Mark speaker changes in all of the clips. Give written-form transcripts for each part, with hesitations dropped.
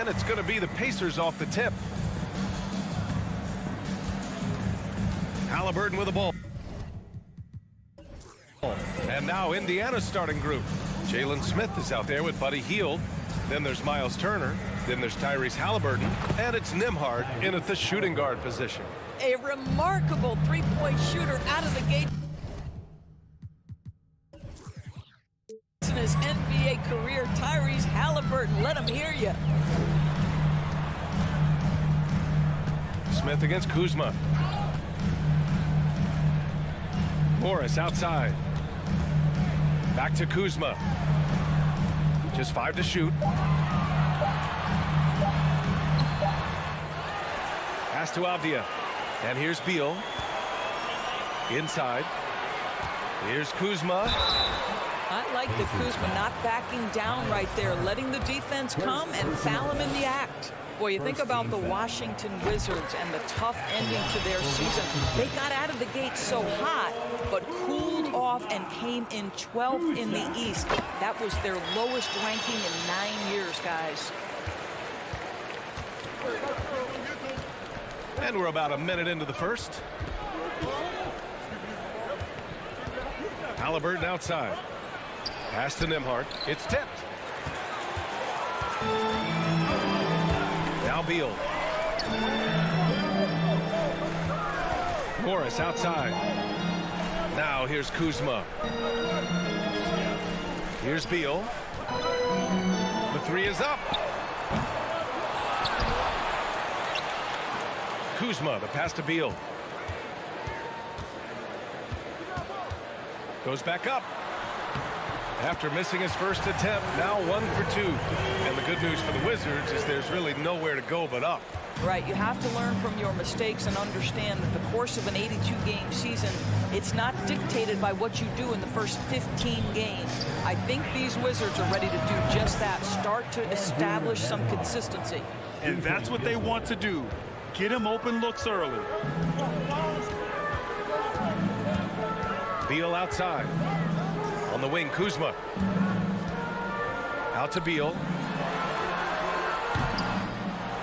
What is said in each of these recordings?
Speaker 1: and it's going to be the Pacers off the tip. Halliburton with the ball. And now Indiana's starting group. Jalen Smith is out there with Buddy Hield. Then there's Miles Turner. Then there's Tyrese Halliburton. And it's Nembhard in at the shooting guard position.
Speaker 2: A remarkable three-point shooter out of the gate in his NBA career. Tyrese Halliburton, let him hear you.
Speaker 1: Smith against Kuzma. Morris outside. Back to Kuzma. Just 5 to shoot. Pass to Avdia. And here's Beal. Inside. Here's Kuzma.
Speaker 2: I like the Kuzma not backing down right there, letting the defense come and foul him in the act. Boy, you think about the Washington Wizards and the tough ending to their season. They got out of the gate so hot, but cooled off and came in 12th in the East. That was their lowest ranking in 9 years, guys.
Speaker 1: And we're about a minute into the first. Halliburton outside. Pass to Nembhard. It's tipped. Now Beal. Morris outside. Now here's Kuzma. Here's Beal. The three is up. Kuzma, the pass to Beal. Goes back up. After missing his first attempt, now 1 for 2. And the good news for the Wizards is there's really nowhere to go but up.
Speaker 2: Right, you have to learn from your mistakes and understand that the course of an 82-game season, it's not dictated by what you do in the first 15 games. I think these Wizards are ready to do just that, start to establish some consistency.
Speaker 3: And that's what they want to do. Get him open looks early.
Speaker 1: Beal outside. On the wing, Kuzma. Out to Beal.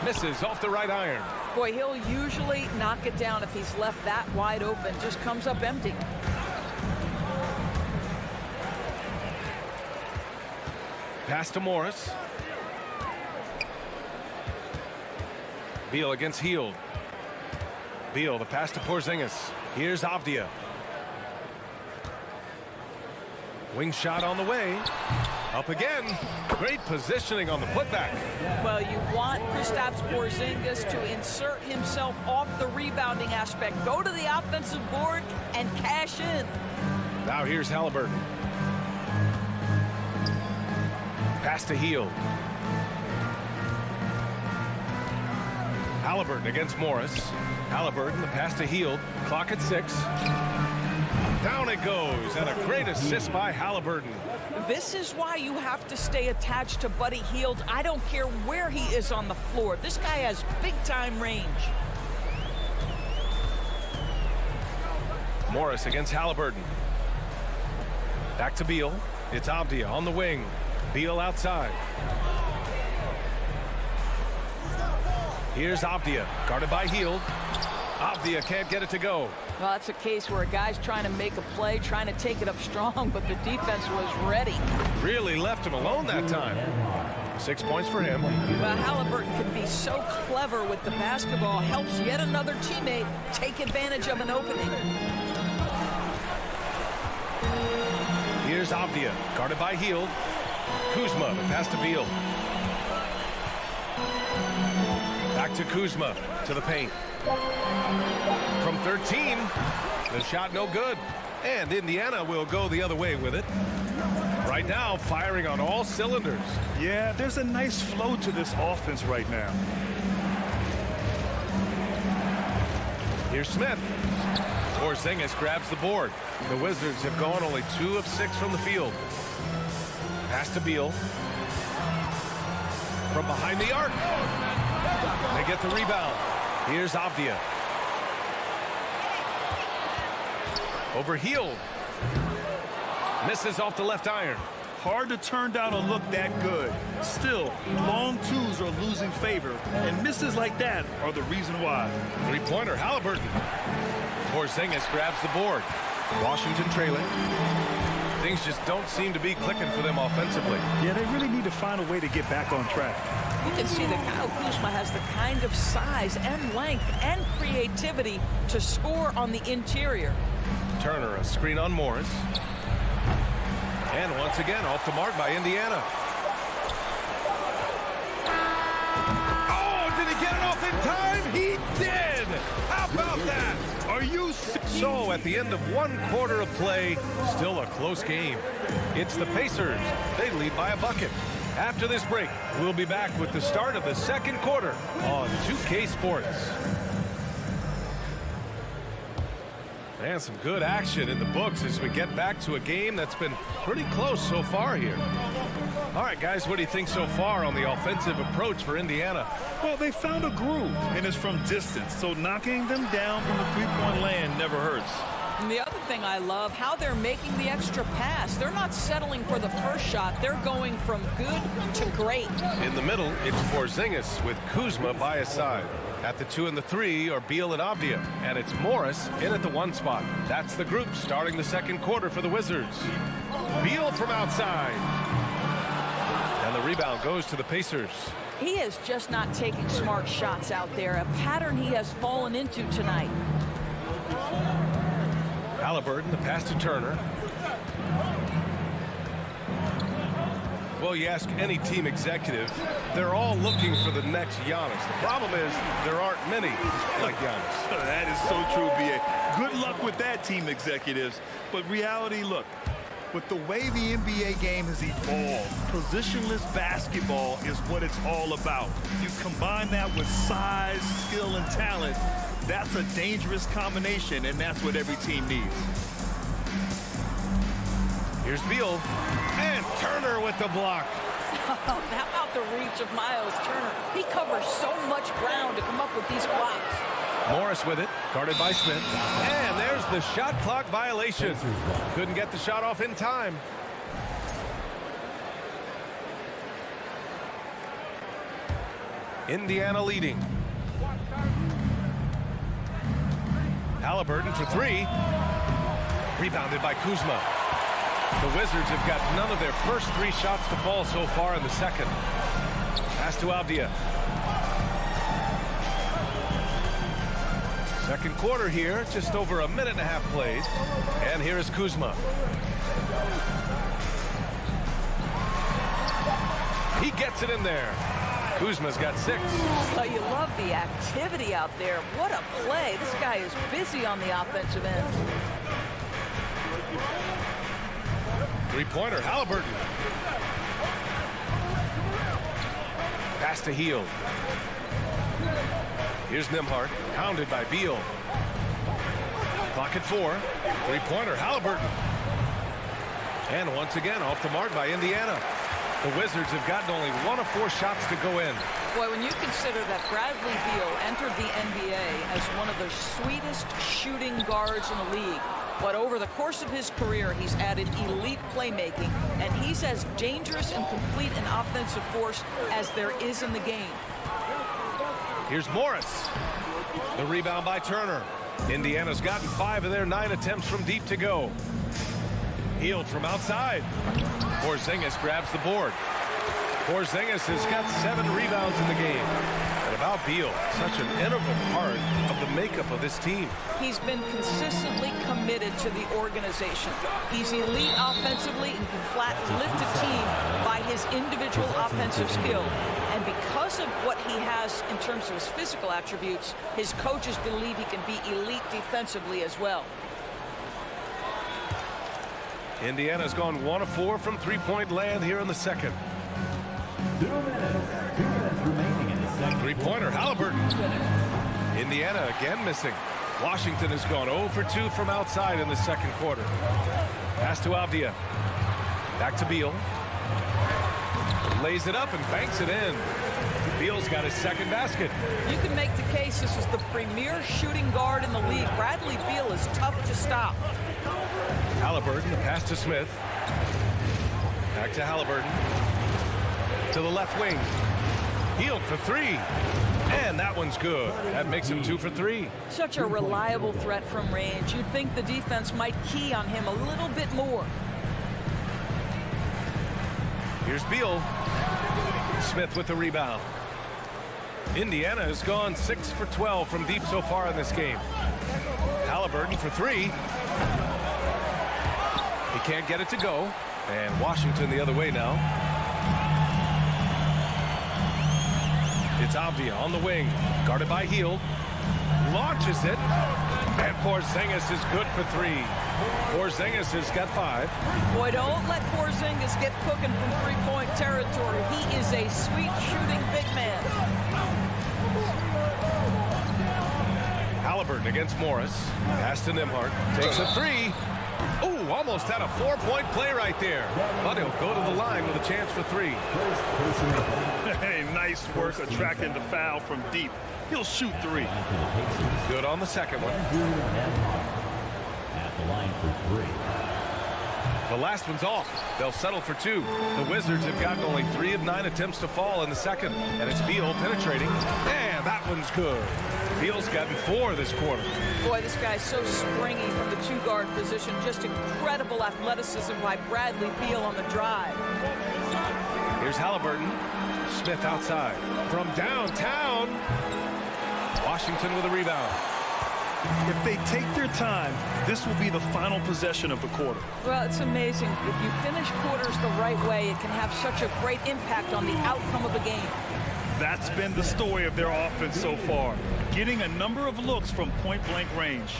Speaker 1: Misses off the right iron.
Speaker 2: Boy, he'll usually knock it down if he's left that wide open. Just comes up empty.
Speaker 1: Pass to Morris. Beal against Hield. Beal, the pass to Porzingis. Here's Avdia. Wing shot on the way. Up again. Great positioning on the putback.
Speaker 2: Well, you want Kristaps Porzingis to insert himself off the rebounding aspect. Go to the offensive board and cash in.
Speaker 1: Now here's Halliburton. Pass to Hield. Halliburton against Morris. Halliburton, the pass to Hield. Clock at 6. Down it goes, and a great assist by Halliburton.
Speaker 2: This is why you have to stay attached to Buddy Hield. I don't care where he is on the floor. This guy has big-time range.
Speaker 1: Morris against Halliburton. Back to Beal. It's Avdia on the wing. Beal outside. Here's Avdia, guarded by Hield. Avdia can't get it to go.
Speaker 2: Well, that's a case where a guy's trying to make a play, trying to take it up strong, but the defense was ready.
Speaker 1: Really left him alone that time. 6 points for him.
Speaker 2: Well, Halliburton can be so clever with the basketball, helps yet another teammate take advantage of an opening.
Speaker 1: Here's Avdia, guarded by Hield. Kuzma, the pass to Beal. Back to Kuzma, to the paint. From 13, the shot no good. And Indiana will go the other way with it. Right now, firing on all cylinders.
Speaker 3: Yeah, there's a nice flow to this offense right now.
Speaker 1: Here's Smith. Porzingis grabs the board. The Wizards have gone only 2 of 6 from the field. Pass to Beal. From behind the arc. They get the rebound. Here's Avdia. Over Hield. Misses off the left iron.
Speaker 3: Hard to turn down a look that good. Still, long twos are losing favor, and misses like that are the reason why.
Speaker 1: Three-pointer, Halliburton. Porzingis grabs the board. Washington trailing. Things just don't seem to be clicking for them offensively.
Speaker 3: Yeah, they really need to find a way to get back on track.
Speaker 2: You can see that Kyle Kuzma has the kind of size and length and creativity to score on the interior.
Speaker 1: Turner, a screen on Morris. And once again, off the mark by Indiana. Oh, did he get it off in time? He did! How about that?
Speaker 3: Are you
Speaker 1: So, at the end of one quarter of play, still a close game. It's the Pacers. They lead by a bucket. After this break, we'll be back with the start of the second quarter on 2K Sports. And some good action in the books as we get back to a game that's been pretty close so far here. All right, guys, what do you think so far on the offensive approach for Indiana?
Speaker 3: Well, they found a groove, and it's from distance, so knocking them down from the three-point land never hurts.
Speaker 2: And the other thing I love, how they're making the extra pass. They're not settling for the first shot. They're going from good to great.
Speaker 1: In the middle, it's Porzingis with Kuzma by his side. At the 2 and the 3 are Beal and Avdia, and it's Morris in at the 1 spot. That's the group starting the second quarter for the Wizards. Beal from outside. And the rebound goes to the Pacers.
Speaker 2: He is just not taking smart shots out there, a pattern he has fallen into tonight.
Speaker 1: Halliburton, the pass to Turner. Well, you ask any team executive, they're all looking for the next Giannis. The problem is there aren't many like Giannis.
Speaker 3: That is so true, B.A. Good luck with that, team executives. But reality, look, with the way the NBA game has evolved, positionless basketball is what it's all about. You combine that with size, skill, and talent, that's a dangerous combination, and that's what every team needs.
Speaker 1: Here's Beal, and Turner with the block.
Speaker 2: How about the reach of Miles Turner? He covers so much ground to come up with these blocks.
Speaker 1: Morris with it, guarded by Smith. And there's the shot clock violation. Couldn't get the shot off in time. Indiana leading. Halliburton for 3. Rebounded by Kuzma. The Wizards have got none of their first 3 shots to fall so far in the second. Pass to Avdia. Second quarter here, just over a minute and a half played. And here is Kuzma. He gets it in there. Kuzma's got 6.
Speaker 2: Well, you love the activity out there. What a play. This guy is busy on the offensive end.
Speaker 1: Three-pointer, Halliburton. Pass to Hield. Here's Nembhard, pounded by Beal. Clock at 4. Three-pointer, Halliburton. And once again, off the mark by Indiana. The Wizards have gotten only 1 of 4 shots to go in.
Speaker 2: Boy, when you consider that Bradley Beal entered the NBA as one of the sweetest shooting guards in the league, but over the course of his career, he's added elite playmaking, and he's as dangerous and complete an offensive force as there is in the game.
Speaker 1: Here's Morris. The rebound by Turner. Indiana's gotten 5 of their 9 attempts from deep to go. Hield from outside. Porzingis grabs the board. Porzingis has got 7 rebounds in the game. And about Beal, such an integral part of the makeup of this team.
Speaker 2: He's been consistently committed to the organization. He's elite offensively and can flat lift a team by his individual offensive skill. And because of what he has in terms of his physical attributes, his coaches believe he can be elite defensively as well.
Speaker 1: Indiana's gone 1 of 4 from three-point land here in the second.
Speaker 4: 2 minutes remaining in the second.
Speaker 1: Three-pointer, Halliburton. Indiana again missing. Washington has gone 0 for 2 from outside in the second quarter. Pass to Avdia. Back to Beal. Lays it up and banks it in. Beal's got his second basket.
Speaker 2: You can make the case this is the premier shooting guard in the league. Bradley Beal is tough to stop.
Speaker 1: Halliburton, the pass to Smith. Back to Halliburton. To the left wing. Healed for three. And that one's good. That makes him 2 for 3.
Speaker 2: Such a reliable threat from range. You'd think the defense might key on him a little bit more.
Speaker 1: Here's Beal. Smith with the rebound. Indiana has gone 6 for 12 from deep so far in this game. Halliburton for 3. He can't get it to go. And Washington the other way now. It's Avdia on the wing. Guarded by Hield. Launches it. And Porzingis is good for 3. Porzingis has got 5.
Speaker 2: Boy, don't let Porzingis get cooking from three-point territory. He is a sweet shooting big man.
Speaker 1: Halliburton against Morris. Pass to Nembhard. Takes a 3. Ooh, almost had a 4-point play right there. But he'll go to the line with a chance for 3.
Speaker 3: Hey, nice work attracting the foul from deep. He'll shoot 3.
Speaker 1: Good on the second one.
Speaker 4: At the line for 3.
Speaker 1: The last one's off. They'll settle for 2. The Wizards have gotten only 3 of 9 attempts to fall in the second. And it's Beal penetrating. And that one's good. Beal's gotten 4 this quarter.
Speaker 2: Boy, this guy's so springy from the two-guard position. Just incredible athleticism by Bradley Beal on the drive.
Speaker 1: Here's Halliburton. Smith outside. From downtown. Washington with a rebound.
Speaker 3: If they take their time, this will be the final possession of the quarter.
Speaker 2: Well, it's amazing. If you finish quarters the right way, it can have such a great impact on the outcome of a game.
Speaker 3: That's been the story of their offense so far, getting a number of looks from point-blank range.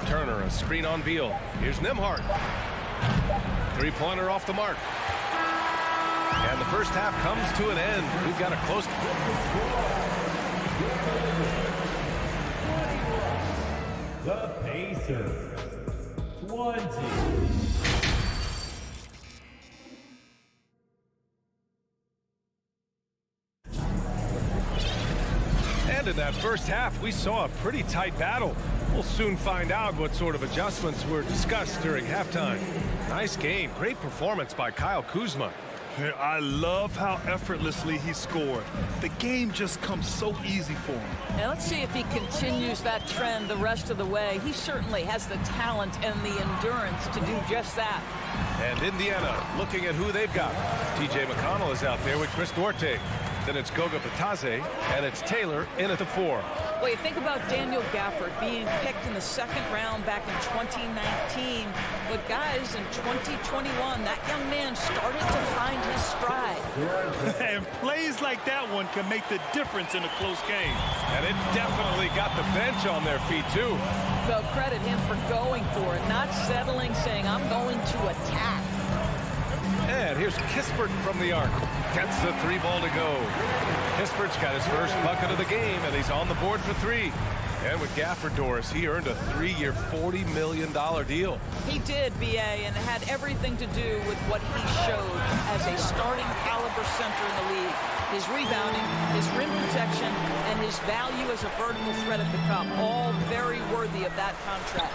Speaker 1: Turner, a screen on Beal. Here's Nembhard. Three-pointer off the mark. And the first half comes to an end. We've got a close...
Speaker 4: The Pacers. 20.
Speaker 1: And in that first half, we saw a pretty tight battle. We'll soon find out what sort of adjustments were discussed during halftime. Nice game. Great performance by Kyle Kuzma.
Speaker 3: I love how effortlessly he scored. The game just comes so easy for him.
Speaker 2: Now let's see if he continues that trend the rest of the way. He certainly has the talent and the endurance to do just that.
Speaker 1: And Indiana looking at who they've got. TJ McConnell is out there with Chris Duarte. Then it's Goga Bitadze, and it's Taylor in at the 4.
Speaker 2: Well, you think about Daniel Gafford being picked in the second round back in 2019. But guys, in 2021, that young man started to find his stride.
Speaker 3: And plays like that one can make the difference in a close game.
Speaker 1: And it definitely got the bench on their feet, too.
Speaker 2: They'll credit him for going for it, not settling, saying, I'm going to attack.
Speaker 1: And here's Kispert from the arc. Gets the 3 ball to go. Kispert's got his first bucket of the game, and he's on the board for 3. And with Gafford, Doris, he earned a 3-year, $40 million deal.
Speaker 2: He did, B.A., and it had everything to do with what he showed as a starting caliber center in the league. His rebounding, his rim protection, and his value as a vertical threat at the cup, all very worthy of that contract.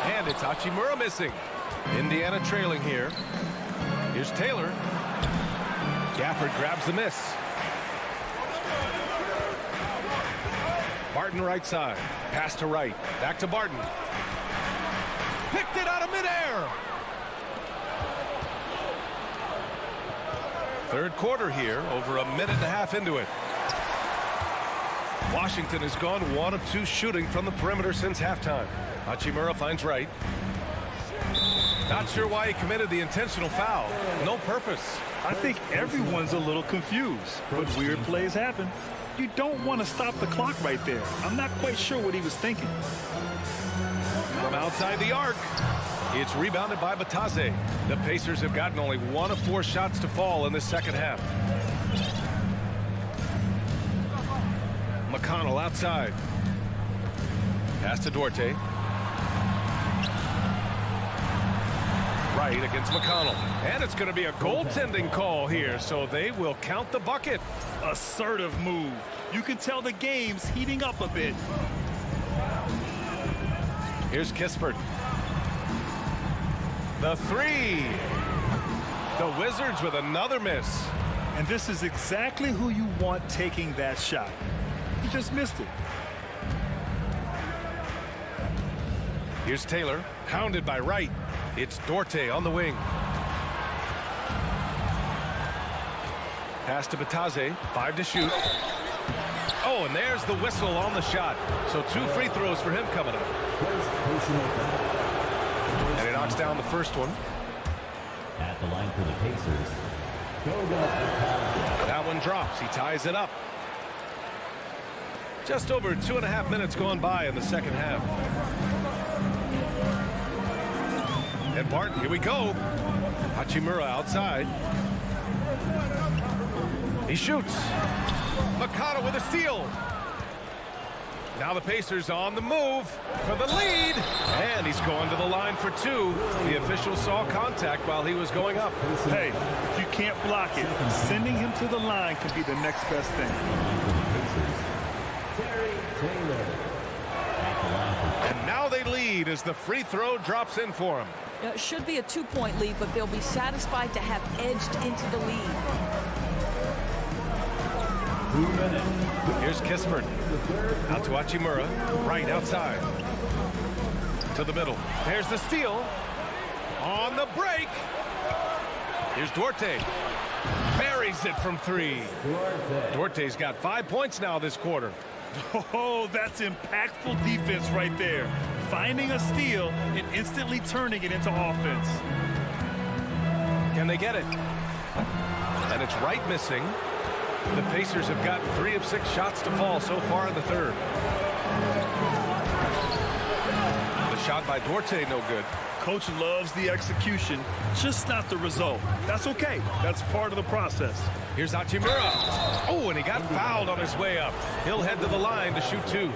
Speaker 1: And it's Hachimura missing. Indiana trailing here. Here's Taylor. Gafford grabs the miss. Barton right side. Pass to right. Back to Barton. Picked it out of midair. Third quarter here, over a minute and a half into it. Washington has gone 1 of 2 shooting from the perimeter since halftime. Hachimura finds right. Not sure why he committed the intentional foul. No purpose.
Speaker 3: I think everyone's a little confused, but weird plays happen. You don't want to stop the clock right there. I'm not quite sure what he was thinking.
Speaker 1: From outside the arc, it's rebounded by Bitadze. The Pacers have gotten only 1 of 4 shots to fall in the second half. McConnell outside. Pass to Duarte. Right against McConnell. And it's going to be a goaltending call here, so they will count the bucket.
Speaker 3: Assertive move. You can tell the game's heating up a bit.
Speaker 1: Here's Kispert. The three. The Wizards with another miss.
Speaker 3: And this is exactly who you want taking that shot. He just missed it.
Speaker 1: Here's Taylor, hounded by Wright. It's Dorte on the wing. Pass to Bataze, 5 to shoot. Oh, and there's the whistle on the shot. So 2 free throws for him coming up. And he knocks down the first one.
Speaker 4: At the line for the Pacers.
Speaker 1: That one drops. He ties it up. Just over 2.5 minutes gone by in the second half. And Barton, here we go. Hachimura outside. He shoots. Makata with a steal. Now the Pacers on the move for the lead. And he's going to the line for 2. The official saw contact while he was going up.
Speaker 3: Hey, if you can't block it, sending him to the line can be the next best thing.
Speaker 1: And now they lead as the free throw drops in for him.
Speaker 2: It should be a 2-point lead, but they'll be satisfied to have edged into the lead.
Speaker 1: Here's Kispert. Out to Hachimura. Right outside. To the middle. There's the steal. On the break. Here's Dorte. Buries it from 3. Dorte's got 5 points now this quarter.
Speaker 3: Oh, that's impactful defense right there. Finding a steal and instantly turning it into offense.
Speaker 1: Can they get it? And it's Wright missing. The Pacers have gotten 3 of 6 shots to fall so far in the third. The shot by Dorte, no good.
Speaker 3: Coach loves the execution, just not the result. That's okay. That's part of the process.
Speaker 1: Here's Hachimura. Oh, and he got fouled on his way up. He'll head to the line to shoot 2.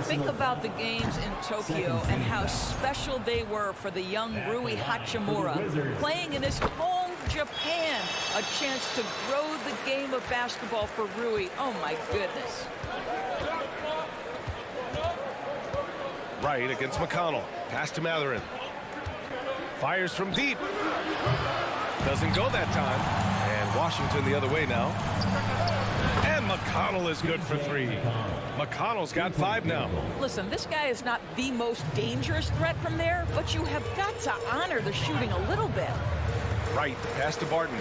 Speaker 2: Think about the games in Tokyo and how special they were for the young Rui Hachimura. Playing in his home Japan, a chance to grow the game of basketball for Rui. Oh my goodness.
Speaker 1: Right against McConnell. Pass to Matherin. Fires from deep. Doesn't go that time. And Washington the other way now. And McConnell is good for 3. McConnell's got 5 now.
Speaker 2: Listen, this guy is not the most dangerous threat from there, but you have got to honor the shooting a little bit.
Speaker 1: Right, pass to Barton.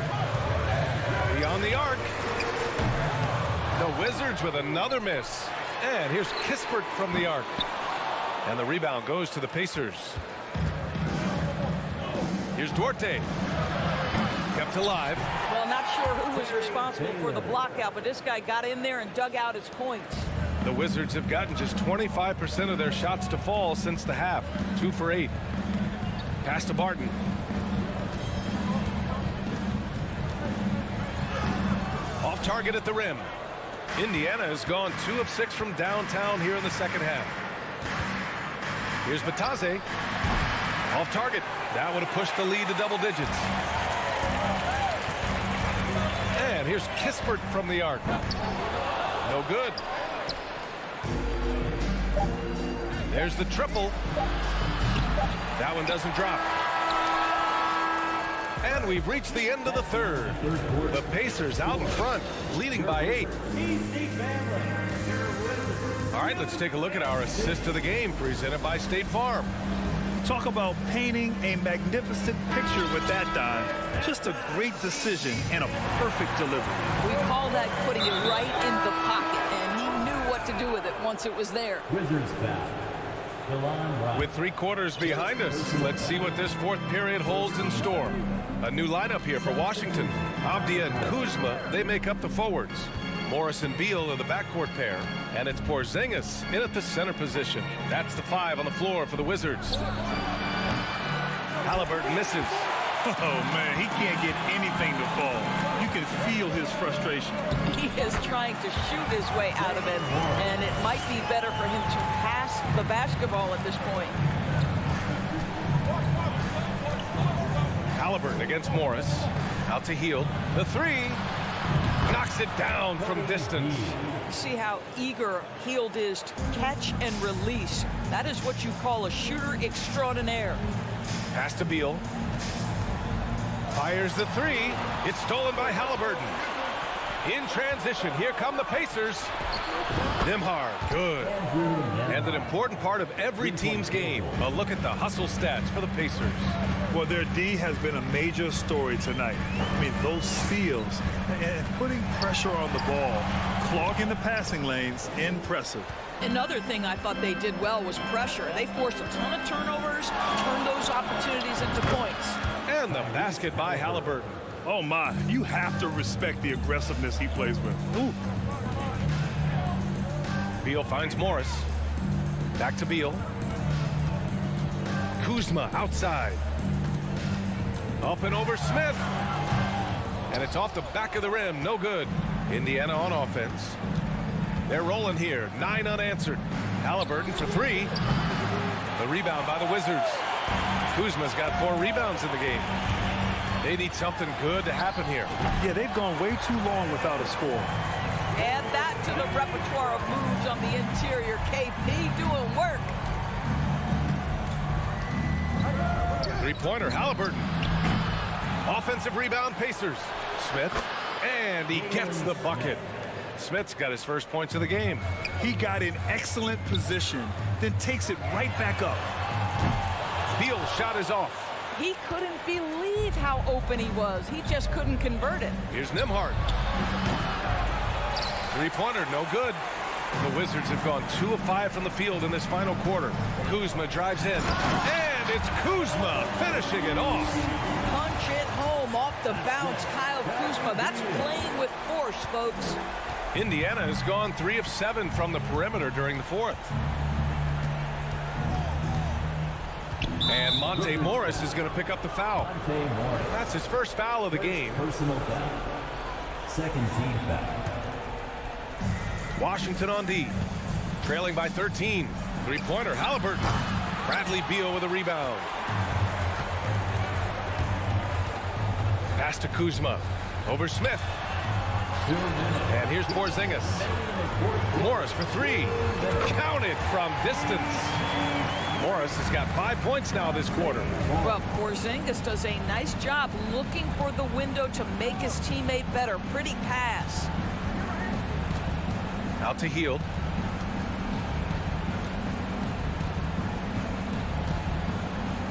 Speaker 1: Beyond the arc. The Wizards with another miss. And here's Kispert from the arc. And the rebound goes to the Pacers. Here's Dorte. Kept alive.
Speaker 2: Well, not sure who was responsible for the blockout, but this guy got in there and dug out his points.
Speaker 1: The Wizards have gotten just 25% of their shots to fall since the half. 2 for 8. Pass to Barton. Off target at the rim. Indiana has gone 2 of 6 from downtown here in the second half. Here's Bataze. Off target. That would have pushed the lead to double digits. And here's Kispert from the arc. No good. There's the triple. That one doesn't drop. And we've reached the end of the third. The Pacers out in front, leading by 8. All right, let's take a look at our assist of the game presented by State Farm.
Speaker 3: Talk about painting a magnificent picture with that dive. Just a great decision and a perfect delivery.
Speaker 2: We call that putting it right in the pocket, and he knew what to do with it once it was there.
Speaker 4: Wizards foul.
Speaker 1: With 3 quarters behind us, let's see what this 4th period holds in store. A new lineup here for Washington. Avdia and Kuzma, they make up the forwards. Morris and Beal are the backcourt pair, and it's Porzingis in at the center position. That's the 5 on the floor for the Wizards. Halliburton misses.
Speaker 3: Oh, man, he can't get anything to fall. You can feel his frustration.
Speaker 2: He is trying to shoot his way out of it, and it might be better for him to pass the basketball at this point.
Speaker 1: Halliburton against Morris. Out to Hield. The 3. Knocks it down from distance.
Speaker 2: See how eager Hield is to catch and release. That is what you call a shooter extraordinaire.
Speaker 1: Pass to Beal. Fires the three. It's stolen by Halliburton. In transition, here come the Pacers. Nembhard, good. And an important part of every team's game. A look at the hustle stats for the Pacers.
Speaker 3: Well, their D has been a major story tonight. I mean, those steals and putting pressure on the ball, clogging the passing lanes, impressive.
Speaker 2: Another thing I thought they did well was pressure. They forced a ton of turnovers, turned those opportunities into points.
Speaker 1: And the basket by Halliburton.
Speaker 3: Oh, my. You have to respect the aggressiveness he plays with. Ooh.
Speaker 1: Beal finds Morris. Back to Beal. Kuzma outside. Up and over Smith. And it's off the back of the rim. No good. Indiana on offense. They're rolling here. 9 unanswered. Halliburton for 3. The rebound by the Wizards. Kuzma's got 4 rebounds in the game. They need something good to happen here.
Speaker 3: Yeah, they've gone way too long without a score.
Speaker 2: Add that to the repertoire of moves on the interior. KP doing work.
Speaker 1: Three-pointer, Halliburton. Offensive rebound, Pacers. Smith, and he gets the bucket. Smith's got his first points of the game.
Speaker 3: He got in excellent position, then takes it right back up.
Speaker 1: Beal's shot is off.
Speaker 2: He couldn't believe how open he was. He just couldn't convert it.
Speaker 1: Here's Nembhard. Three-pointer, no good. The Wizards have gone 2 of 5 from the field in this final quarter. Kuzma drives in, and it's Kuzma finishing it off.
Speaker 2: Punch it home off the bounce. Kyle Kuzma, that's playing with force, folks.
Speaker 1: Indiana has gone 3 of 7 from the perimeter during the fourth. And Monte Morris is going to pick up the foul. That's his first foul of the game.
Speaker 4: Personal foul. Second team foul.
Speaker 1: Washington on D. Trailing by 13. Three-pointer, Halliburton. Bradley Beal with a rebound. Pass to Kuzma. Over Smith. And here's Porzingis. Morris for 3. Counted from distance. Morris has got 5 points now this quarter.
Speaker 2: Well, Porzingis does a nice job looking for the window to make his teammate better. Pretty pass.
Speaker 1: Out to Hield.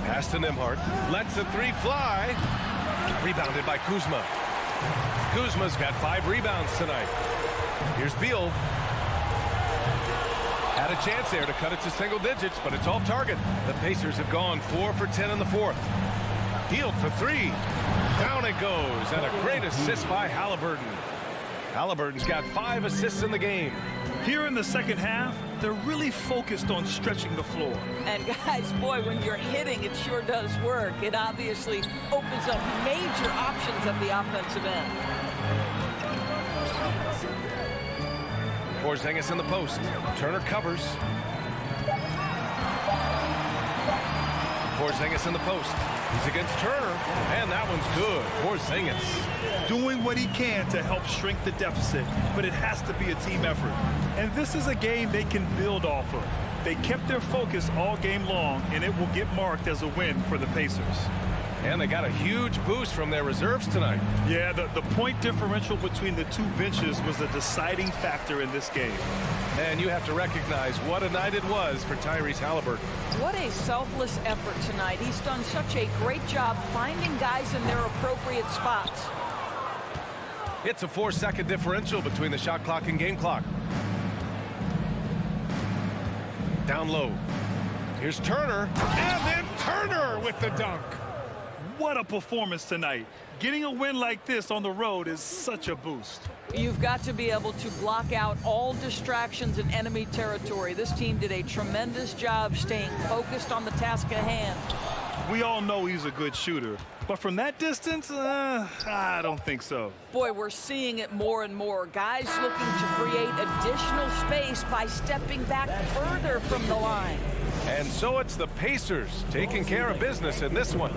Speaker 1: Pass to Nembhard. Lets the 3 fly. Rebounded by Kuzma. Kuzma's got 5 rebounds tonight. Here's Beal. Had a chance there to cut it to single digits, but it's off target. The Pacers have gone 4 for 10 in the fourth. Hield for 3. Down it goes, and a great assist by Halliburton. Halliburton's got 5 assists in the game.
Speaker 3: Here in the second half, they're really focused on stretching the floor.
Speaker 2: And guys, boy, when you're hitting, it sure does work. It obviously opens up major options at the offensive end.
Speaker 1: Porzingis in the post. Turner covers. Porzingis in the post. He's against Turner, and that one's good. Porzingis
Speaker 3: doing what he can to help shrink the deficit, but it has to be a team effort. And this is a game they can build off of. They kept their focus all game long, and it will get marked as a win for the Pacers.
Speaker 1: And they got a huge boost from their reserves tonight.
Speaker 3: Yeah, the point differential between the two benches was a deciding factor in this game.
Speaker 1: And you have to recognize what a night it was for Tyrese Halliburton.
Speaker 2: What a selfless effort tonight. He's done such a great job finding guys in their appropriate spots.
Speaker 1: It's a 4-second differential between the shot clock and game clock. Down low. Here's Turner, and then Turner with the dunk.
Speaker 3: What a performance tonight. Getting a win like this on the road is such a boost.
Speaker 2: You've got to be able to block out all distractions in enemy territory. This team did a tremendous job staying focused on the task at hand.
Speaker 3: We all know he's a good shooter, but from that distance, I don't think so.
Speaker 2: Boy, we're seeing it more and more. Guys looking to create additional space by stepping back further from the line.
Speaker 1: And so it's the Pacers taking care of business in this one.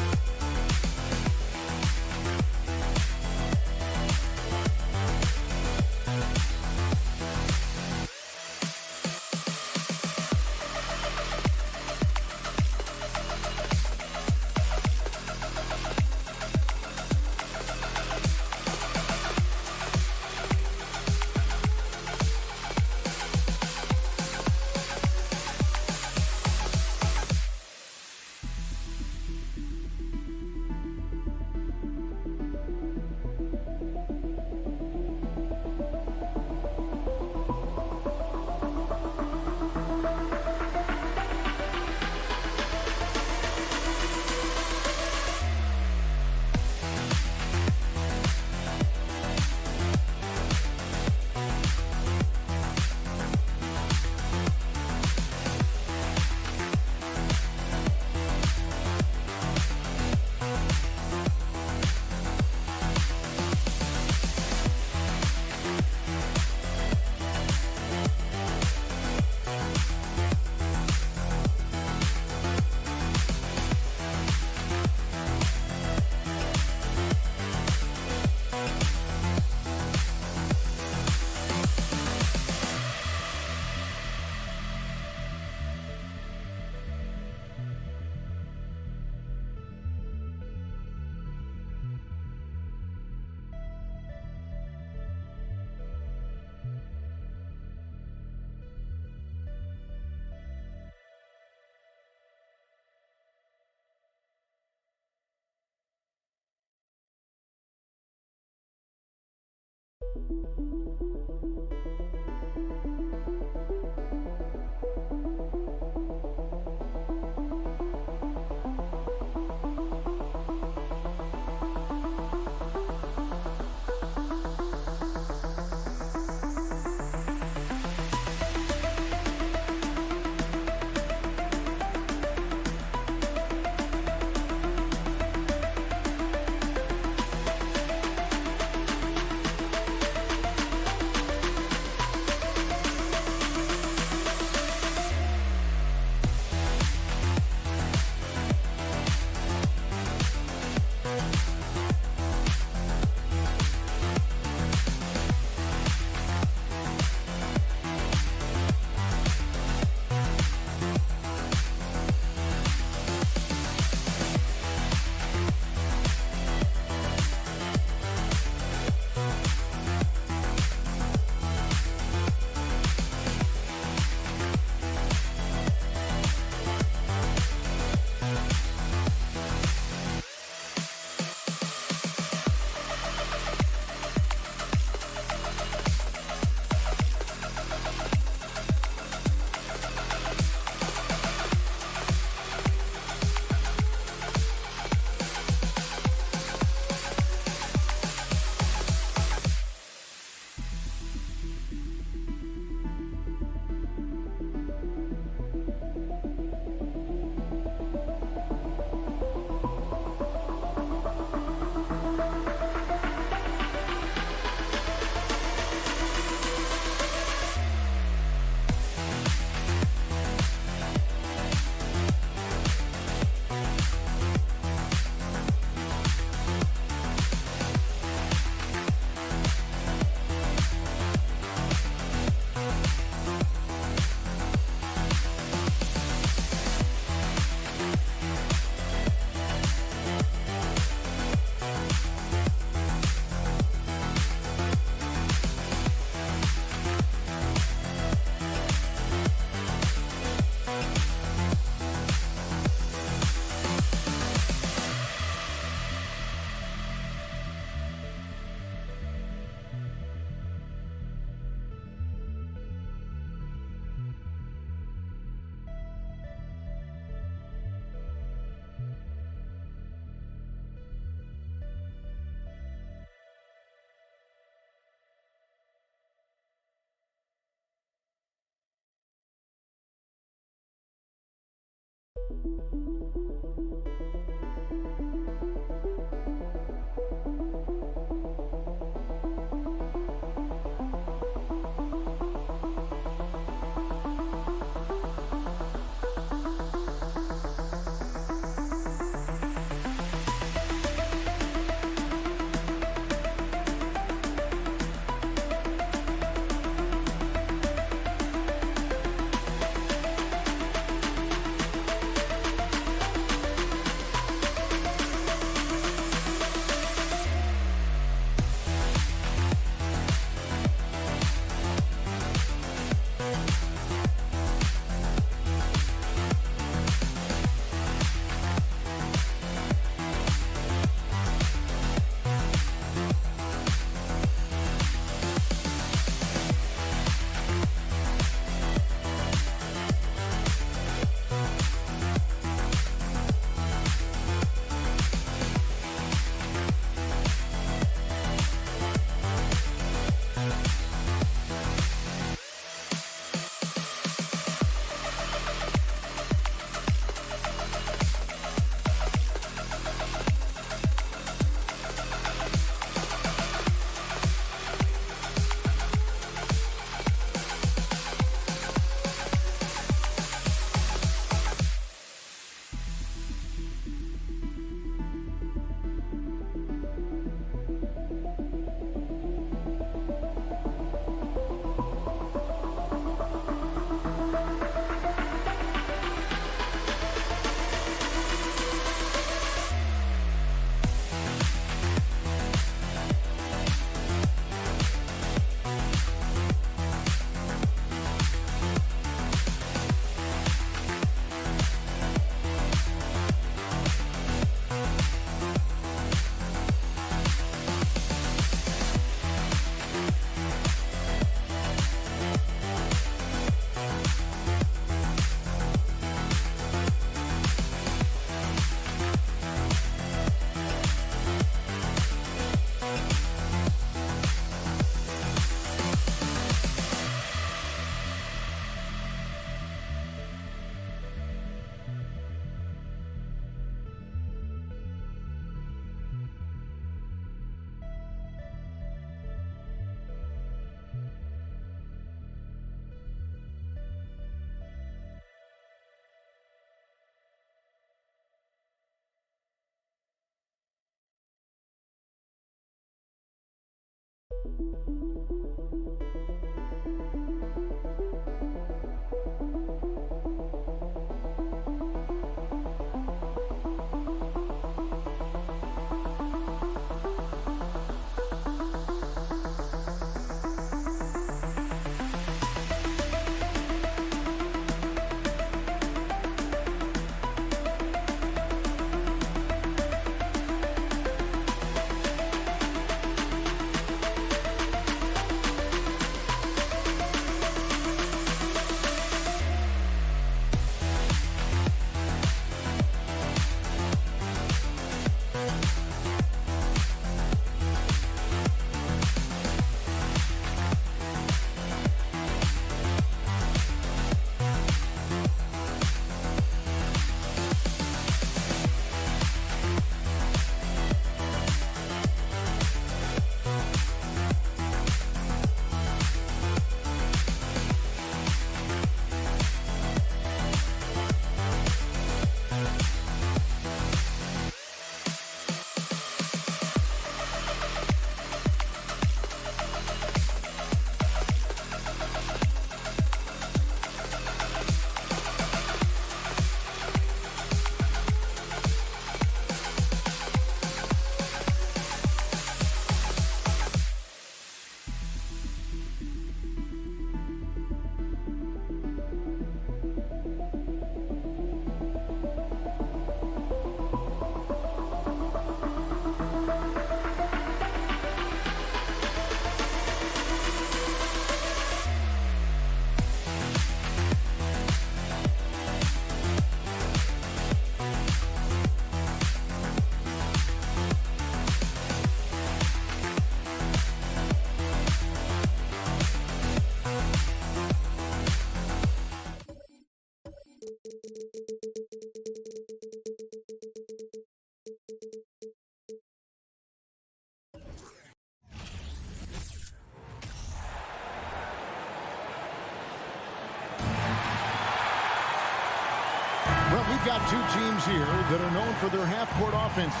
Speaker 5: Well, we've got two teams here that are known for their half-court offenses.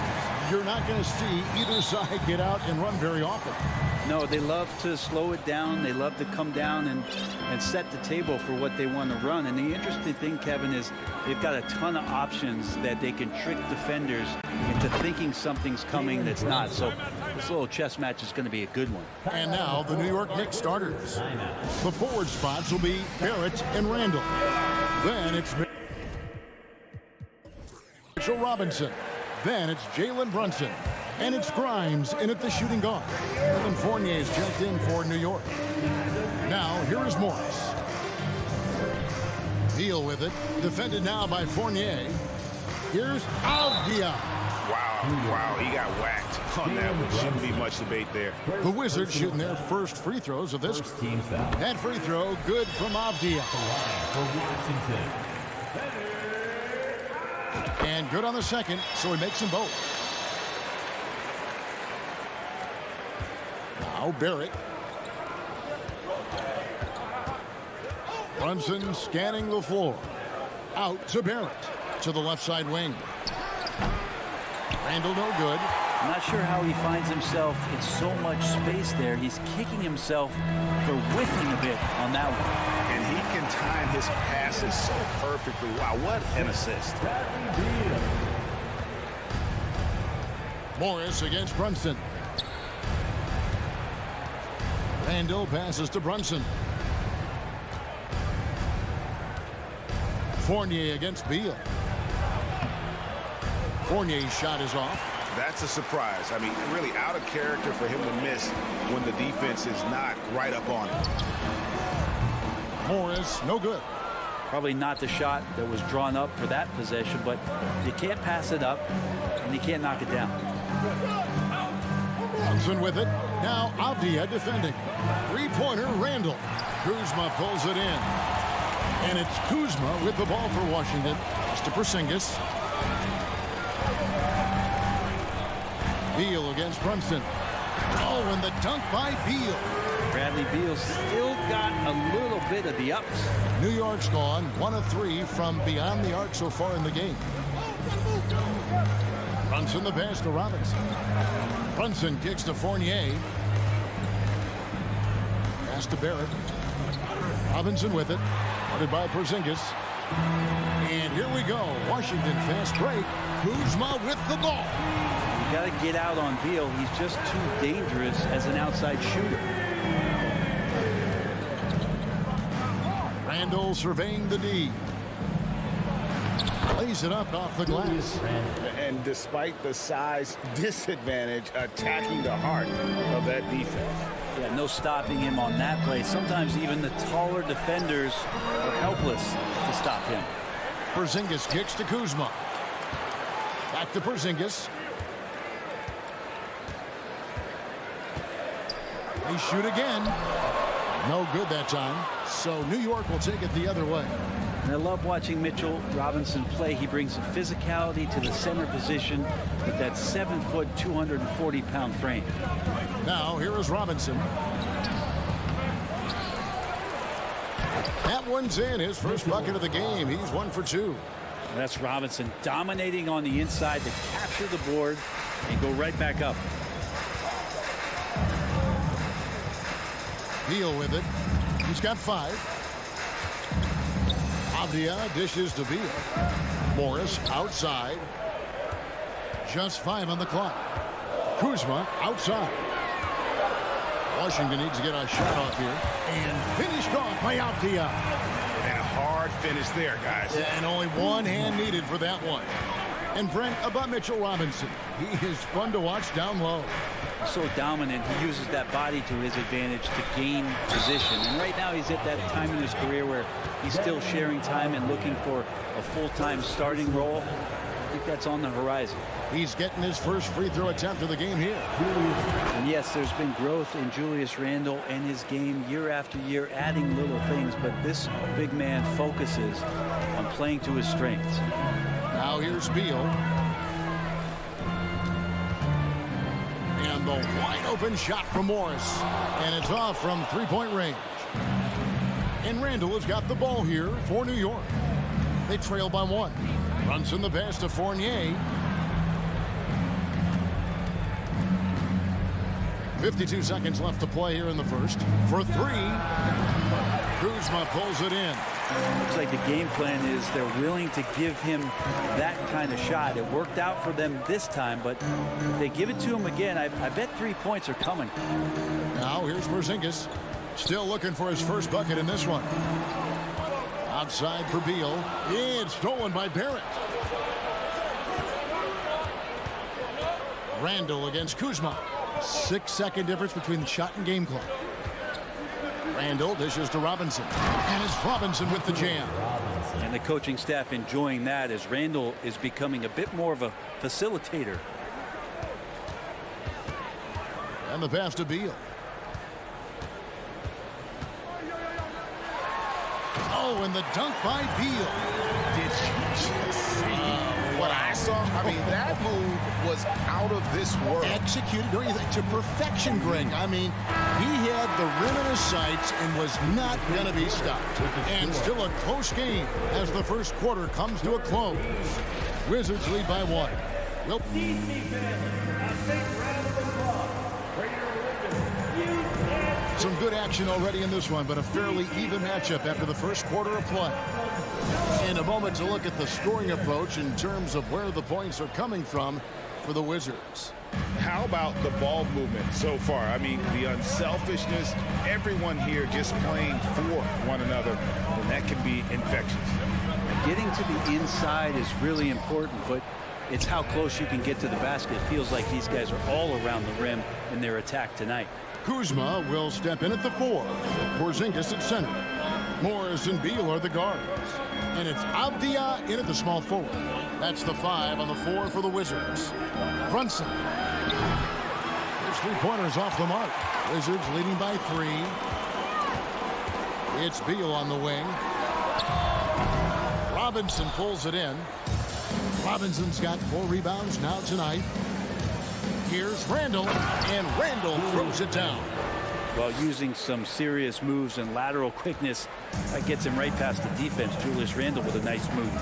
Speaker 5: You're not going to see either side get out and run very often.
Speaker 6: No, they love to slow it down. They love to come down and set the table for what they want to run. And the interesting thing, Kevin, is they've got a ton of options that they can trick defenders into thinking something's coming that's not. So this little chess match is going to be a good one.
Speaker 5: And now the New York Knicks starters. The forward spots will be Barrett and Randall. Then it's Mitchell Robinson. Then it's Jalen Brunson. And it's Grimes in at the shooting guard. And Fournier is checked in for New York. Now, here is Morris. Beal with it. Defended now by Fournier. Here's Avdia.
Speaker 7: Wow, he got whacked on that one. Shouldn't be much debate there.
Speaker 5: The Wizards shooting their first free throws of this. That free throw good from Avdia. And good on the second, so he makes them both. Now Barrett. Brunson scanning the floor. Out to Barrett. To the left side wing. Randall no good.
Speaker 6: I'm not sure how he finds himself in so much space there. He's kicking himself for whiffing a bit on that one.
Speaker 7: And he can time his passes so perfectly. Wow, what an assist.
Speaker 5: Morris against Brunson. Randall passes to Brunson. Fournier against Beal. Fournier's shot is off.
Speaker 7: That's a surprise. I mean, really out of character for him to miss when the defense is not right up on him.
Speaker 5: Morris, no good.
Speaker 6: Probably not the shot that was drawn up for that possession, but you can't pass it up, and you can't knock it down.
Speaker 5: Brunson with it. Now Avdia defending. Three-pointer, Randall. Kuzma pulls it in. And it's Kuzma with the ball for Washington. To Porzingis. Beal against Brunson. Oh, and the dunk by Beal.
Speaker 6: Bradley Beal still got a little bit of the ups.
Speaker 5: New York's gone 1 of 3 from beyond the arc so far in the game. Brunson the pass to Robinson. Brunson kicks to Fournier. pass to Barrett. Robinson with it. Guarded by Porzingis. And here we go. Washington fast break. Kuzma with the ball.
Speaker 6: You got to get out on Beal. He's just too dangerous as an outside shooter.
Speaker 5: Randall surveying the D. Lays it up off the glass.
Speaker 7: And despite the size disadvantage, attacking the heart of that defense.
Speaker 6: Yeah, no stopping him on that play. Sometimes even the taller defenders are helpless to stop him.
Speaker 5: Porzingis kicks to Kuzma. Back to Porzingis. They shoot again. No good that time. So New York will take it the other way.
Speaker 6: And I love watching Mitchell Robinson play. He brings a physicality to the center position with that 7-foot, 240-pound frame.
Speaker 5: Now here is Robinson. That one's in. His first bucket of the game. He's 1 for 2.
Speaker 6: That's Robinson dominating on the inside to capture the board and go right back up.
Speaker 5: Beal with it. He's got 5. Avdia dishes to Beal. Morris outside. Just 5 on the clock. Kuzma outside. Washington needs to get a shot off here. And finished off by Avdia.
Speaker 7: And a hard finish there, guys.
Speaker 5: And only one hand needed for that one. And Brent, about Mitchell Robinson. He is fun to watch down low.
Speaker 6: So dominant. He uses that body to his advantage to gain position. And right now he's at that time in his career where he's still sharing time and looking for a full-time starting role. I think that's on the horizon.
Speaker 5: He's getting his first free throw attempt of the game here.
Speaker 6: And yes, there's been growth in Julius Randle and his game year after year, adding little things, but this big man focuses on playing to his strengths.
Speaker 5: Now here's Beal. And the wide open shot from Morris. And it's off from three-point range. And Randall has got the ball here for New York. They trail by 1. Runs in the pass to Fournier. 52 seconds left to play here in the first. For 3. Kuzma pulls it in.
Speaker 6: Looks like the game plan is they're willing to give him that kind of shot. It worked out for them this time, but if they give it to him again, I bet 3 points are coming.
Speaker 5: Now here's Porzingis. Still looking for his first bucket in this one. Outside for Beal. It's stolen by Barrett. Randall against Kuzma. 6-second difference between the shot and game clock. Randall dishes to Robinson. And it's Robinson with the jam.
Speaker 6: And the coaching staff enjoying that as Randall is becoming a bit more of a facilitator.
Speaker 5: And the pass to Beal. Oh, and the dunk by Beal.
Speaker 7: Did you just see what I saw? I mean, that move was out of this world.
Speaker 5: Executed, don't you think, to perfection, Greg. I mean, he had the rim in his sights and was not going to be stopped. And still a close game as the first quarter comes to a close. Wizards lead by 1. Well, some good action already in this one, but a fairly even matchup after the first quarter of play. In a moment to look at the scoring approach in terms of where the points are coming from for the Wizards.
Speaker 7: How about the ball movement so far? I mean, the unselfishness, everyone here just playing for one another, and that can be infectious.
Speaker 6: Getting to the inside is really important, but it's how close you can get to the basket. It feels like these guys are all around the rim in their attack tonight.
Speaker 5: Kuzma will step in at the 4. Porzingis at center. Morris and Beal are the guards. And it's Avdia in at the small forward. That's the 5 on the 4 for the Wizards. Brunson. His three-pointers off the mark. Wizards leading by 3. It's Beal on the wing. Robinson pulls it in. Robinson's got 4 rebounds now tonight. Here's Randall, and Randall throws it down.
Speaker 6: While using some serious moves and lateral quickness, that gets him right past the defense. Julius Randle with a nice move.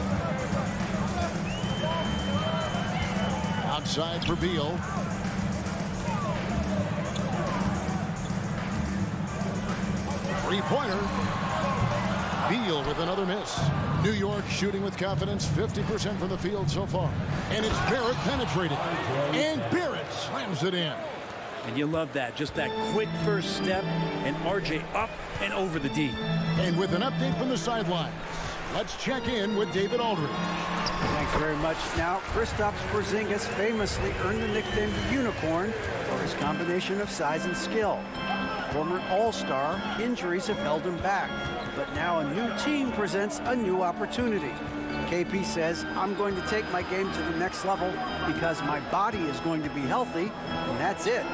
Speaker 5: Outside for Beal. Three-pointer. Beal with another miss. New York shooting with confidence, 50% from the field so far. And it's Barrett penetrating. And Barrett slams it in.
Speaker 6: And you love that. Just that quick first step, and RJ up and over the D.
Speaker 5: And with an update from the sidelines, let's check in with David Aldridge.
Speaker 8: Thanks very much. Now, Kristaps Porzingis famously earned the nickname the Unicorn for his combination of size and skill. Former All-Star, injuries have held him back. But now a new team presents a new opportunity. KP says, I'm going to take my game to the next level because my body is going to be healthy, and that's it.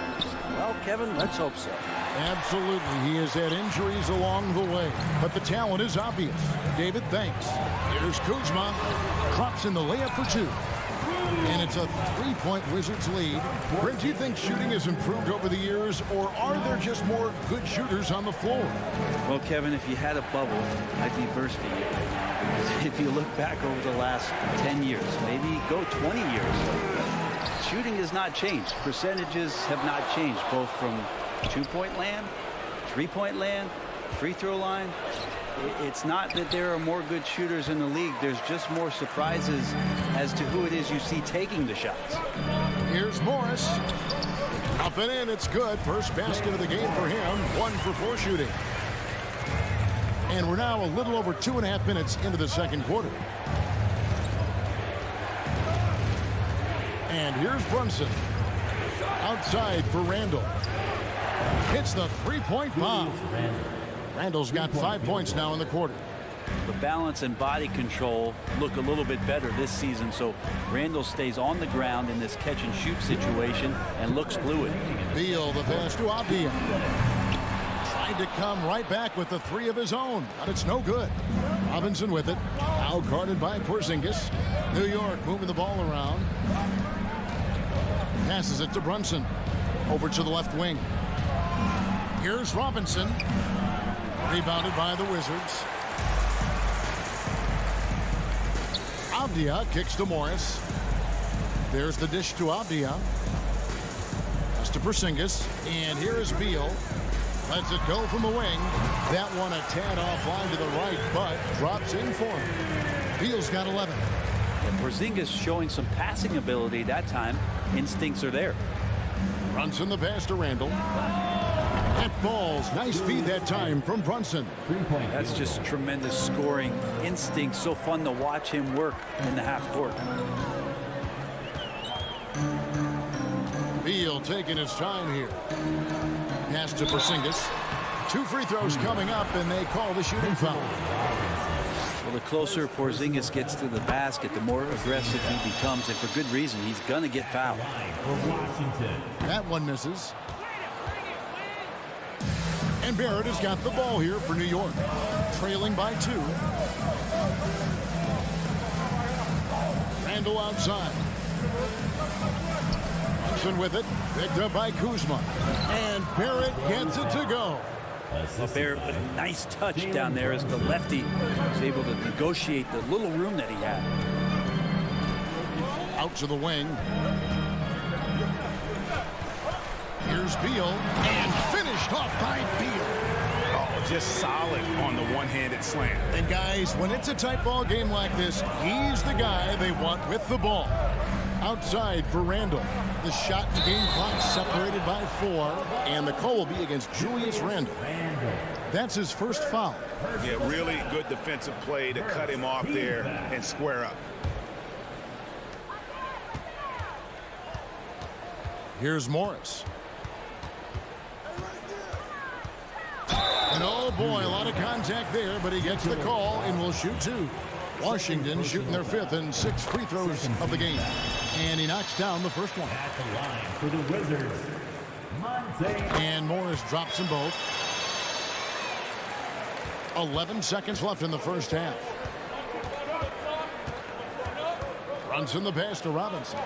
Speaker 8: Well, Kevin, let's hope so.
Speaker 5: Absolutely. He has had injuries along the way, but the talent is obvious. David, thanks. Here's Kuzma. Drops in the layup for two. And it's a three-point Wizards lead. Brent, do you think shooting has improved over the years, or are there just more good shooters on the floor?
Speaker 6: Well, Kevin, if you had a bubble, I'd be bursting it right now. Because if you look back over the last 10 years, maybe go 20 years, shooting has not changed. Percentages have not changed, both from two-point land, three-point land, free throw line. It's not that there are more good shooters in the league. There's just more surprises as to who it is you see taking the shots.
Speaker 5: Here's Morris. Up and in, it's good. First basket of the game for him. 1 for 4 shooting. And we're now a little over 2.5 minutes into the second quarter. And here's Brunson. Outside for Randall. Hits the three-point bomb. Randall's got 5 points now in the quarter.
Speaker 6: The balance and body control look a little bit better this season, so Randall stays on the ground in this catch-and-shoot situation and looks fluid.
Speaker 5: Beal, the pass to Abdia. Tried to come right back with the three of his own, but it's no good. Robinson with it. Now guarded by Porzingis. New York moving the ball around. Passes it to Brunson. Over to the left wing. Here's Robinson. Rebounded by the Wizards. Abdia kicks to Morris. There's the dish to Abdia. That's to Porzingis. And here is Beal. Lets it go from the wing. That one a tad offline to the right, but drops in for him. Beal's got 11.
Speaker 6: And Porzingis showing some passing ability that time. Instincts are there.
Speaker 5: Brunson the pass to Randall. That falls. Nice feed that time from Brunson.
Speaker 6: That's just tremendous scoring instinct. So fun to watch him work in the half court.
Speaker 5: Beal taking his time here. Pass to Porzingis. 2 free throws coming up, and they call the shooting foul.
Speaker 6: Well, the closer Porzingis gets to the basket, the more aggressive he becomes, and for good reason. He's going to get fouled.
Speaker 5: That one misses. And Barrett has got the ball here for New York. Trailing by 2. Randall outside. Brunson with it. Picked up by Kuzma. And Barrett gets it to go.
Speaker 6: Barrett with a nice touch down there as the lefty was able to negotiate the little room that he had.
Speaker 5: Out to the wing. Here's Beal, and finished off by Beal.
Speaker 7: Oh, just solid on the one-handed slam.
Speaker 5: And guys, when it's a tight ball game like this, he's the guy they want with the ball. Outside for Randall. The shot and game clock separated by 4, and the call will be against Julius Randall. That's his first foul.
Speaker 7: Yeah, really good defensive play to cut him off there and square up.
Speaker 5: Here's Morris. And oh boy, a lot of contact there, but he gets the call and will shoot 2. Washington shooting their 5th and 6th free throws of the game. And he knocks down the first one.
Speaker 4: At the line for the Wizards, Monte.
Speaker 5: And Morris drops them both. 11 seconds left in the first half. Brunson the pass to Robinson.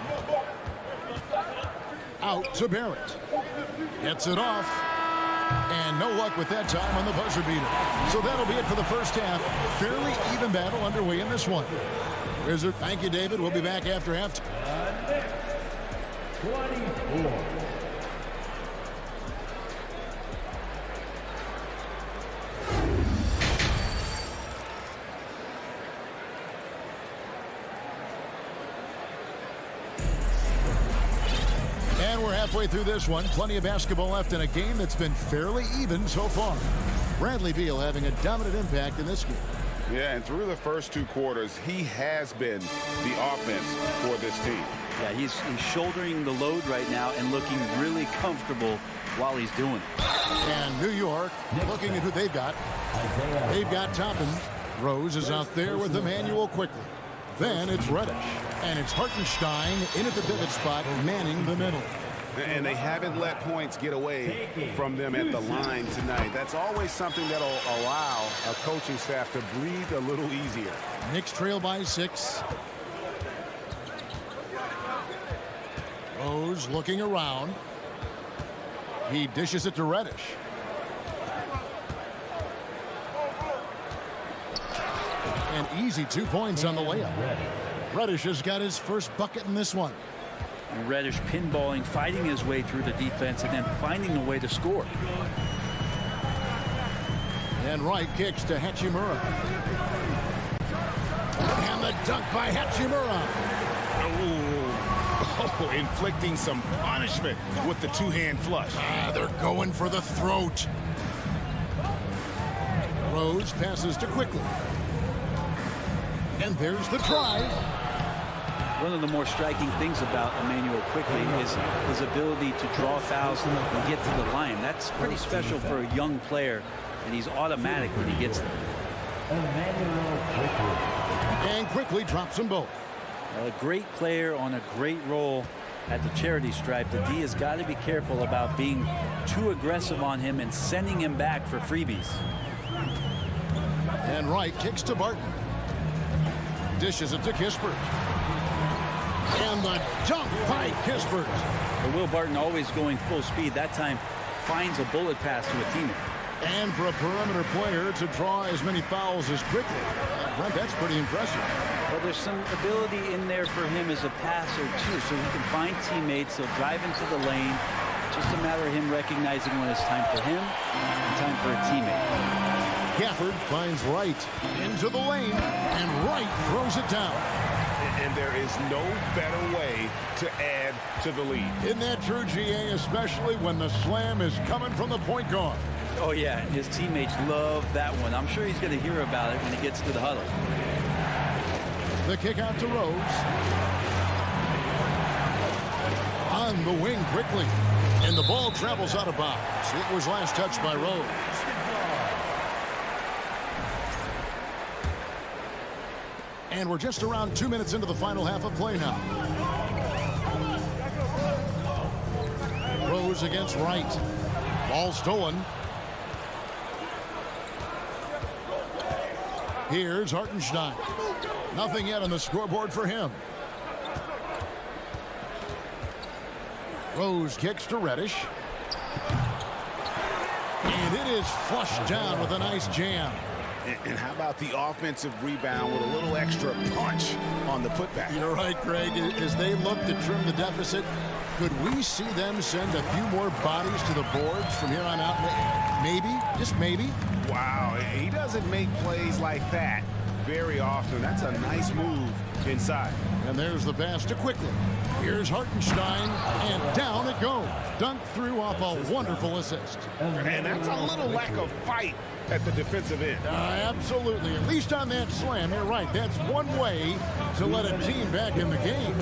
Speaker 5: Out to Barrett. Gets it off. And no luck with that time on the buzzer beater. So that'll be it for the first half. Fairly even battle underway in this one. Wizard, thank you, David. We'll be back after halftime.
Speaker 4: 24.
Speaker 5: 24 Halfway through this one, plenty of basketball left in a game that's been fairly even so far. Bradley Beal having a dominant impact in this game.
Speaker 7: Yeah, and through the first 2 quarters, he has been the offense for this team.
Speaker 6: Yeah, he's shouldering the load right now and looking really comfortable while he's doing it.
Speaker 5: And New York, looking at who they've got. They've got Toppin. Rose is out there with Emmanuel quickly. Then it's Reddish. And it's Hartenstein in at the pivot spot, manning the middle.
Speaker 7: And they haven't let points get away from them at the line tonight. That's always something that'll allow a coaching staff to breathe a little easier.
Speaker 5: Knicks trail by 6. Rose looking around. He dishes it to Reddish. An easy 2 points on the layup. Reddish has got his first bucket in this one.
Speaker 6: And Reddish pinballing, fighting his way through the defense, and then finding a way to score.
Speaker 5: And Wright kicks to Hachimura. And the dunk by Hachimura.
Speaker 7: Oh, inflicting some punishment with the 2-hand flush.
Speaker 5: They're going for the throat. Rose passes to Quickly. And there's the drive.
Speaker 6: One of the more striking things about Emmanuel Quickly is his ability to draw fouls and get to the line. That's pretty special for a young player, and he's automatic when he gets there.
Speaker 5: And Quickly drops them both.
Speaker 6: A great player on a great role at the charity stripe. The D has got to be careful about being too aggressive on him and sending him back for freebies.
Speaker 5: And Wright kicks to Barton. Dishes it to Kispert. And the dunk by Kispert.
Speaker 6: But Will Barton always going full speed. That time finds a bullet pass to a teammate.
Speaker 5: And for a perimeter player to draw as many fouls as Quickly. Brent, that's pretty impressive.
Speaker 6: Well, there's some ability in there for him as a passer, too, so he can find teammates. He'll drive into the lane. Just a matter of him recognizing when it's time for him and time for a teammate.
Speaker 5: Gafford finds Wright into the lane, and Wright throws it down.
Speaker 7: And there is no better way to add to the lead.
Speaker 5: Isn't that true, GA, especially when the slam is coming from the point guard?
Speaker 6: Oh, yeah, his teammates love that one. I'm sure he's going to hear about it when he gets to the huddle.
Speaker 5: The kick out to Rose. On the wing quickly. And the ball travels out of bounds. It was last touched by Rose. And we're just around 2 minutes into the final half of play now. Rose against Wright. Ball stolen. Here's Hartenstein. Nothing yet on the scoreboard for him. Rose kicks to Reddish. And it is flushed down with a nice jam.
Speaker 7: And how about the offensive rebound with a little extra punch on the putback?
Speaker 5: You're right, Greg. As they look to trim the deficit, could we see them send a few more bodies to the boards from here on out? Maybe, just maybe.
Speaker 7: Wow, he doesn't make plays like that very often. That's a nice move inside.
Speaker 5: And there's the pass to Quickly. Here's Hartenstein, and down it goes. Dunked through off a wonderful assist.
Speaker 7: And that's a little lack of fight at the defensive end.
Speaker 5: Absolutely. At least on that slam, you're right. That's one way to let a team back in the game.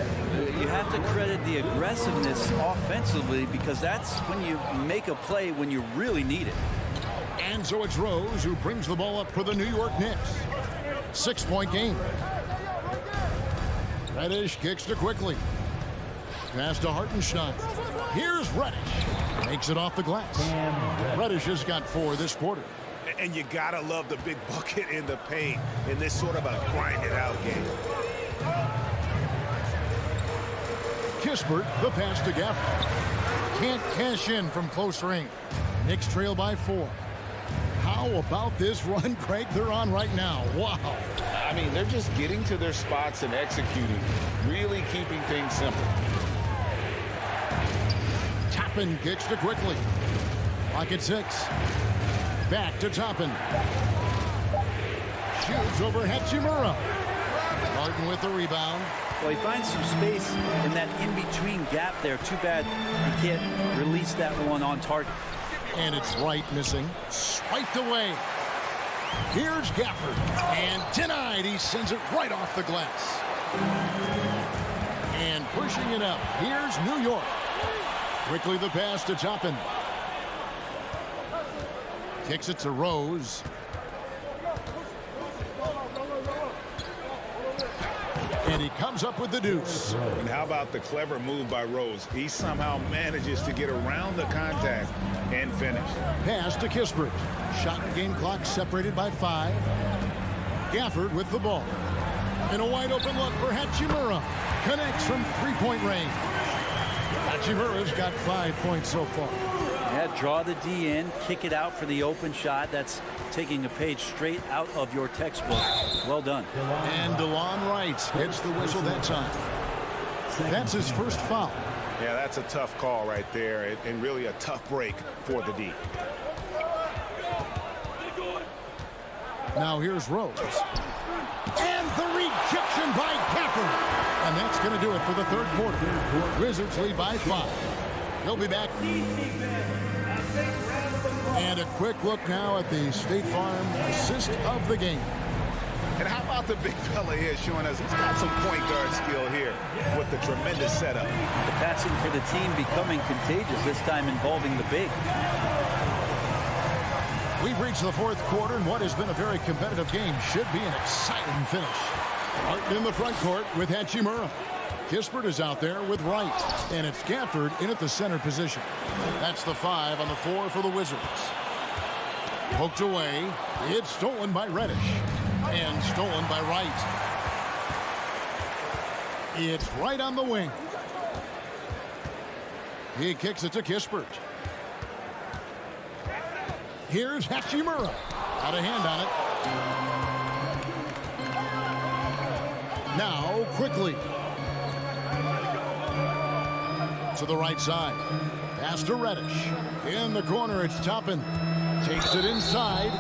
Speaker 6: You have to credit the aggressiveness offensively, because that's when you make a play when you really need it.
Speaker 5: And so it's Rose who brings the ball up for the New York Knicks. 6-point game. Reddish kicks to Quickly. Pass to Hartenstein. Here's Reddish. Makes it off the glass. Reddish has got 4 this quarter.
Speaker 7: And you gotta love the big bucket in the paint in this sort of a grind-it-out game.
Speaker 5: Kispert, the pass to Gafford. Can't cash in from close range. Knicks trail by 4. How about this run, Craig, they're on right now? Wow.
Speaker 7: I mean, they're just getting to their spots and executing, really keeping things simple.
Speaker 5: Toppin kicks to Quickly. Clock at 6. Back to Toppin. Shoots over Hachimura. Martin with the rebound.
Speaker 6: Well, he finds some space in that in-between gap there. Too bad he can't release that one on target.
Speaker 5: And it's Wright missing. Swiped away. Here's Gafford. And denied. He sends it right off the glass. And pushing it up. Here's New York. Quickly the pass to Toppin. Kicks it to Rose. And he comes up with the deuce.
Speaker 7: And how about the clever move by Rose? He somehow manages to get around the contact and finish.
Speaker 5: Pass to Kispert. Shot and game clock separated by 5. Gafford with the ball. And a wide open look for Hachimura. Connects from three-point range. Hachimura's got 5 points so far.
Speaker 6: Yeah, draw the D in, kick it out for the open shot. That's taking a page straight out of your textbook. Well done.
Speaker 5: And DeLon Wright hits the whistle that time. That's his first foul.
Speaker 7: Yeah, that's a tough call right there, and really a tough break for the D.
Speaker 5: Now here's Rose. And the rejection by Gafford. And that's going to do it for the third quarter. Wizards lead by 5. He'll be back. And a quick look now at the State Farm assist of the game.
Speaker 7: And how about the big fella here showing us he's got some point guard skill here with the tremendous setup.
Speaker 6: The passing for the team becoming contagious, this time involving the big.
Speaker 5: We've reached the fourth quarter, and what has been a very competitive game should be an exciting finish. Martin in the front court with Hachimura. Kispert is out there with Wright. And it's Gafford in at the center position. That's the 5 on the 4 for the Wizards. Poked away. It's stolen by Reddish. And stolen by Wright. It's right on the wing. He kicks it to Kispert. Here's Hachimura. Got a hand on it. Now, quickly. To the right side. Pass to Reddish. In the corner, it's Toppin. Takes it inside.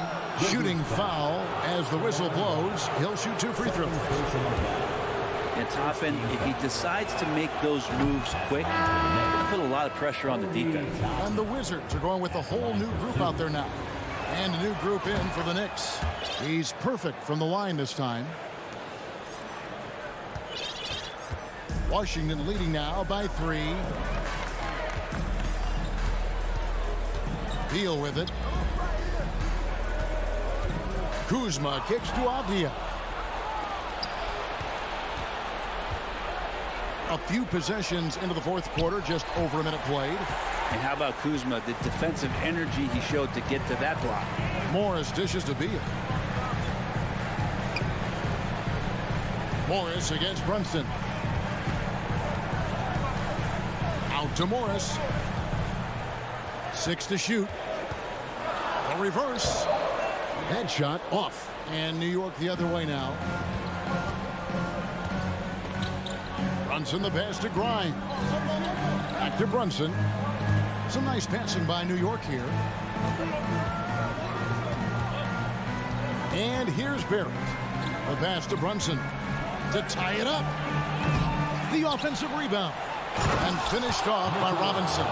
Speaker 5: Shooting foul as the whistle blows. He'll shoot 2 free throws.
Speaker 6: And Toppin, if he decides to make those moves quick, he'll put a lot of pressure on the defense.
Speaker 5: And the Wizards are going with a whole new group out there now. And a new group in for the Knicks. He's perfect from the line this time. Washington leading now by 3. Beal with it. Kuzma kicks to Avdia. A few possessions into the fourth quarter, just over a minute played.
Speaker 6: And how about Kuzma, the defensive energy he showed to get to that block.
Speaker 5: Morris dishes to Beal. Morris against Brunson. Out to Morris. 6 to shoot. A reverse. Headshot off. And New York the other way now. Brunson the pass to Grimes. Back to Brunson. Some nice passing by New York here. And here's Barrett. The pass to Brunson to tie it up. The offensive rebound. And finished off by Robinson.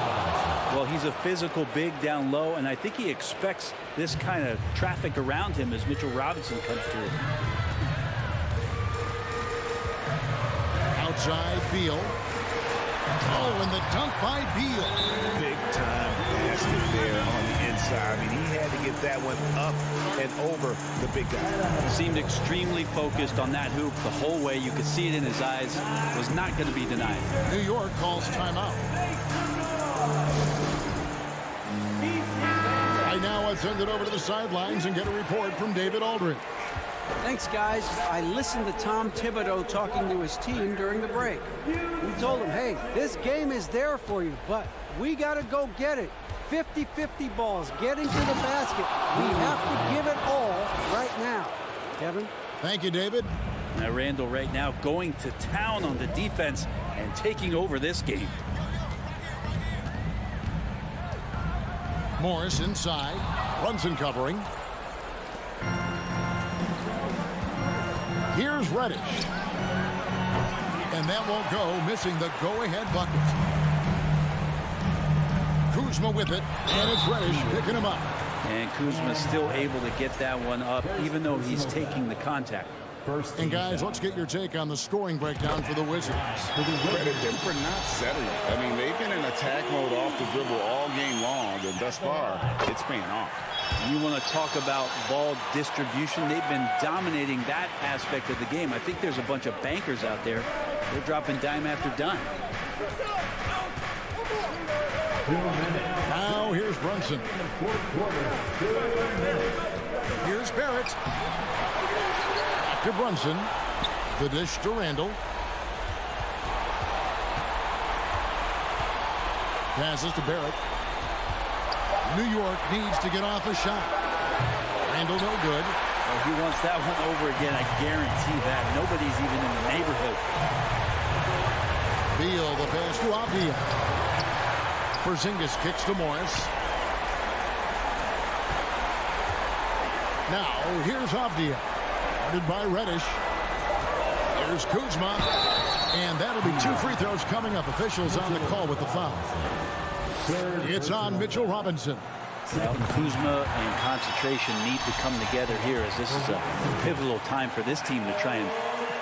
Speaker 6: Well, he's a physical big down low, and I think he expects this kind of traffic around him as Mitchell Robinson comes through.
Speaker 5: Outside Beal. Oh, and the dunk by Beal.
Speaker 7: Big time basket there on the inside. I mean, he had to get that one up and over the big guy.
Speaker 6: Seemed extremely focused on that hoop the whole way. You could see it in his eyes. Was not going to be denied.
Speaker 5: New York calls timeout. Right now, let's send it over to the sidelines and get a report from David Aldridge.
Speaker 8: Thanks, guys. I listened to Tom Thibodeau talking to his team during the break. He told them, hey, this game is there for you, but we got to go get it. 50-50 balls, getting to the basket. We have to give it all right now. Kevin?
Speaker 5: Thank you, David.
Speaker 6: Now Randall right now going to town on the defense and taking over this game.
Speaker 5: Morris inside. Brunson covering. Here's Reddish. And that won't go, missing the go-ahead bucket. Kuzma with it, and it's Reddish picking him up.
Speaker 6: And Kuzma's still able to get that one up, even though he's taking the contact.
Speaker 5: And guys, let's get your take on the scoring breakdown for the Wizards.
Speaker 7: Credit them for not settling. I mean, they've been in attack mode off the dribble all game long, and thus far, it's paying off.
Speaker 6: You want to talk about ball distribution? They've been dominating that aspect of the game. I think there's a bunch of bankers out there. They're dropping dime after dime.
Speaker 5: Now here's Brunson. Here's Barrett. Back to Brunson. The dish to Randall. Passes to Barrett. New York needs to get off a shot. Randall no good.
Speaker 6: Well, he wants that one over again. I guarantee that. Nobody's even in the neighborhood.
Speaker 5: Beal, the pass to Avdia. Porzingis kicks to Morris. Now, here's Avdia. Guarded by Reddish. Here's Kuzma. And that'll be 2 free throws coming up. Officials on the call with the foul. It's on Mitchell Robinson.
Speaker 6: Well, Kuzma and concentration need to come together here, as this is a pivotal time for this team to try and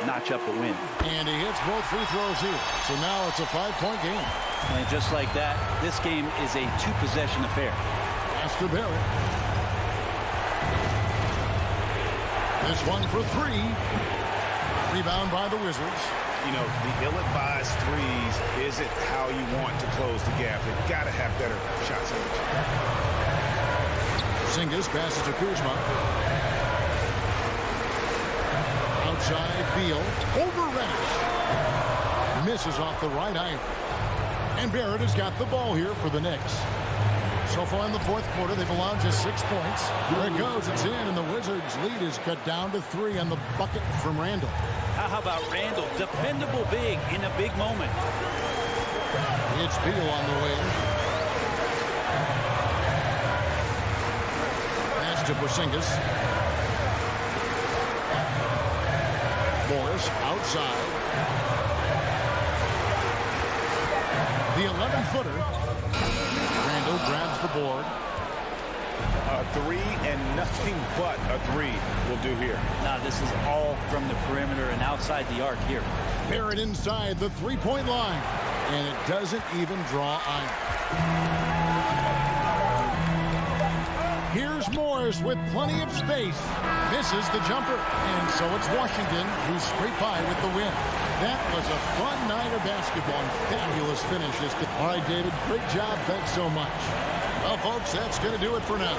Speaker 6: notch up a win.
Speaker 5: And he hits both free throws here. So now it's a 5-point game.
Speaker 6: And just like that, this game is a 2-possession affair.
Speaker 5: Pass to Barrett. This one for 3. Rebound by the Wizards.
Speaker 7: You know, the ill-advised threes isn't how you want to close the gap. They've got to have better shot selection.
Speaker 5: Porzingis passes to Kuzma. Outside, Beal. Over Reddish. Misses off the right iron. And Barrett has got the ball here for the Knicks. So far in the fourth quarter, they've allowed just 6 points. There it goes. It's in, and the Wizards' lead is cut down to 3 on the bucket from Randall.
Speaker 6: How about Randall? Dependable big in a big moment.
Speaker 5: It's Beal on the way. Pass to Porzingis. Morris outside. The 11-footer. Randall grabs the board.
Speaker 7: A 3 and nothing but a 3 will do here.
Speaker 6: Now, this is all from the perimeter and outside the arc here.
Speaker 5: Barrett inside the 3-point line. And it doesn't even draw iron. Here's Morris with plenty of space. Misses the jumper. And so it's Washington who scrape by with the win. That was a fun night of basketball and fabulous finishes. All right, David, great job. Thanks so much. Well, folks, that's going to do it for now.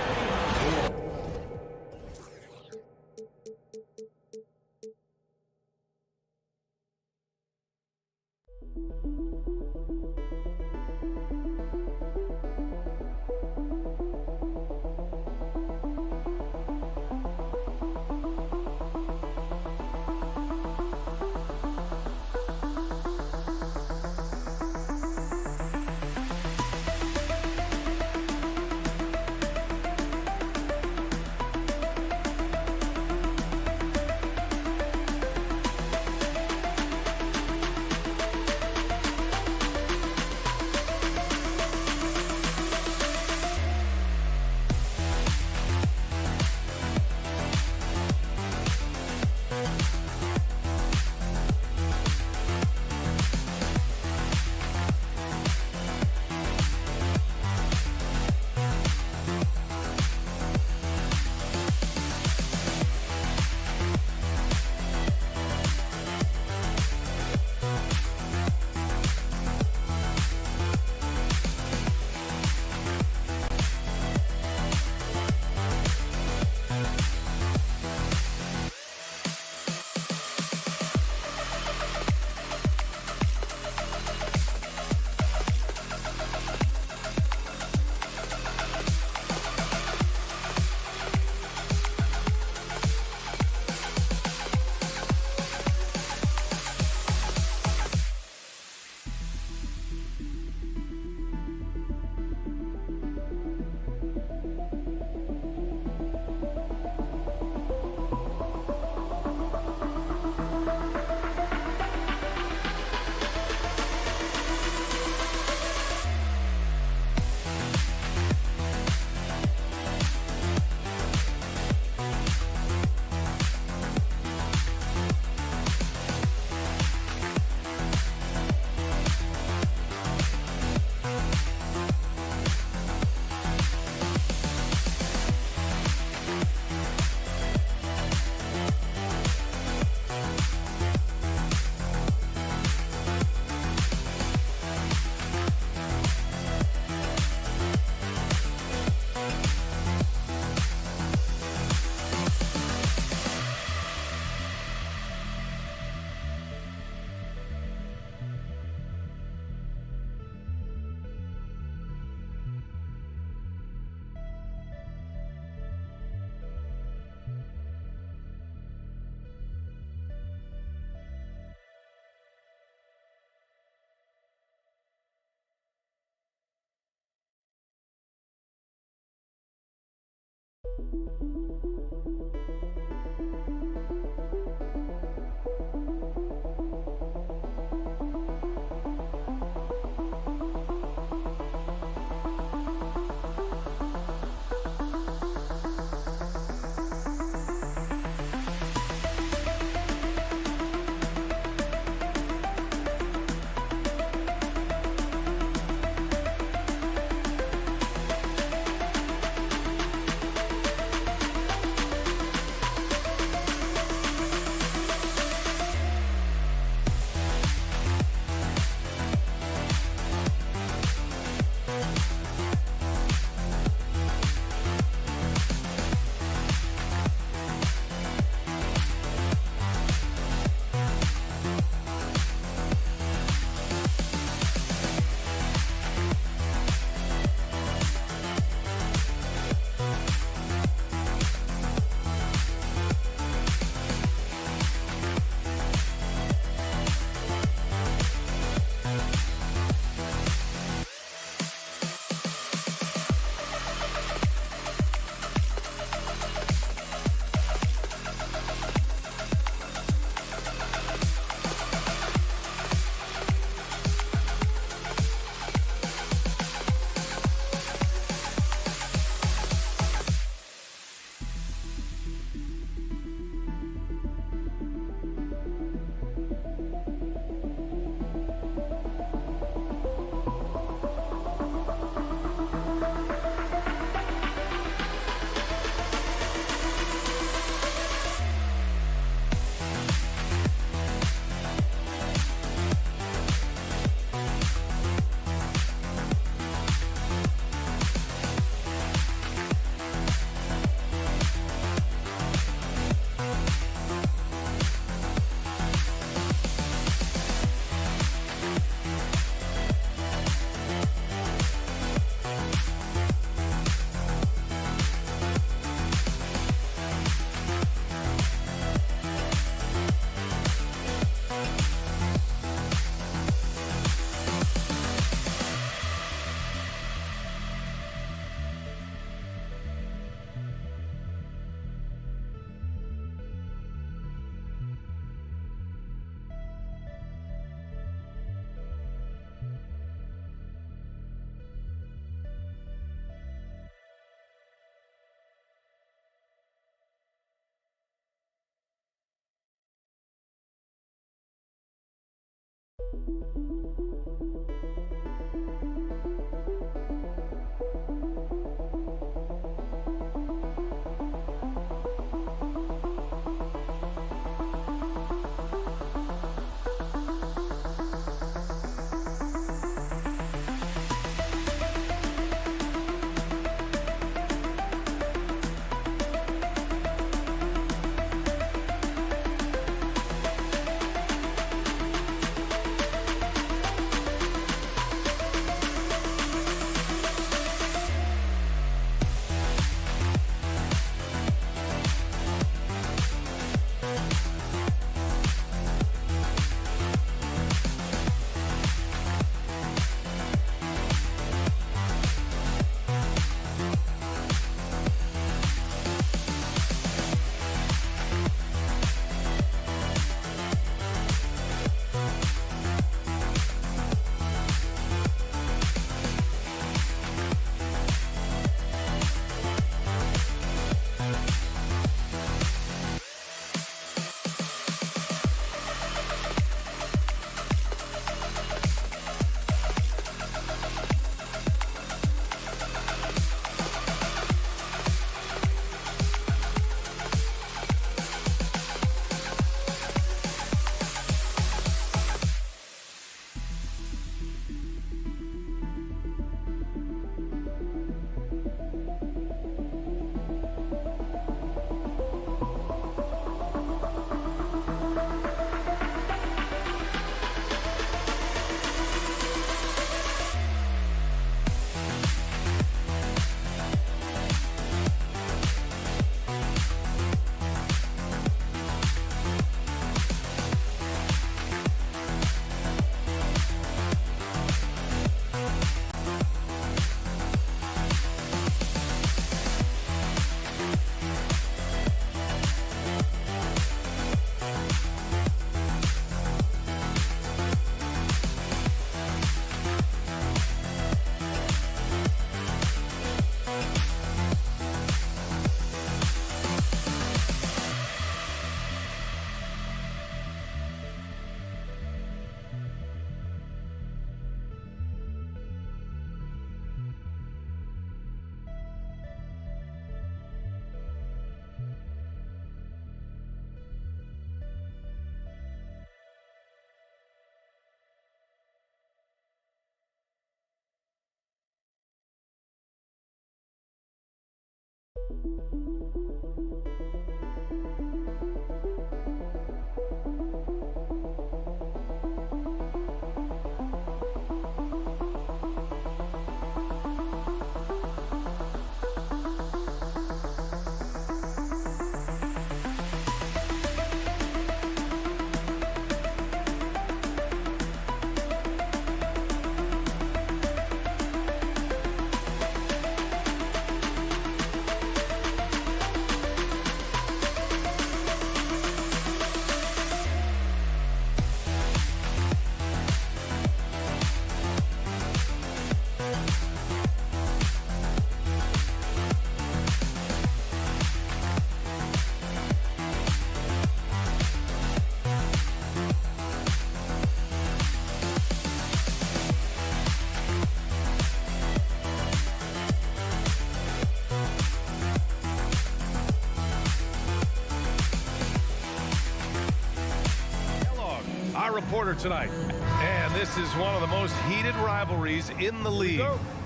Speaker 1: Our reporter tonight. And this is one of the most heated rivalries in the league.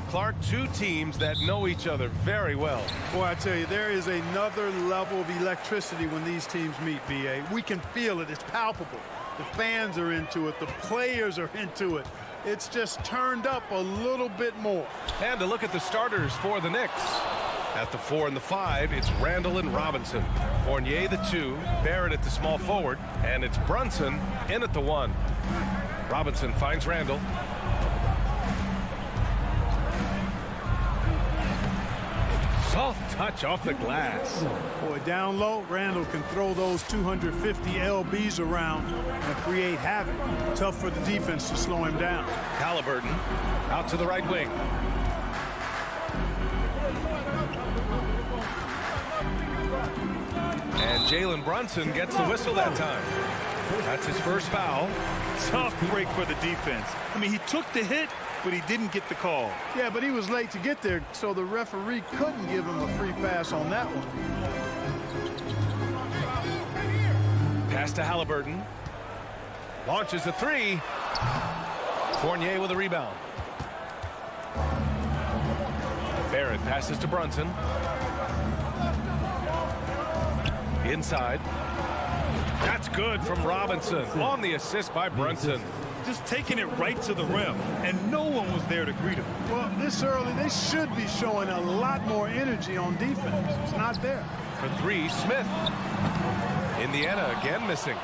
Speaker 1: Clark, two teams that know each other very well.
Speaker 9: Boy, I tell you, there is another level of electricity when these teams meet, B.A. We can feel it. It's palpable. The fans are into it. The players are into it. It's just turned up a little bit more.
Speaker 1: And to look at the starters for the Knicks. At the 4 and the 5, it's Randall and Robinson. Fournier the 2, Barrett at the small forward, and it's Brunson in at the 1. Robinson finds Randall. Soft touch off the glass.
Speaker 9: Boy, down low, Randall can throw those 250 LBs around and create havoc. Tough for the defense to slow him down.
Speaker 1: Halliburton out to the right wing. And Jalen Brunson gets the whistle that time. That's his first foul.
Speaker 3: Tough break for the defense. I mean, he took the hit, but he didn't get the call.
Speaker 9: Yeah, but he was late to get there, so the referee couldn't give him a free pass on that one.
Speaker 1: Pass to Halliburton. Launches a 3. Fournier with a rebound. Barrett passes to Brunson. Inside. That's good from Robinson on the assist by Brunson.
Speaker 3: Just taking it right to the rim, and no one was there to greet him.
Speaker 9: Well, this early, they should be showing a lot more energy on defense. It's not there.
Speaker 1: For 3, Smith. Indiana again missing.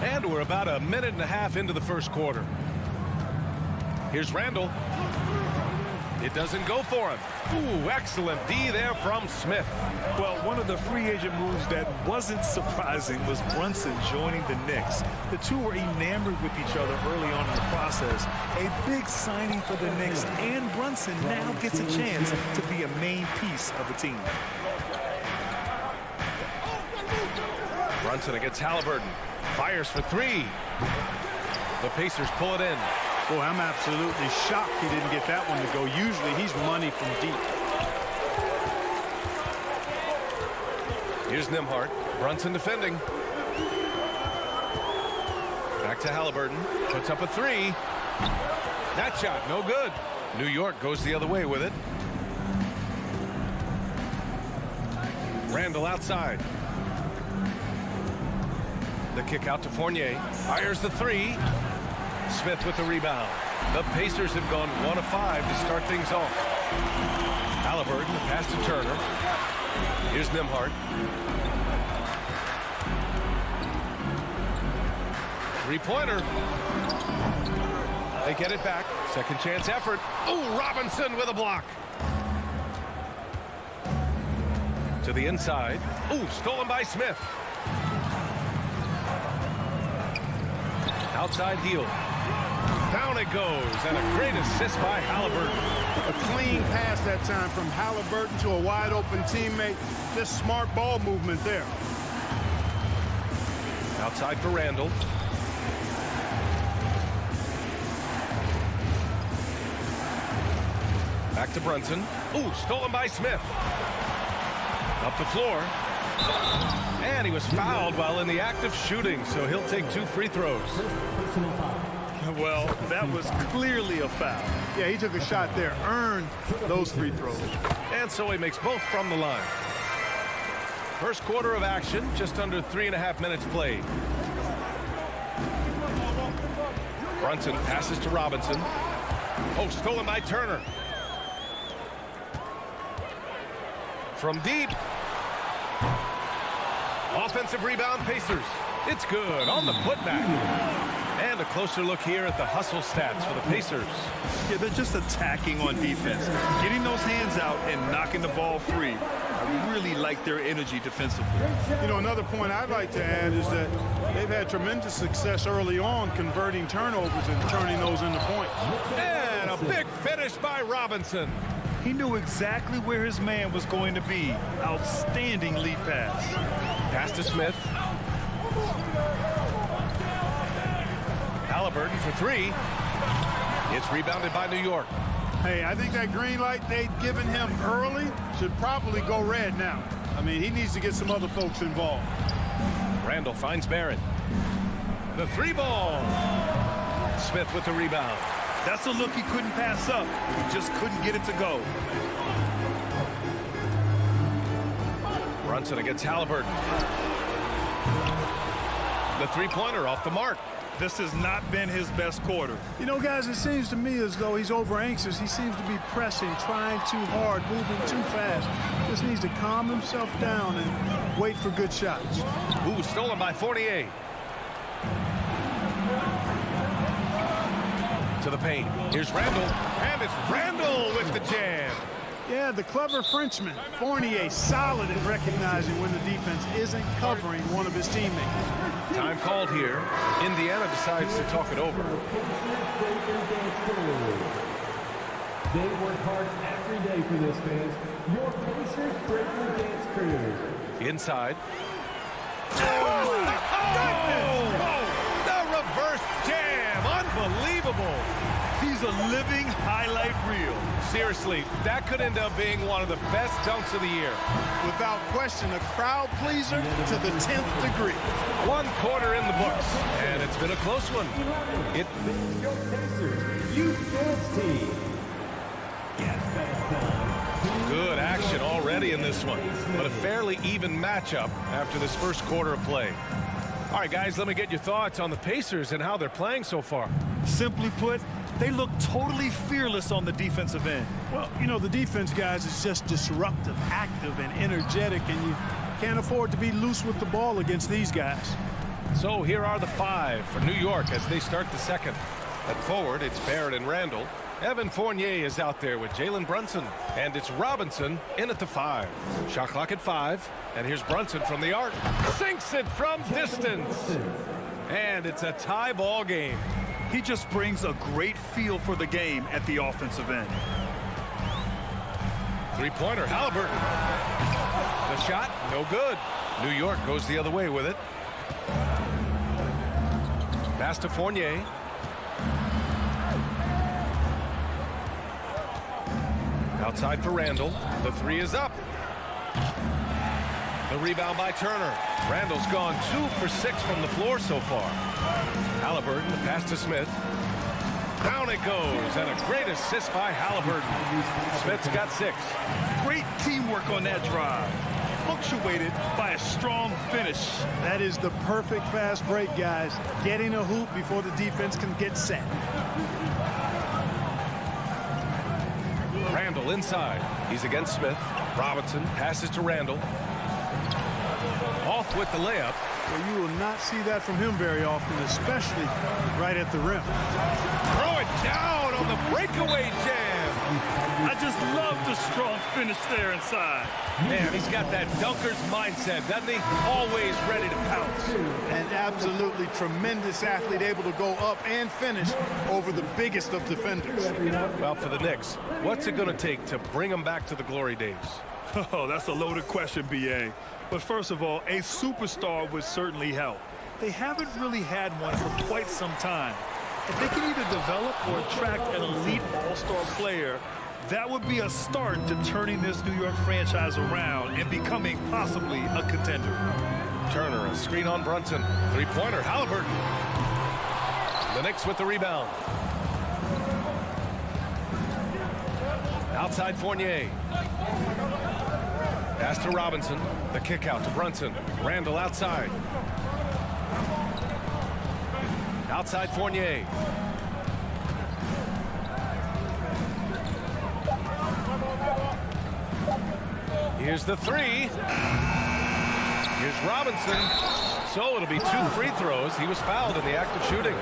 Speaker 1: And we're about a minute and a half into the first quarter. Here's Randall. It doesn't go for him. Ooh, excellent D there from Smith.
Speaker 3: Well, one of the free agent moves that wasn't surprising was Brunson joining the Knicks. The two were enamored with each other early on in the process. A big signing for the Knicks, and Brunson now gets a chance to be a main piece of the team.
Speaker 1: Brunson against Halliburton. Fires for 3. The Pacers pull it in.
Speaker 9: Boy, I'm absolutely shocked he didn't get that one to go. Usually he's money from deep.
Speaker 1: Here's Nembhard. Brunson defending. Back to Halliburton. Puts up a 3. That shot, no good. New York goes the other way with it. Randall outside. The kick out to Fournier. Fires the 3. Smith with the rebound. The Pacers have gone 1 of 5 to start things off. Halliburton, the pass to Turner. Here's Nembhard. 3-pointer. They get it back. Second chance effort. Ooh, Robinson with a block. To the inside. Ooh, stolen by Smith. Outside heel. Down it goes, and a great assist by Halliburton.
Speaker 9: A clean pass that time from Halliburton to a wide-open teammate. Just smart ball movement there.
Speaker 1: Outside for Randall. Back to Brunson. Ooh, stolen by Smith. Up the floor. And he was fouled while in the act of shooting, so he'll take 2 free throws.
Speaker 3: Well, that was clearly a foul.
Speaker 9: Yeah, he took a shot there, earned those free throws.
Speaker 1: And so he makes both from the line. First quarter of action, just under 3.5 minutes played. Brunson passes to Robinson. Oh, stolen by Turner. From deep. Offensive rebound, Pacers. It's good on the putback. And a closer look here at the hustle stats for the Pacers.
Speaker 3: Yeah, they're just attacking on defense. Getting those hands out and knocking the ball free. I really like their energy defensively.
Speaker 9: You know, another point I'd like to add is that they've had tremendous success early on converting turnovers and turning those into points.
Speaker 1: And a big finish by Robinson.
Speaker 3: He knew exactly where his man was going to be. Outstanding lead pass.
Speaker 1: Pass to Smith. Halliburton for three. It's rebounded by New York.
Speaker 9: Hey, I think that green light they'd given him early should probably go red now. I mean, he needs to get some other folks involved.
Speaker 1: Randall finds Barrett. The three ball. Smith with the rebound.
Speaker 3: That's a look he couldn't pass up. He just couldn't get it to go.
Speaker 1: Brunson against Halliburton. The three-pointer off the mark.
Speaker 3: This has not been his best quarter.
Speaker 9: You know, guys, it seems to me as though he's over anxious. He seems to be pressing, trying too hard, moving too fast. Just needs to calm himself down and wait for good shots.
Speaker 1: Ooh, stolen by Fournier. To the paint. Here's Randall. And it's Randall with the jam.
Speaker 9: Yeah, the clever Frenchman, Fournier, solid at recognizing when the defense isn't covering one of his teammates.
Speaker 1: Time called here. Indiana decides to talk it over.
Speaker 4: They work hard every day for this, fans. Your Pacers breaker dance crew.
Speaker 1: Inside.
Speaker 3: Oh,
Speaker 1: the reverse jam. Unbelievable.
Speaker 3: he's a living highlight reel.
Speaker 1: Seriously, that could end up being one of the best dunks of the year.
Speaker 9: Without question, a crowd pleaser to the 10th degree.
Speaker 1: One quarter in the books, and it's been a close one.
Speaker 4: Your Pacers Youth Dance Team.
Speaker 1: Good action already in this one, but a fairly even matchup after this first quarter of play. All right, guys, let me get your thoughts on the Pacers and how they're playing so far.
Speaker 3: Simply put, they look totally fearless on the defensive end.
Speaker 9: Well, you know, the defense, guys, is just disruptive, active, and energetic, and you can't afford to be loose with the ball against these guys.
Speaker 1: So here are the five for New York as they start the second. At forward, it's Barrett and Randall. Evan Fournier is out there with Jalen Brunson. And it's Robinson in at the 5. Shot clock at 5. And here's Brunson from the arc. Sinks it from distance. And it's a tie ball game.
Speaker 3: He just brings a great feel for the game at the offensive end.
Speaker 1: Three-pointer, Halliburton. The shot, no good. New York goes the other way with it. Pass to Fournier. Outside for Randall. The 3 is up. The rebound by Turner. Randall's gone 2 for 6 from the floor so far. Halliburton, the pass to Smith. Down it goes, and a great assist by Halliburton. Smith's got 6.
Speaker 3: Great teamwork on that drive. Punctuated by a strong finish.
Speaker 9: That is the perfect fast break, guys. Getting a hoop before the defense can get set.
Speaker 1: Randall inside. He's against Smith. Robinson passes to Randall. Off with the layup.
Speaker 9: Well, you will not see that from him very often, especially right at the rim.
Speaker 1: Throw it down on the breakaway jam.
Speaker 3: I just love the strong finish there inside.
Speaker 1: Man, he's got that dunker's mindset, doesn't he? Always ready to pounce.
Speaker 9: An absolutely tremendous athlete, able to go up and finish over the biggest of defenders.
Speaker 1: Well, for the Knicks, what's it going to take to bring them back to the glory days?
Speaker 3: Oh, that's a loaded question, B.A. But first of all, a superstar would certainly help. They haven't really had one for quite some time. If they can either develop or attract an elite all-star player, that would be a start to turning this New York franchise around and becoming possibly a contender.
Speaker 1: Turner, a screen on Brunson. Three-pointer, Halliburton. The The Knicks with the rebound. Outside Fournier. Pass to Robinson. The kick out to Brunson. Randall outside. Outside Fournier. Here's the three. Here's Robinson. So it'll be 2 free throws. He was fouled in the act of shooting.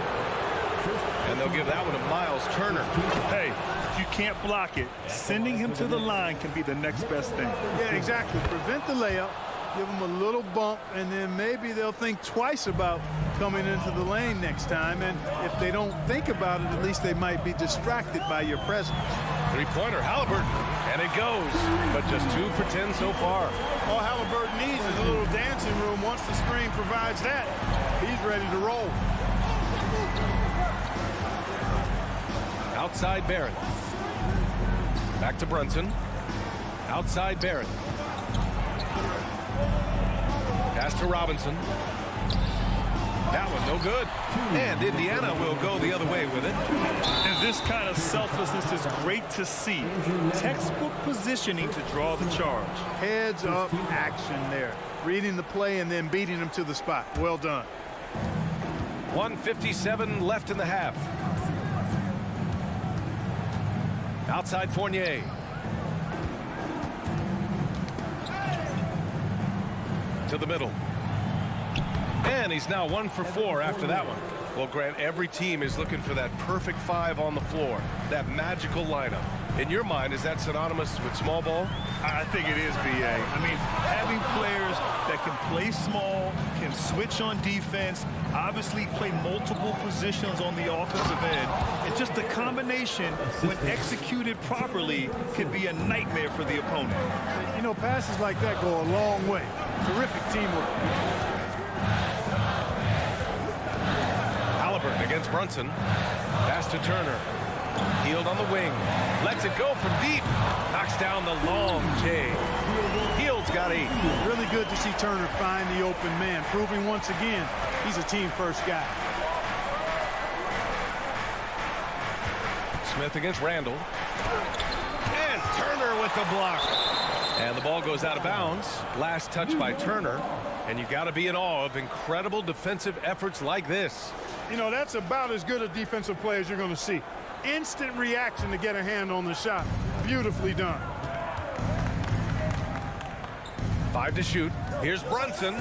Speaker 1: And they'll give that one to Miles Turner.
Speaker 3: Hey, if you can't block it, sending him to the line can be the next best thing.
Speaker 9: Yeah, exactly. Prevent the layup, give them a little bump, and then maybe they'll think twice about coming into the lane next time. And if they don't think about it, at least they might be distracted by your presence.
Speaker 1: Three-pointer, Halliburton. And it goes. But just 2 for 10 so far.
Speaker 9: All Halliburton needs is a little dancing room. Once the screen provides that, he's ready to roll.
Speaker 1: Outside Barrett. Back to Brunson. Outside Barrett. Pass to Robinson. That one no good. And Indiana will go the other way with it.
Speaker 3: And this kind of selflessness is great to see. Textbook positioning to draw the charge.
Speaker 9: Heads up action there. Reading the play and then beating him to the spot. Well done.
Speaker 1: 1:57 left in the half. Outside Fournier. To the middle. And he's now 1 for 4 after that one. Well, Grant, every team is looking for that perfect 5 on the floor. That magical lineup. In your mind, is that synonymous with small ball?
Speaker 3: I think it is, B.A. I mean, having players that can play small, can switch on defense, obviously play multiple positions on the offensive end. It's just a combination, when executed properly, could be a nightmare for the opponent.
Speaker 9: You know, passes like that go a long way. Terrific teamwork.
Speaker 1: Halliburton against Brunson. Pass to Turner. Healed on the wing. Lets it go from deep. Knocks down the long J. Hield's got 8.
Speaker 9: Really good to see Turner find the open man, proving once again he's a team-first guy.
Speaker 1: Smith against Randall. And Turner with the block. And the ball goes out of bounds. Last touch by Turner. And you got to be in awe of incredible defensive efforts like this.
Speaker 9: You know, that's about as good a defensive play as you're going to see. Instant reaction to get a hand on the shot. Beautifully done.
Speaker 1: 5 to shoot. Here's Brunson.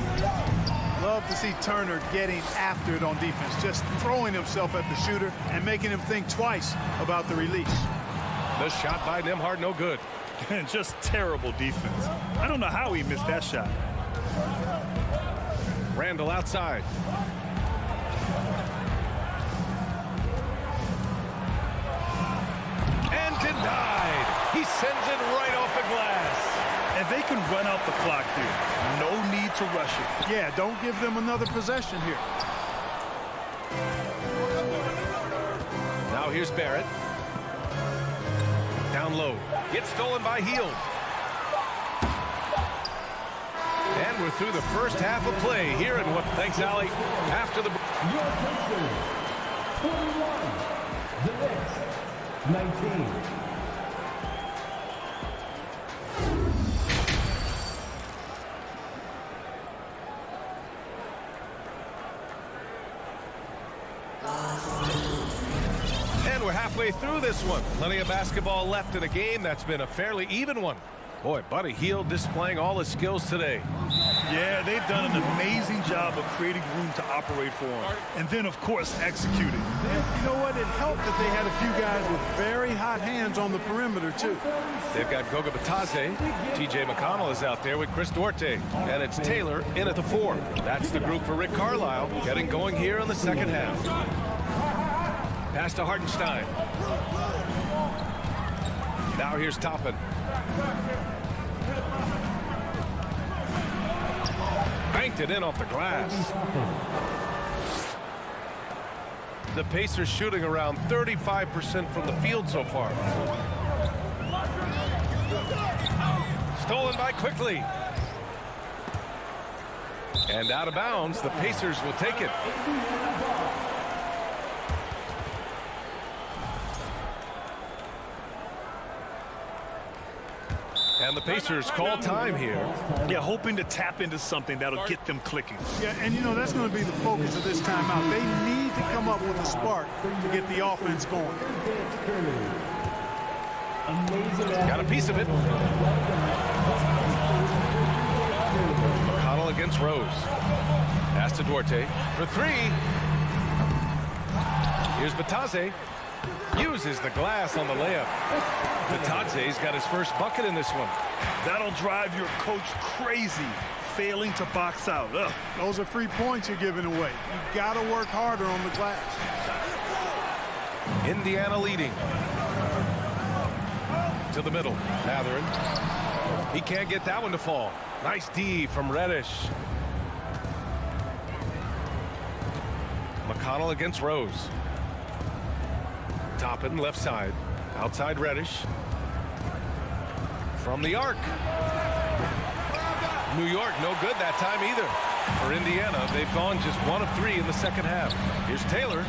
Speaker 9: Love to see Turner getting after it on defense, just throwing himself at the shooter and making him think twice about the release.
Speaker 1: The shot by Nembhard, no good.
Speaker 3: And just terrible defense. I don't know how he missed that shot.
Speaker 1: Randall outside. And denied. He sends it right off the glass.
Speaker 3: And they can run out the clock here. No need to rush it.
Speaker 9: Yeah, don't give them another possession here.
Speaker 1: Now here's Barrett. Down low. Gets stolen by Hield. And we're through the first half of play here in what, thanks, Allie, after the...
Speaker 4: Your Pacers, 21. The Knicks, 19.
Speaker 1: And we're halfway through this one. Plenty of basketball left in a game that's been a fairly even one. Boy, Buddy Hield displaying all his skills today.
Speaker 3: Yeah, they've done an amazing job of creating room to operate for him. And then, of course, executing.
Speaker 9: You know what? It helped that they had a few guys with very hot hands on the perimeter, too.
Speaker 1: They've got Goga Batadze. TJ McConnell is out there with Chris Duarte. And it's Taylor in at the 4. That's the group for Rick Carlisle, getting going here in the second half. Pass to Hartenstein. Now here's Toppin. Banked it in off the glass. The Pacers shooting around 35% from the field so far. Stolen by Quickly. And out of bounds, the Pacers will take it. And the Pacers call time here.
Speaker 3: Yeah, hoping to tap into something that'll get them clicking.
Speaker 9: Yeah, and you know, that's going to be the focus of this timeout. They need to come up with a spark to get the offense going.
Speaker 1: Got a piece of it. McConnell against Rose. Pass to Duarte for three. Here's Batadze. Uses the glass on the layup. Batadze's got his first bucket in this one.
Speaker 3: That'll drive your coach crazy, failing to box out. Ugh.
Speaker 9: Those are free points you're giving away. You've got to work harder on the glass.
Speaker 1: Indiana leading. To the middle. Matherin. He can't get that one to fall. Nice D from Reddish. McConnell against Rose. Toppin left side. Outside Reddish. From the arc. New York no good that time either. For Indiana, they've gone just 1 of 3 in the second half. Here's Taylor.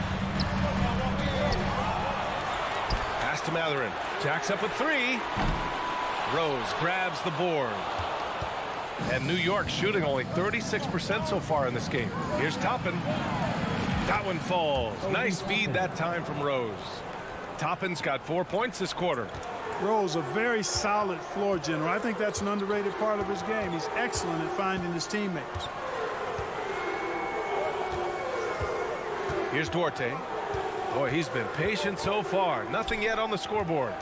Speaker 1: Pass to Matherin. Jacks up with 3. Rose grabs the board. And New York shooting only 36% so far in this game. Here's Toppin. That one falls. Nice feed that time from Rose. Toppin's got 4 points this quarter.
Speaker 9: Rose, a very solid floor general. I think that's an underrated part of his game. He's excellent at finding his teammates.
Speaker 1: Here's Duarte. Boy, he's been patient so far. Nothing yet on the scoreboard.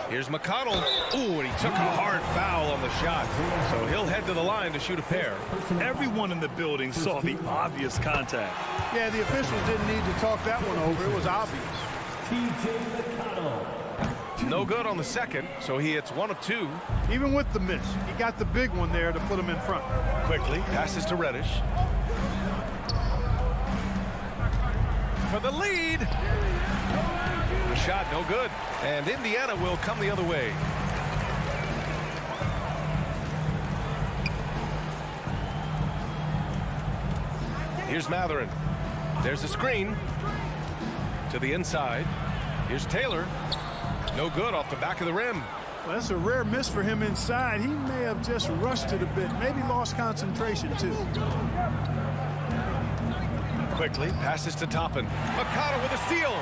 Speaker 1: Here's McConnell. Ooh, and he took a hard foul on the shot. So he'll head to the line to shoot a pair.
Speaker 3: Everyone in the building saw the obvious contact.
Speaker 9: Yeah, the officials didn't need to talk that one over. It was obvious.
Speaker 1: No good on the second, so he hits 1 of 2.
Speaker 9: Even with the miss, he got the big one there to put him in front.
Speaker 1: Quickly passes to Reddish. For the lead. The shot no good. And Indiana will come the other way. Here's Matherin. There's a screen. To the inside. Here's Taylor. No good off the back of the rim.
Speaker 9: Well, that's a rare miss for him inside. He may have just rushed it a bit. Maybe lost concentration, too.
Speaker 1: Quickly passes to Toppin. McConnell with a steal.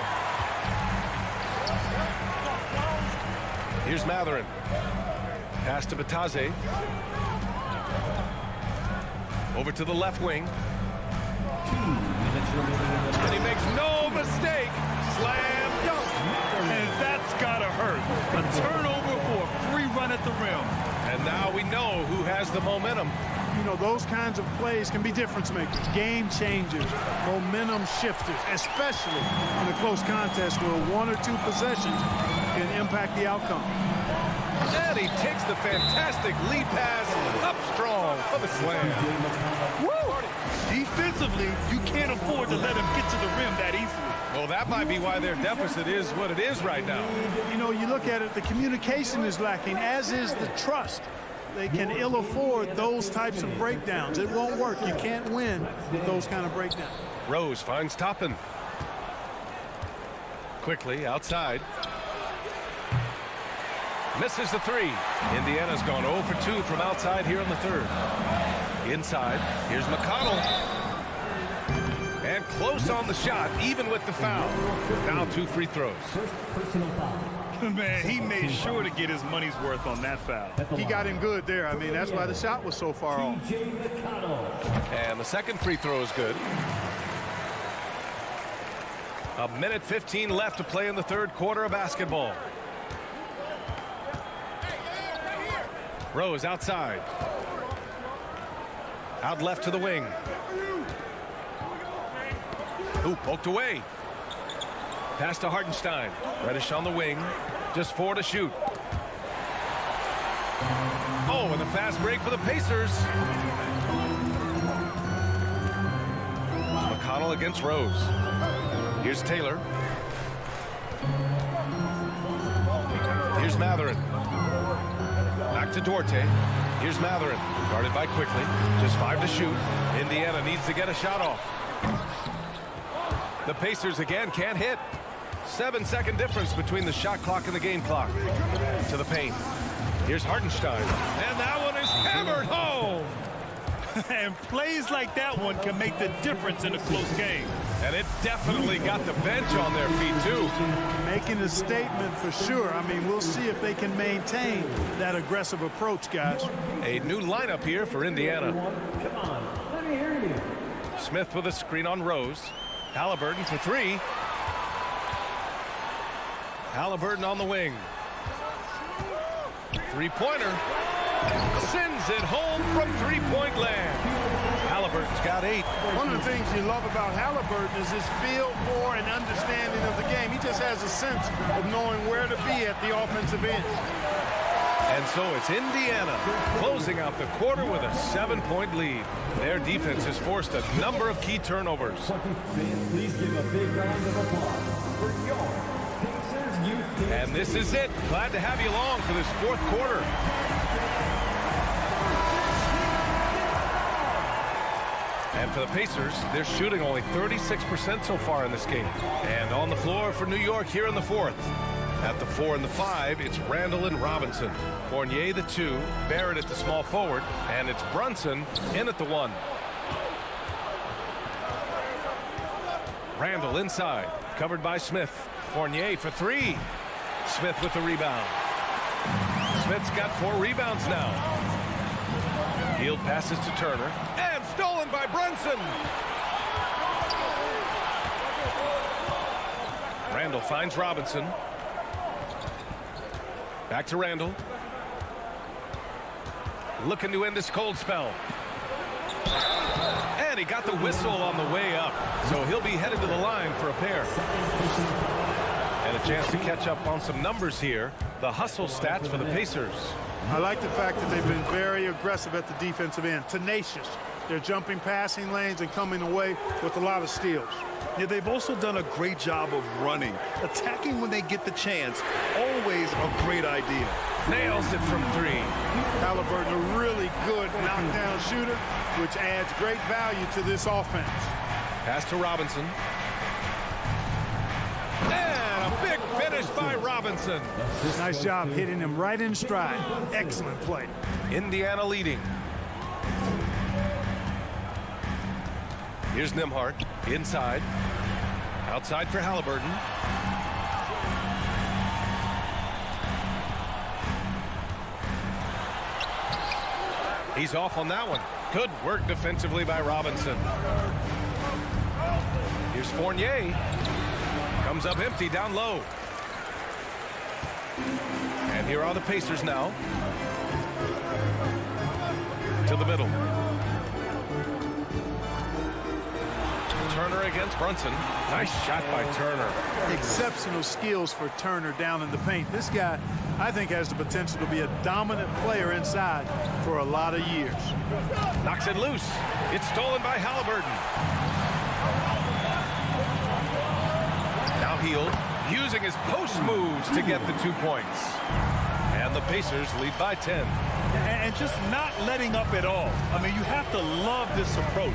Speaker 1: Here's Matherin. Pass to Batadze. Over to the left wing. And he makes no mistake. Slam dunk.
Speaker 3: And that's gotta hurt. A turnover for a free run at the rim.
Speaker 1: And now we know who has the momentum.
Speaker 9: You know, those kinds of plays can be difference makers, game changers, momentum shifters, especially in a close contest where 1 or 2 possessions can impact the outcome.
Speaker 1: And he takes the fantastic lead pass up strong for the slam.
Speaker 3: Woo! Defensively, you can't afford to let him get to the rim that easily.
Speaker 1: Well, that might be why their deficit is what it is right now.
Speaker 9: You know, you look at it, the communication is lacking, as is the trust. They can ill afford those types of breakdowns. It won't work. You can't win with those kind of breakdowns.
Speaker 1: Rose finds Toppin. Quickly outside. Misses the 3. Indiana's gone 0 for 2 from outside here in the third. Inside, here's McConnell. And close on the shot, even with the foul. Now 2 free throws.
Speaker 3: Man, he made sure to get his money's worth on that foul.
Speaker 9: He got him good there. I mean, that's why the shot was so far off.
Speaker 1: And the second free throw is good. 1:15 left to play in the third quarter of basketball. Rose outside. Out left to the wing. Ooh, poked away. Pass to Hartenstein. Reddish on the wing. Just 4 to shoot. Oh, and a fast break for the Pacers. McConnell against Rose. Here's Taylor. Here's Matherin. Back to Duarte. Here's Matherin. Guarded by Quickly. Just 5 to shoot. Indiana needs to get a shot off. The Pacers again can't hit. 7-second difference between the shot clock and the game clock. To the paint. Here's Hartenstein. And that one is hammered home.
Speaker 3: And plays like that one can make the difference in a close game.
Speaker 1: And it definitely got the bench on their feet, too.
Speaker 9: Making a statement for sure. I mean, we'll see if they can maintain that aggressive approach, guys.
Speaker 1: A new lineup here for Indiana.
Speaker 4: Come on, let me hear you.
Speaker 1: Smith with a screen on Rose. Halliburton for three. Halliburton on the wing. Three-pointer. Sends it home from three-point land. Halliburton's got 8.
Speaker 9: One of the things you love about Halliburton is his feel for and understanding of the game. He just has a sense of knowing where to be at the offensive end.
Speaker 1: And so it's Indiana closing out the quarter with a 7-point lead. Their defense has forced a number of key turnovers.
Speaker 4: Please give a big round of applause for your Pacers youth team.
Speaker 1: And this is it. Glad to have you along for this fourth quarter. And for the Pacers, they're shooting only 36% so far in this game. And on the floor for New York here in the fourth. At the 4 and the 5, it's Randall and Robinson. Fournier the 2, Barrett at the small forward, and it's Brunson in at the 1. Randall inside, covered by Smith. Fournier for 3. Smith with the rebound. Smith's got 4 rebounds now. Hield passes to Turner, and stolen by Brunson. Randall finds Robinson. Back to Randall. Looking to end this cold spell. And he got the whistle on the way up. So he'll be headed to the line for a pair. And a chance to catch up on some numbers here. The hustle stats for the Pacers.
Speaker 9: I like the fact that they've been very aggressive at the defensive end. Tenacious. They're jumping passing lanes and coming away with a lot of steals.
Speaker 3: Yeah, they've also done a great job of running. Attacking when they get the chance. Always a great idea.
Speaker 1: Nails it from 3.
Speaker 9: Halliburton, a really good knockdown shooter, which adds great value to this offense.
Speaker 1: Pass to Robinson. And a big finish by Robinson.
Speaker 9: Nice job hitting him right in stride. Excellent play.
Speaker 1: Indiana leading. Here's Nembhard inside. Outside for Halliburton. He's off on that one. Good work defensively by Robinson. Here's Fournier. Comes up empty down low. And here are the Pacers now. To the middle. Turner against Brunson. Nice shot by Turner.
Speaker 9: Exceptional skills for Turner down in the paint. This guy, I think, has the potential to be a dominant player inside for a lot of years.
Speaker 1: Knocks it loose. It's stolen by Halliburton. Now Hield using his post moves to get the 2 points. And the Pacers lead by 10.
Speaker 3: And just not letting up at all. I mean, you have to love this approach.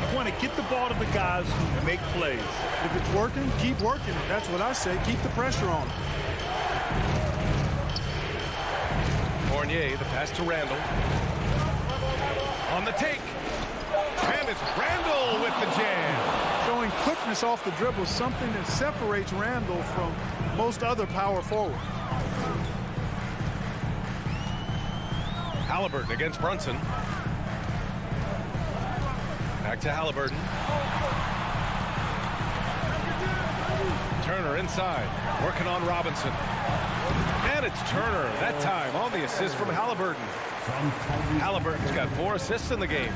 Speaker 3: You want to get the ball to the guys and make plays.
Speaker 9: If it's working, keep working. That's what I say. Keep the pressure on.
Speaker 1: Fournier, the pass to Randall. On the take. And it's Randall with the jam.
Speaker 9: Showing quickness off the dribble, something that separates Randall from most other power forwards.
Speaker 1: Halliburton against Brunson. Back to Halliburton. Turner inside, working on Robinson. And it's Turner, that time on the assist from Halliburton. Halliburton's got 4 assists in the game.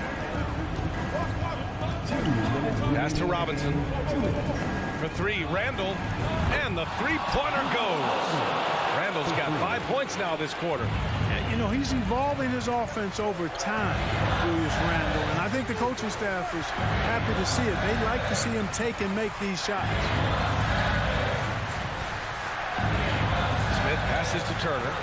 Speaker 1: Pass to Robinson. For 3, Randall. And the three-pointer goes. Randall's got 5 points now this quarter.
Speaker 9: You know, he's evolving his offense over time, Julius Randall, and I think the coaching staff is happy to see it. They like to see him take and make these shots.
Speaker 1: Smith passes to Turner.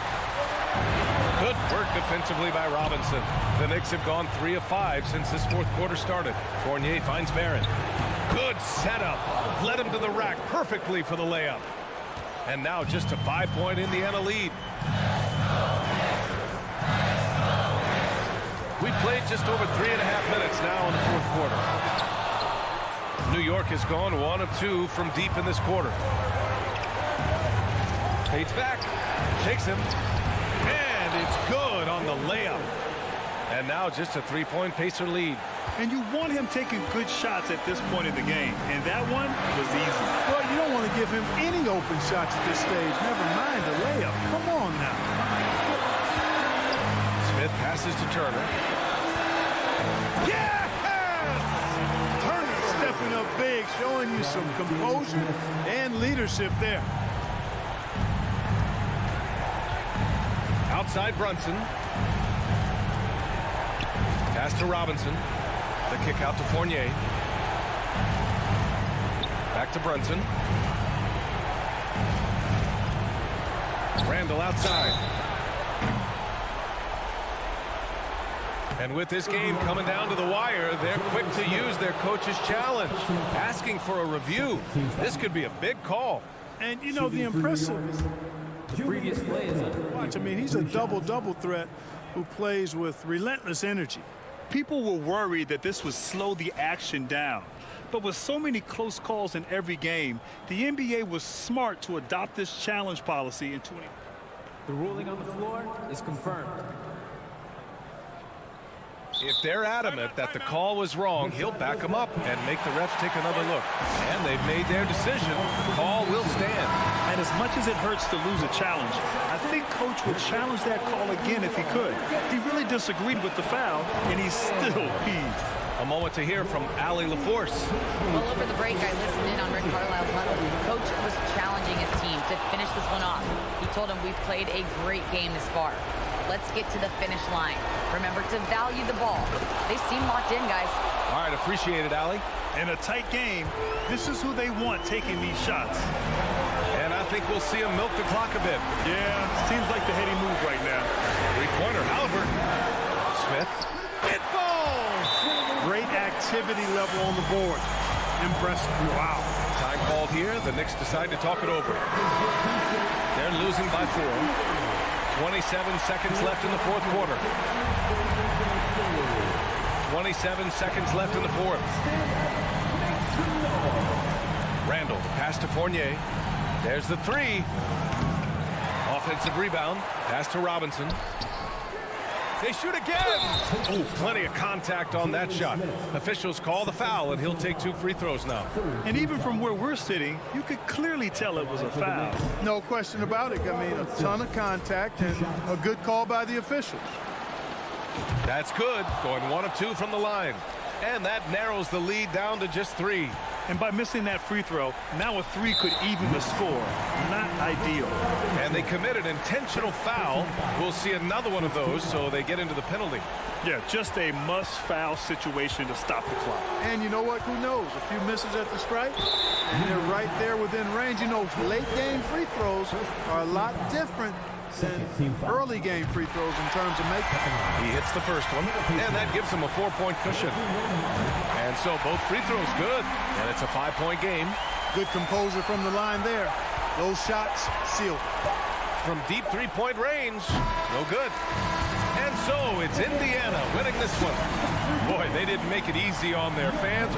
Speaker 1: Good work defensively by Robinson. The Knicks have gone 3 of 5 since this fourth quarter started. Fournier finds Barrett. Good setup. Led him to the rack perfectly for the layup. And now just a 5-point Indiana lead. We played just over 3.5 minutes now in the fourth quarter. New York has gone 1 of 2 from deep in this quarter. Tate's back, shakes him, and it's good on the layup. And now just a 3-point Pacer lead.
Speaker 3: And you want him taking good shots at this point in the game. And that one was easy.
Speaker 9: Well, you don't want to give him any open shots at this stage. Never mind a layup. Come on now.
Speaker 1: Smith passes to Turner.
Speaker 9: Yes! Turner stepping up big, showing you some composure and leadership there.
Speaker 1: Outside Brunson. Pass to Robinson. The kick out to Fournier. Back to Brunson. Randall outside. And with this game coming down to the wire, they're quick to use their coach's challenge, asking for a review. This could be a big call.
Speaker 9: And, you know, the impressive
Speaker 4: The previous play is
Speaker 9: watch. I mean, he's a double-double threat who plays with relentless energy.
Speaker 3: People were worried that this would slow the action down. But with so many close calls in every game, the NBA was smart to adopt this challenge policy in 20.
Speaker 4: The ruling on the floor is confirmed.
Speaker 1: If they're adamant that the call was wrong, he'll back them up and make the refs take another look. And they've made their decision. The call will stand.
Speaker 3: And as much as it hurts to lose a challenge, I think Coach would challenge that call again if he could. He really disagreed with the foul, and he's still peeved.
Speaker 1: A moment to hear from Allie LaForce.
Speaker 10: Well, over the break, I listened in on Rick Carlisle's huddle. Coach was challenging his team to finish this one off. He told him, we've played a great game this far. Let's get to the finish line. Remember to value the ball. They seem locked in, guys.
Speaker 1: All right, appreciate it, Allie.
Speaker 3: In a tight game, this is who they want taking these shots.
Speaker 1: And I think we'll see him milk the clock a bit.
Speaker 3: Yeah, seems like the heady move right now.
Speaker 1: Three-pointer, Halliburton. Smith. It falls!
Speaker 9: Great activity level on the board. Impressive. Wow.
Speaker 1: Time called here. The Knicks decide to talk it over. They're losing by 4. 27 seconds left in the fourth quarter. 27 seconds left in the fourth. Randall, pass to Fournier. There's the 3. Offensive rebound. Pass to Robinson. They shoot again. Oh, plenty of contact on that shot. Officials call the foul, and he'll take 2 free throws now.
Speaker 3: And even from where we're sitting, you could clearly tell it was a foul.
Speaker 9: No question about it. I mean, a ton of contact and a good call by the officials.
Speaker 1: That's good. Going 1 of 2 from the line. And that narrows the lead down to just 3.
Speaker 3: And by missing that free throw, now a 3 could even the score. Not ideal.
Speaker 1: And they commit an intentional foul. We'll see another one of those, so they get into the penalty.
Speaker 3: Yeah, just a must-foul situation to stop the clock.
Speaker 9: And you know what? Who knows? A few misses at the stripe, and they're right there within range. You know, late-game free throws are a lot different than early game free throws in terms of making.
Speaker 1: He hits the first one, and that gives him a 4-point cushion. And so both free throws good, and it's a 5-point game.
Speaker 9: Good composure from the line there. Those shots sealed.
Speaker 1: From deep 3-point range, no good. And so it's Indiana winning this one. Boy, they didn't make it easy on their fans.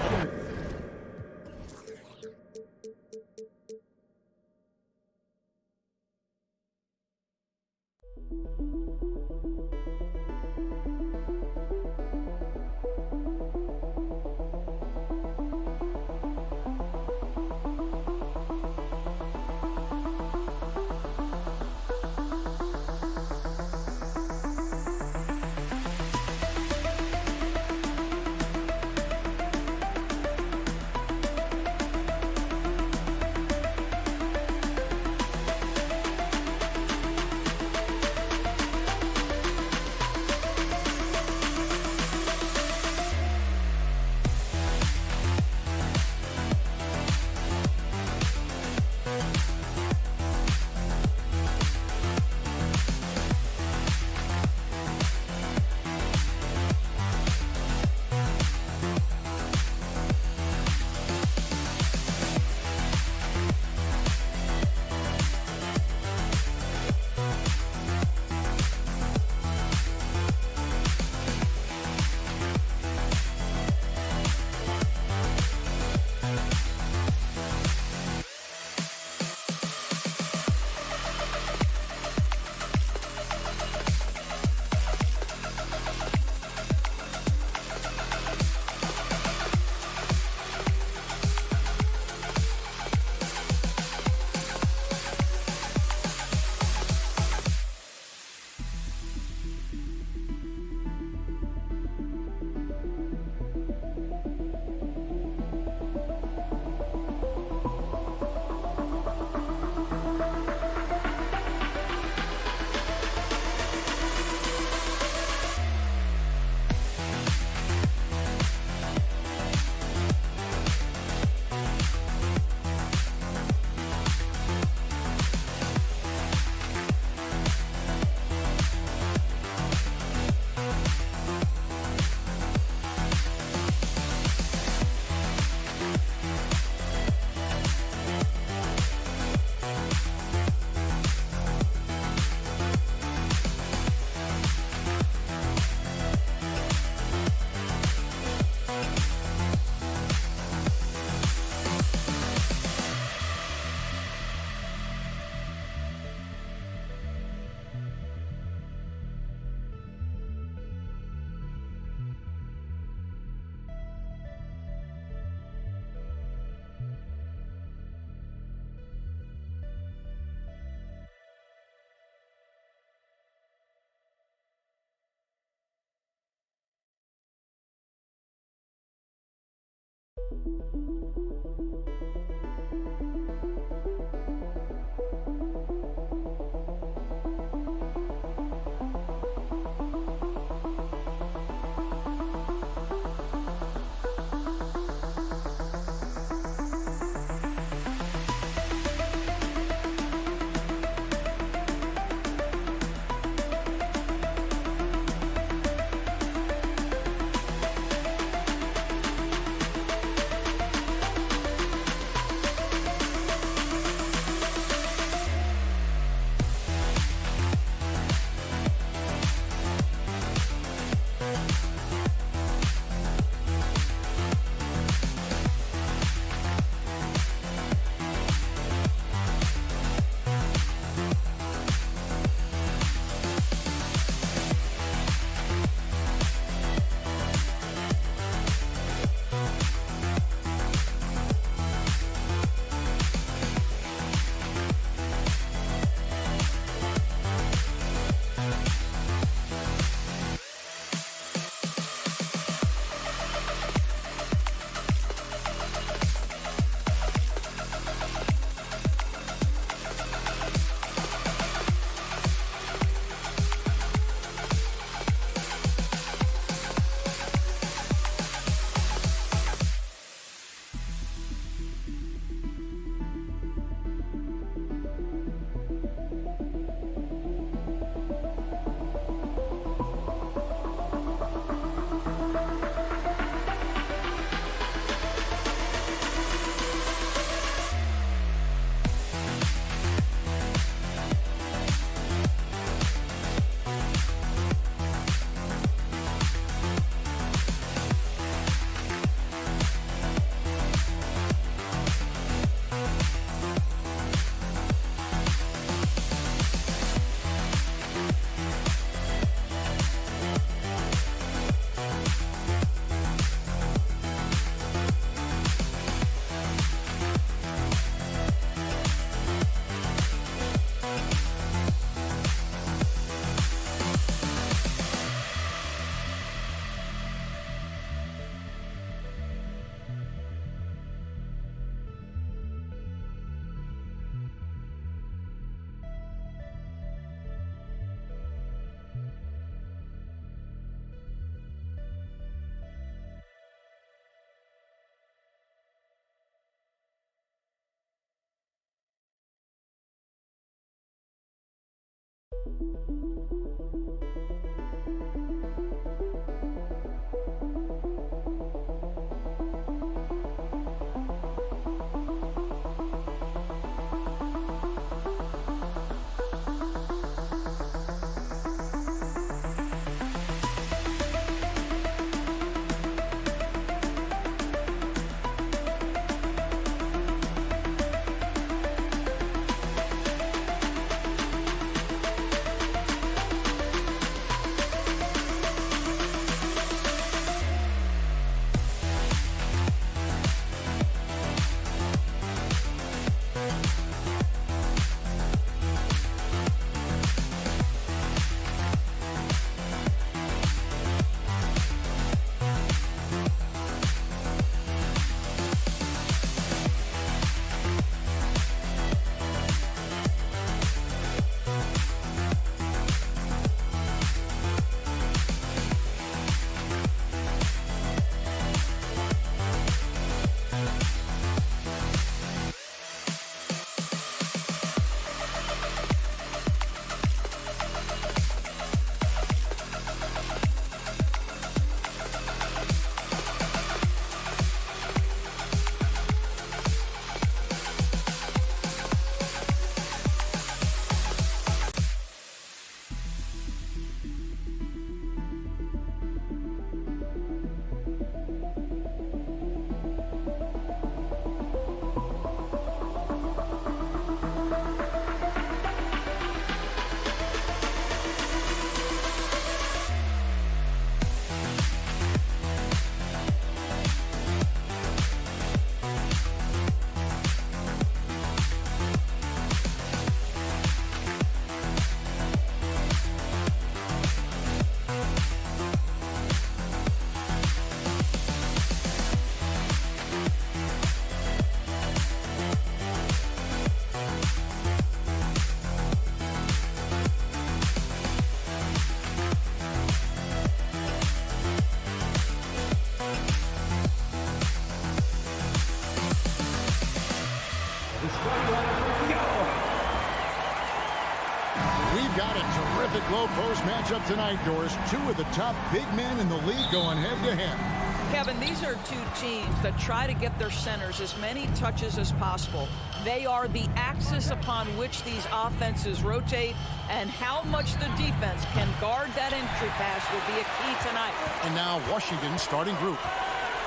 Speaker 5: close matchup tonight, Doris. Two of the top big men in the league going head-to-head.
Speaker 2: Kevin, these are two teams that try to get their centers as many touches as possible. They are the axis upon which these offenses rotate, and how much the defense can guard that entry pass will be a key tonight.
Speaker 5: And now Washington's starting group.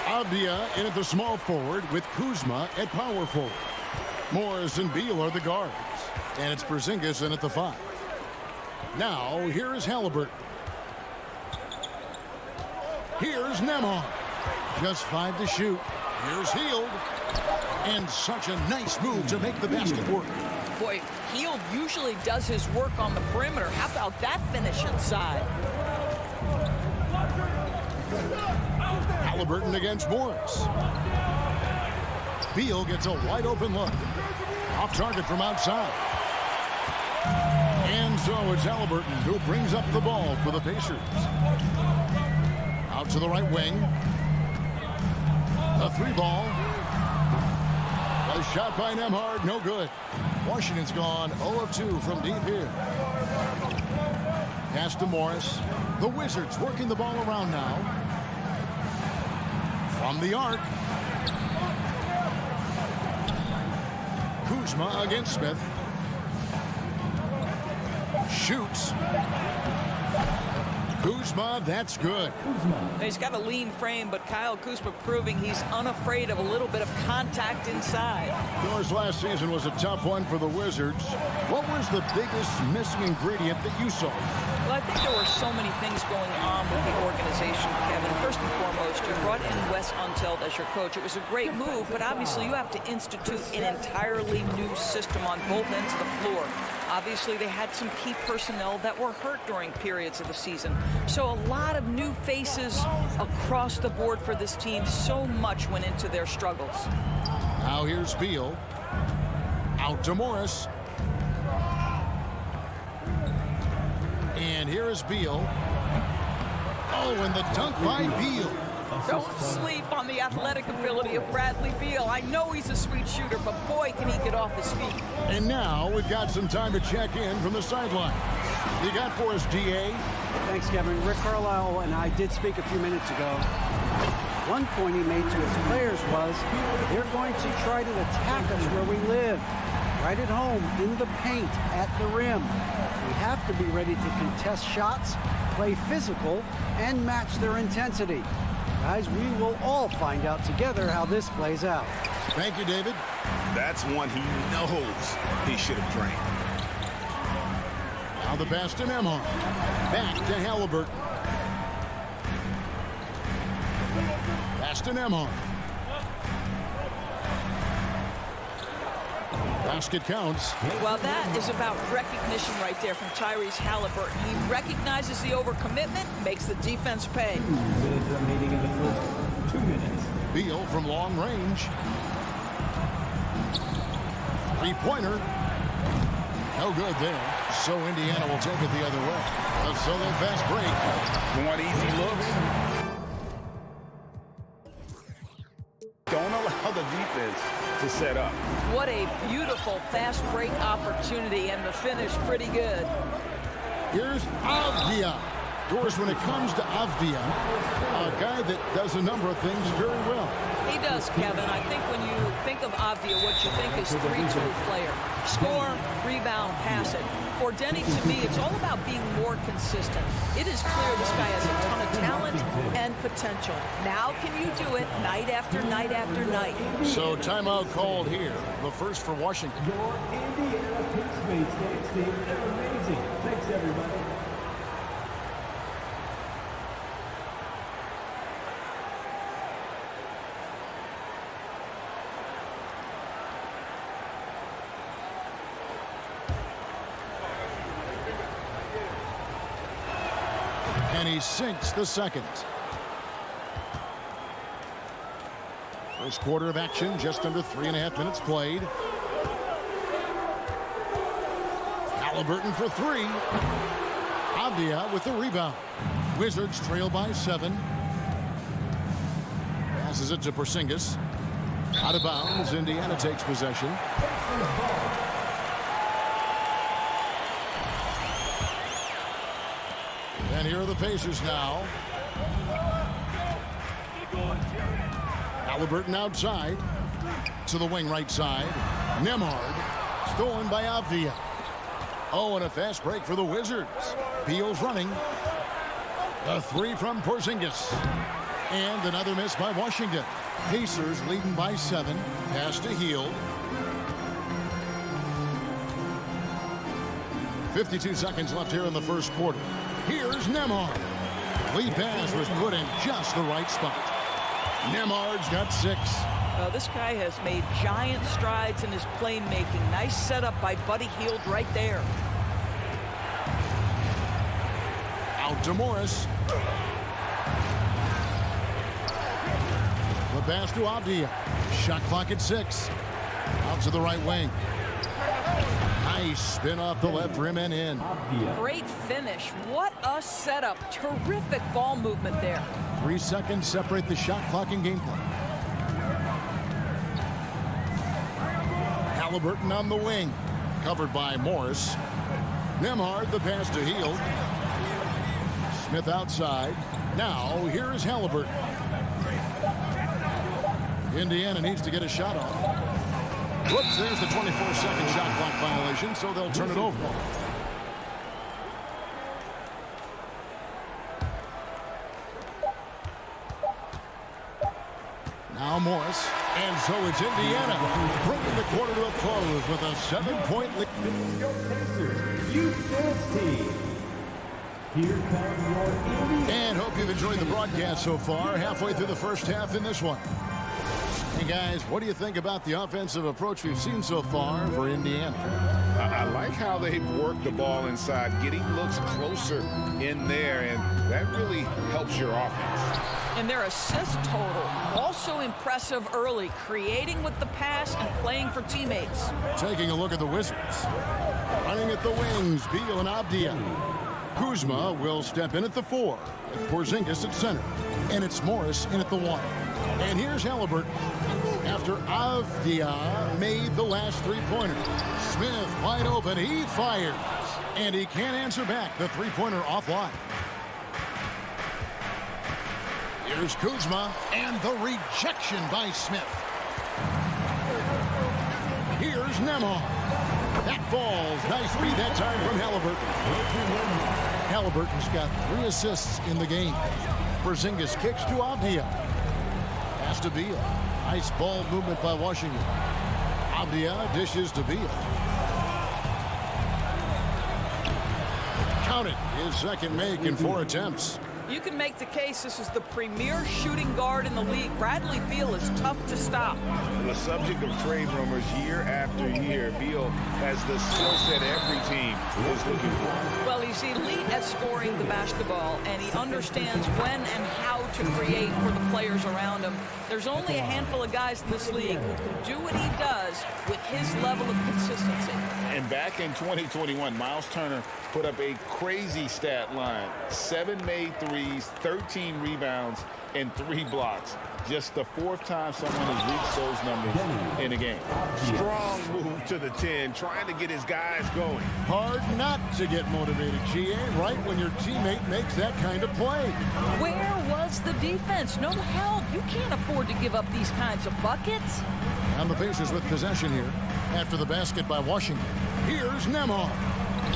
Speaker 5: Avdia in at the small forward with Kuzma at power forward. Morris and Beal are the guards. And it's Porzingis in at the 5. Now, here is Halliburton. Here's Nembhard. Just 5 to shoot. Here's Hield. And such a nice move to make the basket work.
Speaker 2: Boy, Hield usually does his work on the perimeter. How about that finish inside?
Speaker 5: Halliburton against Morris. Beal gets a wide open look. Off target from outside. And so it's Halliburton who brings up the ball for the Pacers. Out to the right wing. A 3-ball. A shot by Nembhard, no good. Washington's gone 0 of 2 from deep here. Pass to Morris. The Wizards working the ball around now. From the arc. Kuzma against Smith. Shoots. Kuzma, that's good.
Speaker 2: He's got a lean frame, but Kyle Kuzma proving he's unafraid of a little bit of contact inside.
Speaker 5: Yours last season was a tough one for the Wizards. What was the biggest missing ingredient that you saw?
Speaker 2: Well, I think there were so many things going on with the organization, Kevin. First and foremost, you brought in Wes Unteld as your coach. It was a great move, but obviously you have to institute an entirely new system on both ends of the floor. Obviously, they had some key personnel that were hurt during periods of the season. So a lot of new faces across the board for this team. So much went into their struggles.
Speaker 5: Now here's Beal. Out to Morris. And here is Beal. Oh, and the dunk by Beal.
Speaker 2: Don't sleep on the athletic ability of Bradley Beal. I know he's a sweet shooter, but boy, can he get off his feet.
Speaker 5: And now we've got some time to check in from the sideline. You got for us, DA?
Speaker 8: Thanks, Kevin. Rick Carlisle and I did speak a few minutes ago. One point he made to his players was, they're going to try to attack us where we live. Right at home, in the paint, at the rim. We have to be ready to contest shots, play physical, and match their intensity. Guys, we will all find out together how this plays out.
Speaker 5: Thank you, David.
Speaker 7: That's one he knows he should have drained.
Speaker 5: Now the pass to Nembhard. Back to Halliburton. Pass to Nembhard. Basket counts.
Speaker 2: Well, that is about recognition right there from Tyrese Halliburton. He recognizes the overcommitment, makes the defense pay.
Speaker 4: 2 minutes remaining in the first 2 minutes.
Speaker 5: Beal from long range. Three-pointer. No good there. So Indiana will take it the other way. A solo fast break.
Speaker 7: One easy look. Don't allow the defense to set up.
Speaker 2: What a beautiful fast break opportunity, and the finish pretty good.
Speaker 5: Here's Avdia. Doris, when it comes to Avdia, a guy that does a number of things very well.
Speaker 2: He does, Kevin. I think when you think of Avdia, what you think is 3-tool player. Score, rebound, pass it. For Denny, to me, it's all about being more consistent. It is clear this guy has a ton of talent and potential. Now can you do it night after night after night?
Speaker 5: So timeout called here. The first for Washington.
Speaker 4: Your Indiana Pacemates dance team is amazing. Thanks, everybody.
Speaker 5: And he sinks the second. First quarter of action, just under 3.5 minutes played. Halliburton for 3. Avdia with the rebound. Wizards trail by 7. Passes it to Porzingis. Out of bounds, Indiana takes possession. And here are the Pacers now. Halliburton outside to the wing right side. Nembhard stolen by Avdia. Oh, and a fast break for the Wizards. Beal's running. A three from Porzingis. And another miss by Washington. Pacers leading by 7. Pass to Hield. 52 seconds left here in the first quarter. Here's Nembhard. Lead pass was put in just the right spot. Nembhard's got 6.
Speaker 2: This guy has made giant strides in his playmaking. Nice setup by Buddy Hield right there.
Speaker 5: Out to Morris. The pass to Avdia. Shot clock at 6. Out to the right wing. Nice spin off the left rim and in.
Speaker 2: Great finish. What a setup. Terrific ball movement there.
Speaker 5: 3 seconds separate the shot clock and game clock. Halliburton on the wing. Covered by Morris. Nembhard, the pass to Hield. Smith outside. Now, here is Halliburton. Indiana needs to get a shot off. Whoops, there's the 24-second shot clock violation, so they'll turn it over. Now Morris, and so it's Indiana bringing the quarter to a close with a 7-point lead.
Speaker 4: Here comes your
Speaker 5: And hope you've enjoyed the broadcast so far. Halfway through the first half in this one. Hey guys, what do you think about the offensive approach we've seen so far for Indiana?
Speaker 7: I like how they've worked the ball inside, getting looks closer in there, and that really helps your offense.
Speaker 2: And their assist total, also impressive early, creating with the pass and playing for teammates.
Speaker 5: Taking a look at the Wizards. Running at the wings, Beal and Avdia. Kuzma will step in at the 4, with Porzingis at center. And it's Morris in at the 1. And here's Halliburton. After Avdia made the last three-pointer. Smith wide open, he fires. And he can't answer back, the three-pointer offline. Here's Kuzma, and the rejection by Smith. Here's Nembhard. That falls. Nice read that time from Halliburton. Halliburton's got 3 assists in the game. Porzingis kicks to Avdia. Pass to Beal. Nice ball movement by Washington. Avdia dishes to Beal. Count it. His second make in 4 attempts.
Speaker 2: You can make the case this is the premier shooting guard in the league. Bradley Beal is tough to stop.
Speaker 7: The subject of trade rumors year after year, Beal has the skill set every team is looking for.
Speaker 2: Well, he's elite at scoring the basketball, and he understands when and how to create for the players around him. There's only a handful of guys in this league who can do what he does with his level of consistency.
Speaker 7: And back in 2021, Miles Turner put up a crazy stat line. 7 made threes, 13 rebounds, and 3 blocks. Just the 4th time someone has reached those numbers in a game. Strong move to the 10, trying to get his guys going.
Speaker 5: Hard not to get motivated, GA, right when your teammate makes that kind of play.
Speaker 2: Where was the defense? No help. You can't afford to give up these kinds of buckets.
Speaker 5: And the Pacers with possession here after the basket by Washington. Here's Nembhard.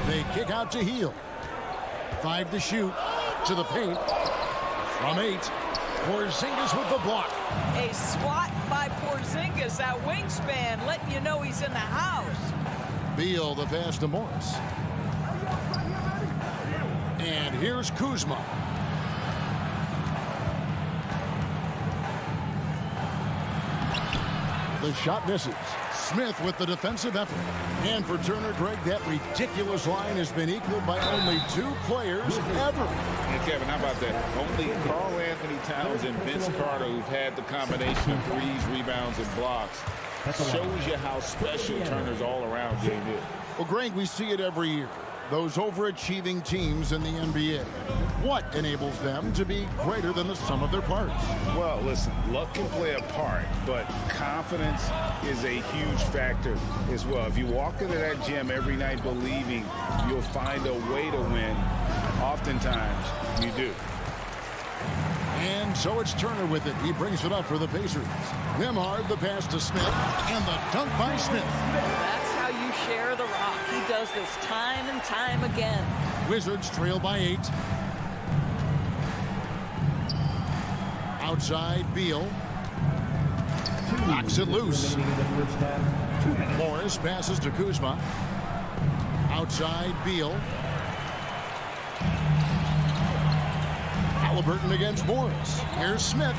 Speaker 5: They kick out to Hield. 5 to shoot. To the paint. From 8. Porzingis with the block.
Speaker 2: A swat by Porzingis. That wingspan letting you know he's in the house.
Speaker 5: Beal the pass to Morris. And here's Kuzma. The shot misses. Smith with the defensive effort. And for Turner, Greg, that ridiculous line has been equaled by only 2 players ever.
Speaker 7: And Kevin, how about that? Only Karl Anthony Towns and Vince Carter, who've had the combination of threes, rebounds, and blocks, shows you how special Turner's all-around game is.
Speaker 5: Well, Greg, we see it every year. Those overachieving teams in the NBA. What enables them to be greater than the sum of their parts?
Speaker 7: Well, listen, luck can play a part, but confidence is a huge factor as well. If you walk into that gym every night believing you'll find a way to win, Oftentimes, you do.
Speaker 5: And so it's Turner with it. He brings it up for the Pacers. Nembhard, the pass to Smith, and the dunk by Smith.
Speaker 2: That's how you share the rock. He does this time and time again.
Speaker 5: Wizards trail by 8. Outside, Beal. Knocks it loose. Morris passes to Kuzma. Outside, Beal. Halliburton against Morris. Here's Smith.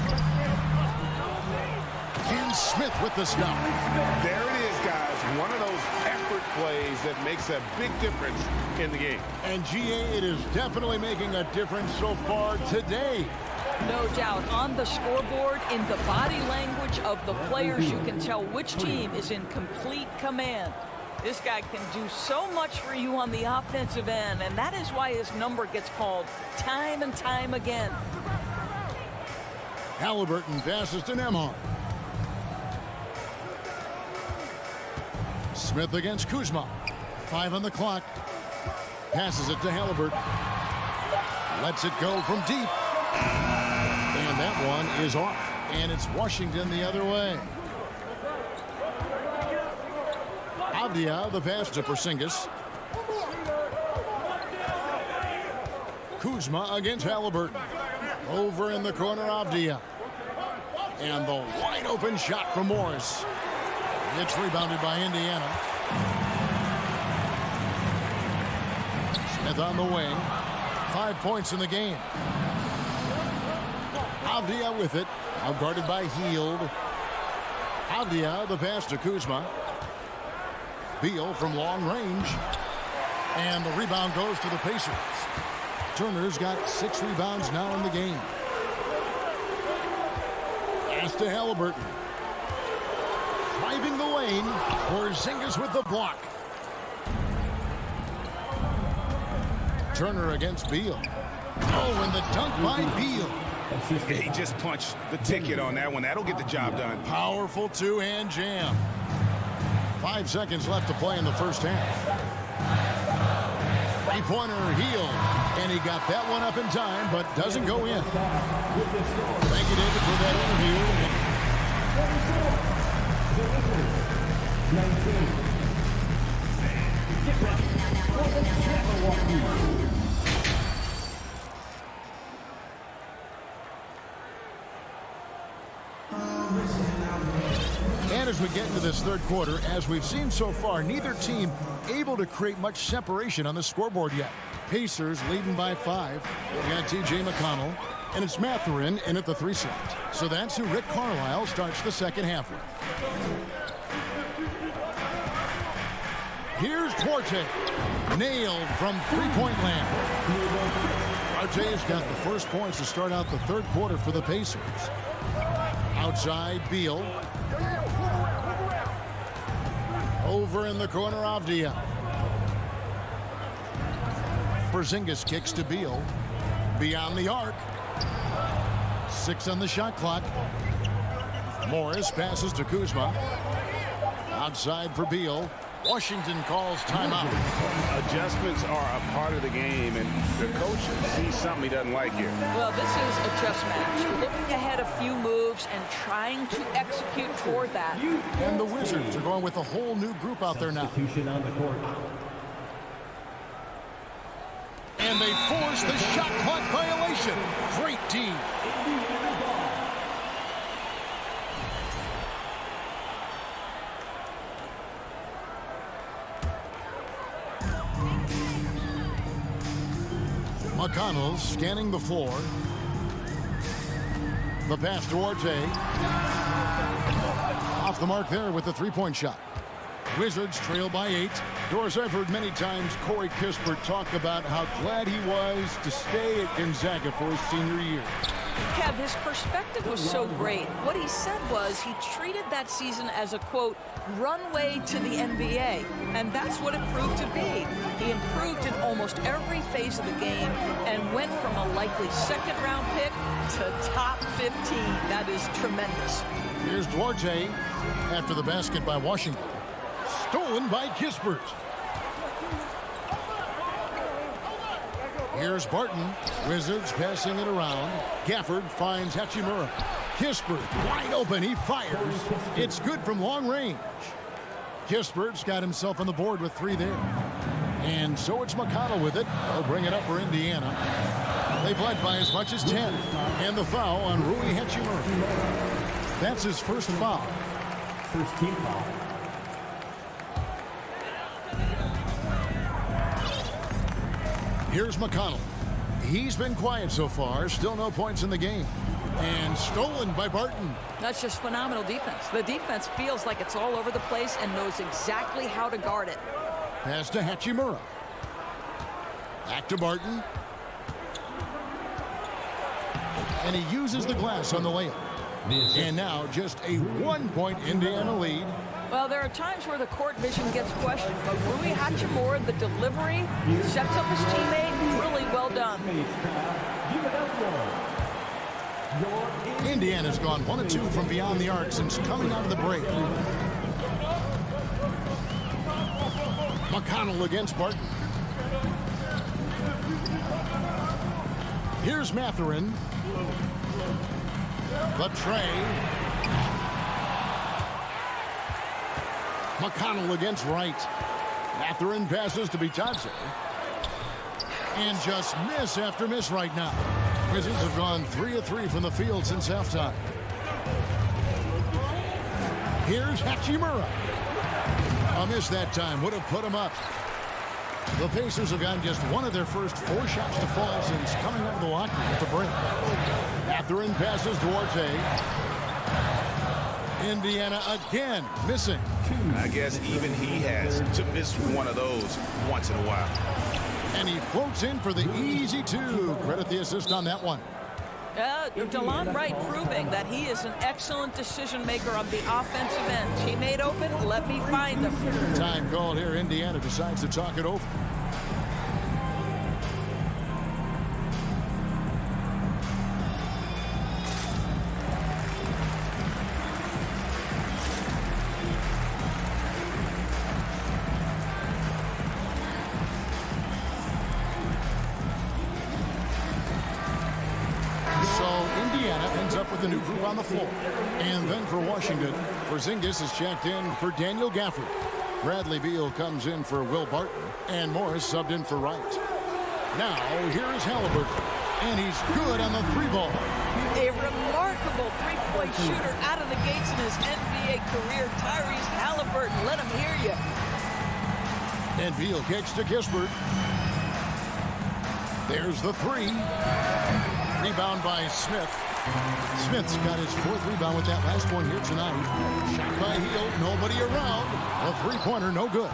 Speaker 5: And Smith with the stop.
Speaker 7: There it is, guys. One of those effort plays that makes a big difference in the game.
Speaker 5: And GA, it is definitely making a difference so far today.
Speaker 2: No doubt. On the scoreboard, in the body language of the players, you can tell which team is in complete command. This guy can do so much for you on the offensive end, and that is why his number gets called time and time again.
Speaker 5: Halliburton passes to Nembhard. Smith against Kuzma. 5 on the clock. Passes it to Halliburton. Lets it go from deep. And that one is off. And it's Washington the other way. Avdia, the pass to Porzingis. Kuzma against Halliburton. Over in the corner, Avdia. And the wide open shot from Morris. It's rebounded by Indiana. Smith on the wing. 5 points in the game. Avdia with it. Out guarded by Hield. Avdia, the pass to Kuzma. Beal from long range. And the rebound goes to the Pacers. Turner's got 6 rebounds now in the game. Pass to Halliburton. Driving the lane. Porzingis with the block. Turner against Beal. Oh, and the dunk by Beal.
Speaker 7: He just punched the ticket on that one. That'll get the job done.
Speaker 5: Powerful two-hand jam. 5 seconds left to play in the first half. Three-pointer, Hield. And he got that one up in time, but doesn't go in. Thank you, David, for that interview. And as we get into this third quarter, as we've seen so far, neither team able to create much separation on the scoreboard yet. Pacers leading by 5. We got T.J. McConnell, and it's Mathurin in at the 3 slot. So that's who Rick Carlisle starts the second half with. Here's Duarte. Nailed from three-point land. Duarte has got the first points to start out the third quarter for the Pacers. Outside, Beal. Over in the corner, Avdia. Porzingis kicks to Beal. Beyond the arc. 6 on the shot clock. Morris passes to Kuzma. Outside for Beal. Washington calls timeout.
Speaker 7: Adjustments are a part of the game, and the coach sees something he doesn't like here.
Speaker 2: Well, this is a chess match. Looking ahead a few moves and trying to execute toward that.
Speaker 5: And the Wizards are going with a whole new group out there now.
Speaker 4: On the court.
Speaker 5: And they force the shot clock violation. Great team. McConnell scanning the floor. The pass to Duarte. Off the mark there with the three-point shot. Wizards trail by 8. Doris, I've heard many times Corey Kispert talk about how glad he was to stay at Gonzaga for his senior year.
Speaker 2: Kev, his perspective was so great. What he said was he treated that season as a, quote, runway to the NBA. And that's what it proved to be. He improved in almost every phase of the game and went from a likely second-round pick to top 15. That is tremendous.
Speaker 5: Here's Duarte after the basket by Washington. Stolen by Kispert. Here's Barton. Wizards passing it around. Gafford finds Hachimura. Kispert wide open. He fires. It's good from long range. Kispert's got himself on the board with 3 there. And so it's McConnell with it. They'll bring it up for Indiana. They've led by as much as 10. And the foul on Rui Hachimura. That's his first foul.
Speaker 4: First team foul.
Speaker 5: Here's McConnell. He's been quiet so far. Still no points in the game. And stolen by Barton.
Speaker 2: That's just phenomenal defense. The defense feels like it's all over the place and knows exactly how to guard it.
Speaker 5: Pass to Hachimura. Back to Barton. And he uses the glass on the layup. And now just a 1-point Indiana lead.
Speaker 2: Well, there are times where the court vision gets questioned, but Rui Hachimura, the delivery, sets up his teammate. Really well done.
Speaker 4: Give it up for
Speaker 5: Indiana's gone 1 of 2 from beyond the arc since coming out of the break. McConnell against Barton. Here's Mathurin. The tray. McConnell against Wright. Mathurin passes to Bitadze. And just miss after miss right now. Wizards have gone 3 of 3 from the field since halftime. Here's Hachimura. A miss that time would have put him up. The Pacers have gotten just 1 of their first 4 shots to fall since coming out of the locker room at the break. Mathurin passes to Arte. Indiana again missing.
Speaker 7: I guess even he has to miss one of those once in a while.
Speaker 5: And he floats in for the easy 2. Credit the assist on that one.
Speaker 2: DeLon Wright proving that he is an excellent decision maker on the offensive end. Teammate open, let me find them.
Speaker 5: Time called here. Indiana decides to talk it over. The new group on the floor. And then for Washington, Porzingis is checked in for Daniel Gafford. Bradley Beal comes in for Will Barton. And Morris subbed in for Wright. Now, here is Halliburton. And he's good on the 3-ball.
Speaker 2: A remarkable 3-point shooter out of the gates in his NBA career. Tyrese Halliburton, let him hear you.
Speaker 5: And Beal kicks to Kispert. There's the 3. Rebound by Smith. Smith's got his 4th rebound with that last one here tonight. Shot by Hield, nobody around. A 3-pointer, no good.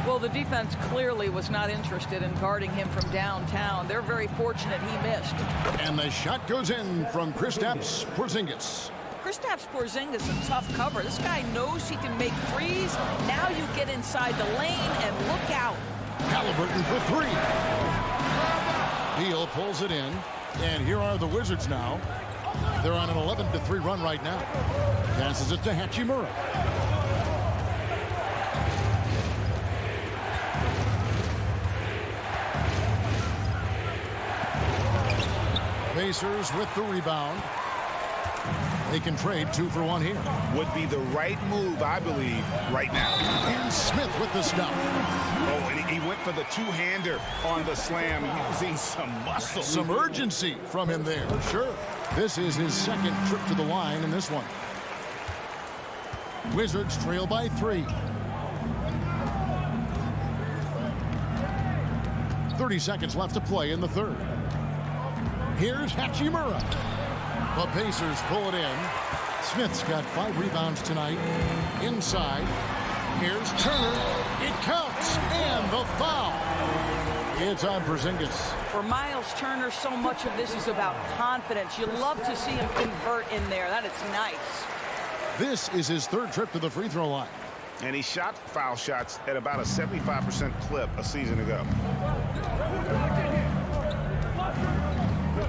Speaker 2: Well, the defense clearly was not interested in guarding him from downtown. They're very fortunate he missed.
Speaker 5: And the shot goes in from Kristaps Porzingis.
Speaker 2: Kristaps Porzingis is a tough cover. This guy knows he can make threes. Now you get inside the lane and look out.
Speaker 5: Halliburton for 3. Beal pulls it in. And here are the Wizards now. They're on an 11-3 run right now. Passes it to Hachimura. Pacers with the rebound. They can trade 2 for 1 here.
Speaker 7: Would be the right move, I believe, right now.
Speaker 5: And Smith with the stop.
Speaker 7: Oh, and he went for the 2-hander on the slam, using some muscle.
Speaker 5: Some urgency from him there, sure. This is his 2nd trip to the line in this one. Wizards trail by 3. 30 seconds left to play in the 3rd. Here's Hachimura. The Pacers pull it in. Smith's got 5 rebounds tonight. Inside. Here's Turner. It counts. And the foul. It's on Porzingis.
Speaker 2: For Miles Turner, so much of this is about confidence. You love to see him convert in there. That is nice.
Speaker 5: This is his 3rd trip to the free throw line.
Speaker 7: And he shot foul shots at about a 75% clip a season ago.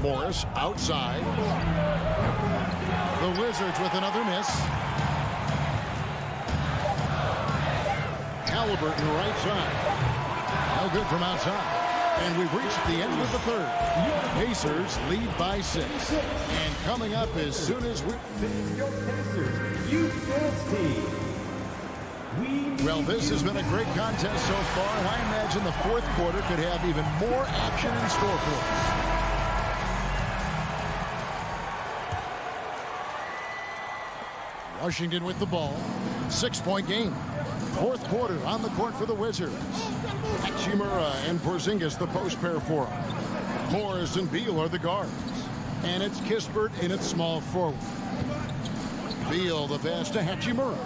Speaker 5: Morris outside. The Wizards with another miss. Halliburton right side. No good from outside. And we've reached the end of the third. Pacers lead by 6. And coming up as soon as we...
Speaker 4: Your Pacers Youth Dance Team.
Speaker 5: Well, this has been a great contest so far, and I imagine the fourth quarter could have even more action in store for us. Washington with the ball. 6-point game. Fourth quarter on the court for the Wizards. Hachimura and Porzingis the post pair for them. Morris and Beal are the guards. And it's Kispert in its small forward. Beal the pass to Hachimura.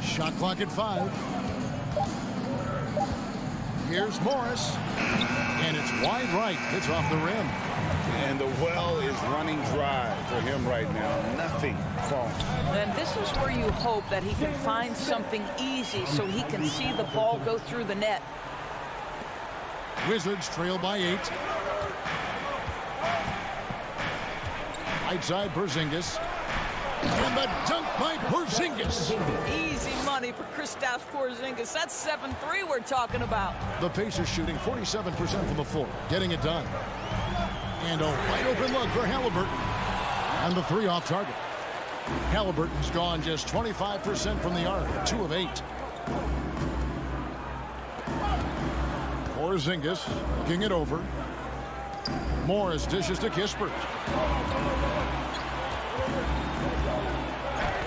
Speaker 5: Shot clock at 5. Here's Morris. And it's wide right. It's off the rim.
Speaker 7: And the well is running dry for him right now. Nothing falling.
Speaker 2: And this is where you hope that he can find something easy so he can see the ball go through the net.
Speaker 5: Wizards trail by 8. Right side Porzingis. And the dunk by Porzingis.
Speaker 2: Easy money for Kristaps Porzingis. That's 7-3 we're talking about.
Speaker 5: The Pacers shooting 47% from the floor, getting it done. And a wide open look for Halliburton. And the 3 off target. Halliburton's gone just 25% from the arc, 2 of 8. Porzingis looking it over. Morris dishes to Kispert.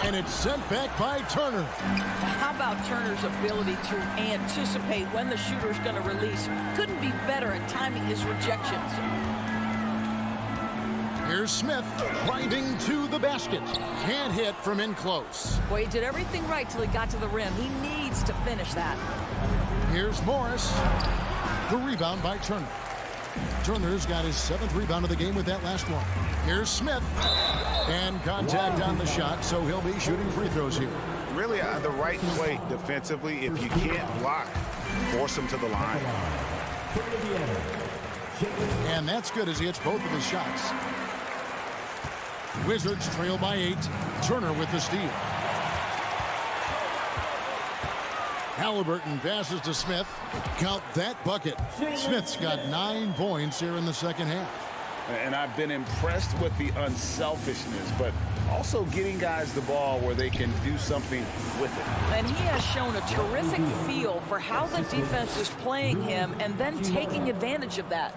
Speaker 5: And it's sent back by Turner.
Speaker 2: How about Turner's ability to anticipate when the shooter's going to release? Couldn't be better at timing his rejections.
Speaker 5: Here's Smith driving to the basket. Can't hit from in close.
Speaker 2: Boy, he did everything right till he got to the rim. He needs to finish that.
Speaker 5: Here's Morris. The rebound by Turner. Turner's got his 7th rebound of the game with that last one. Here's Smith. And contact on the shot, so he'll be shooting free throws here.
Speaker 7: Really the right play defensively. If you can't block, force him to the line.
Speaker 5: And that's good as he hits both of his shots. Wizards trail by 8. Turner with the steal. Halliburton passes to Smith. Count that bucket. Smith's got 9 points here in the second half.
Speaker 7: And I've been impressed with the unselfishness, but also getting guys the ball where they can do something with it.
Speaker 2: And he has shown a terrific feel for how the defense is playing him and then taking advantage of that.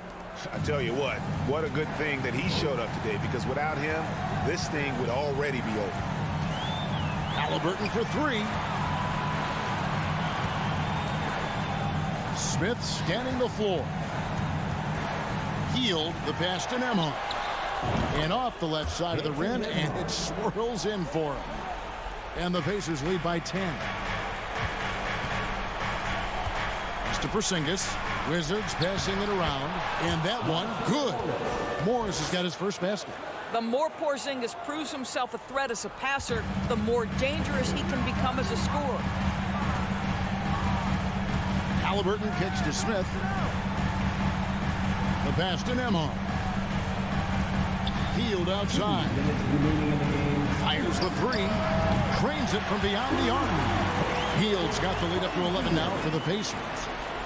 Speaker 7: I tell you what a good thing that he showed up today, because without him, this thing would already be over.
Speaker 5: Halliburton for 3. Smith scanning the floor. Healed the pass to Nemhard. And off the left side of the rim, and it swirls in for him. And the Pacers lead by 10. It's to Porzingis. Wizards passing it around. And that one, good. Morris has got his first basket.
Speaker 2: The more Porzingis proves himself a threat as a passer, the more dangerous he can become as a scorer.
Speaker 5: Halliburton kicks to Smith. The pass to Nemhard. Healed outside. Fires the 3. Trains it from beyond the arc. Hield's got the lead up to 11 now for the Pacers.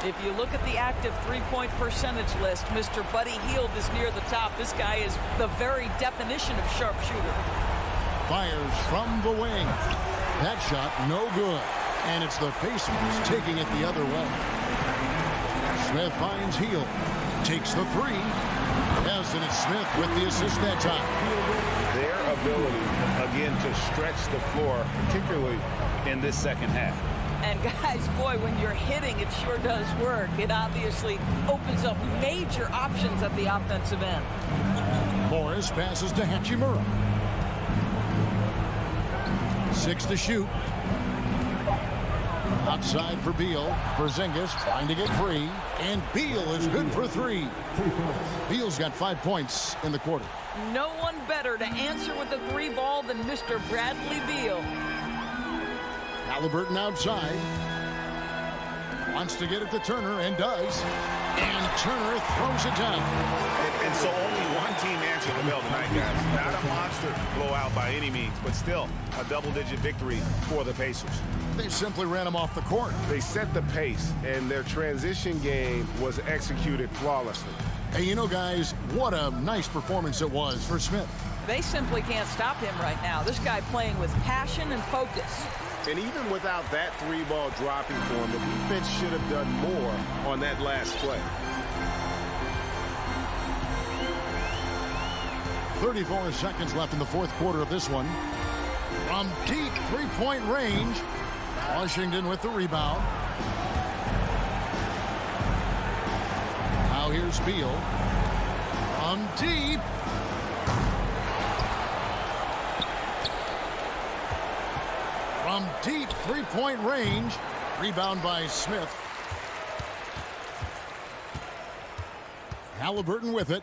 Speaker 2: If you look at the active three-point percentage list, Mr. Buddy Hield is near the top. This guy is the very definition of sharpshooter.
Speaker 5: Fires from the wing. That shot no good. And it's the Pacers taking it the other way. Smith finds Hield. Takes the 3. Yes, and it's Smith with the assist that time.
Speaker 7: Their ability, again, to stretch the floor, particularly in this second half.
Speaker 2: And guys, boy, when you're hitting, it sure does work. It obviously opens up major options at the offensive end.
Speaker 5: Morris passes to Hachimura. 6 to shoot. Outside for Beal. Porzingis trying to get free. And Beal is good for 3. Beal's got 5 points in the quarter.
Speaker 2: No one better to answer with the 3 ball than Mr. Bradley Beal.
Speaker 5: Halliburton outside. Wants to get it to Turner and does. And Turner throws it down.
Speaker 7: And so only one team answers
Speaker 11: ringing the bell tonight, guys. Not a monster blowout by any means, but still a double-digit victory for the Pacers.
Speaker 5: They simply ran him off the court.
Speaker 12: They set the pace, and their transition game was executed flawlessly.
Speaker 5: Hey, you know, guys, what a nice performance it was for Smith.
Speaker 2: They simply can't stop him right now. This guy playing with passion and focus.
Speaker 12: And even without that three-ball dropping for him, the defense should have done more on that last play.
Speaker 5: 34 seconds left in the fourth quarter of this one. From deep three-point range, Washington with the rebound. Now here's Beal. From deep. From deep three-point range. Rebound by Smith. Halliburton with it.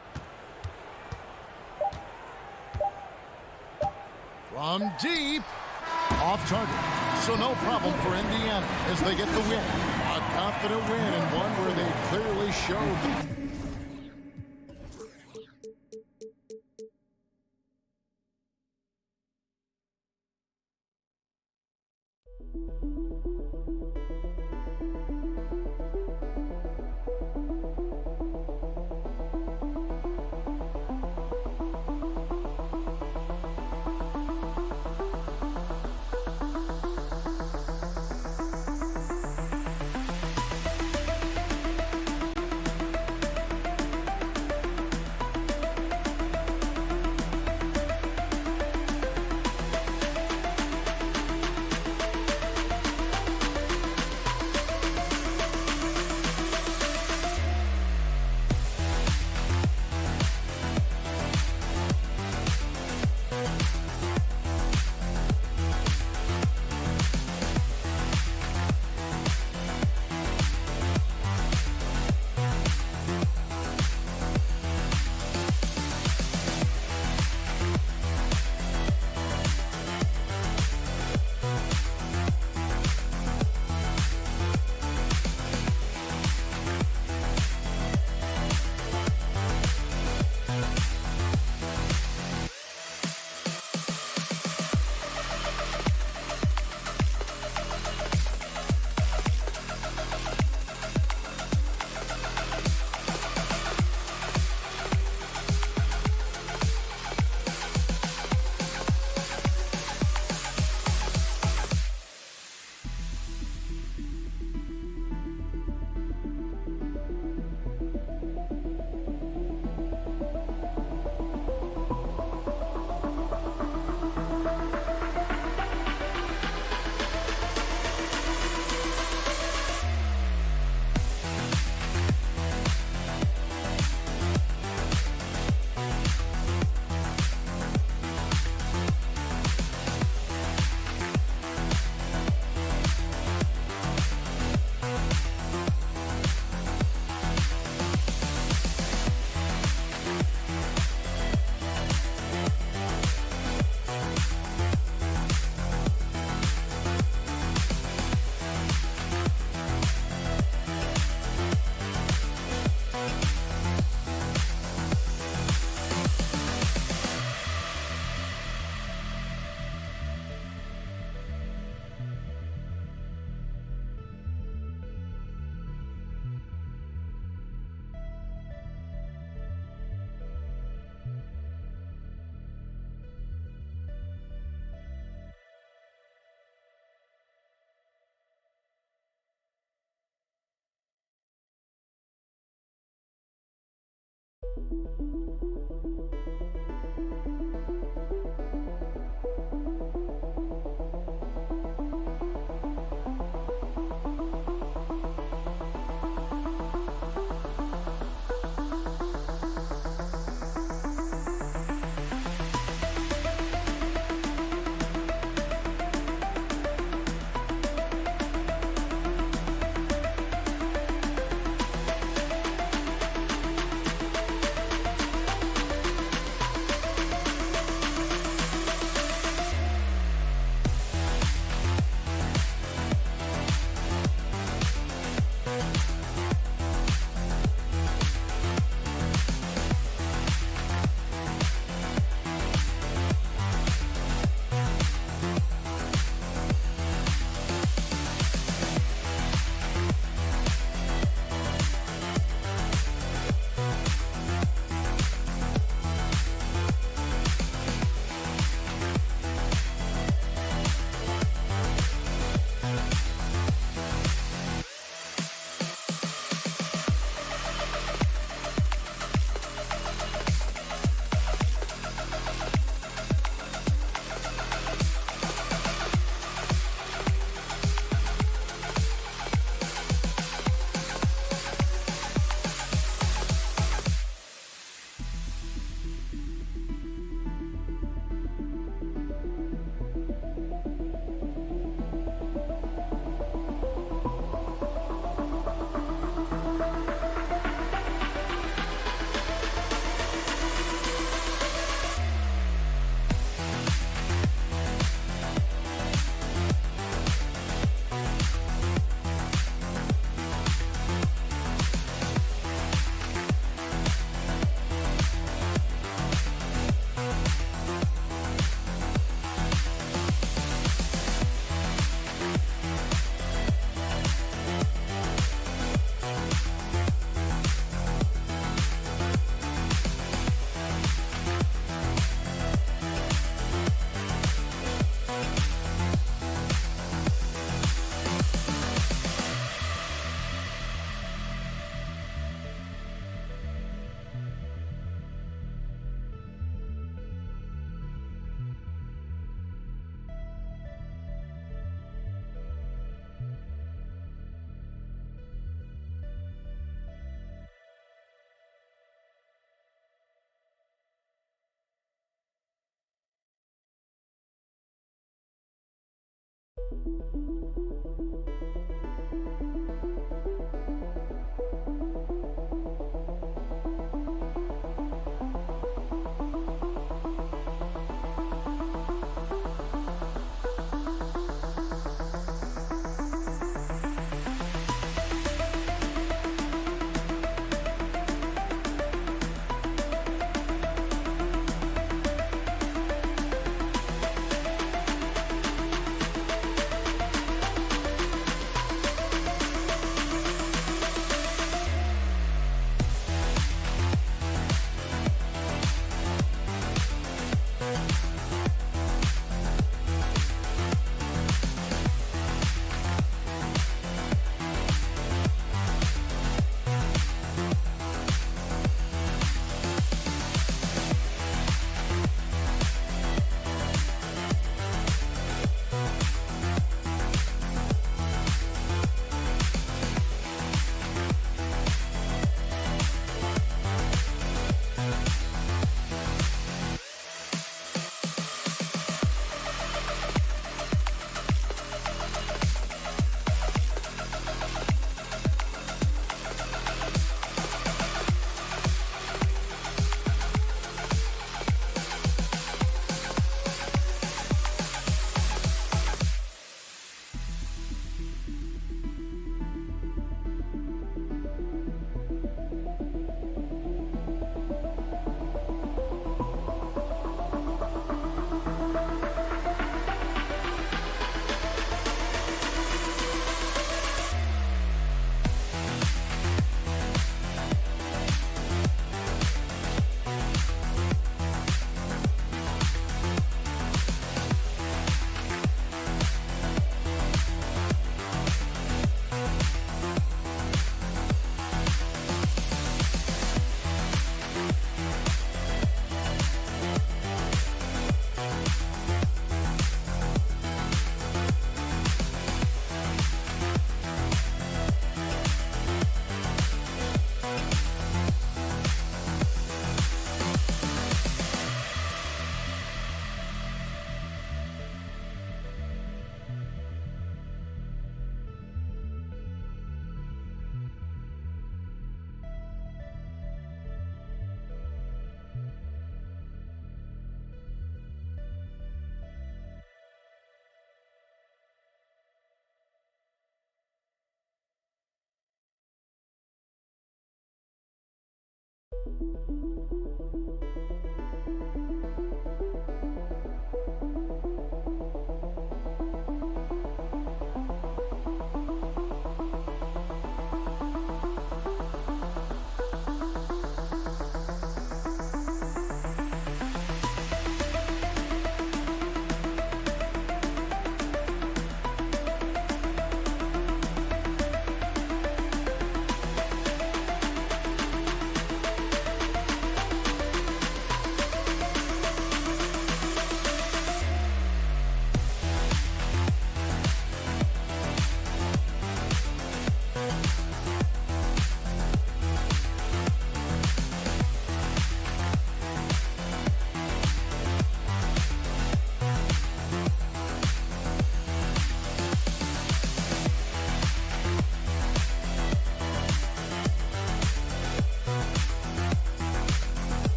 Speaker 5: From deep. Off target. So no problem for Indiana as they get the win. A confident win and one where they clearly showed.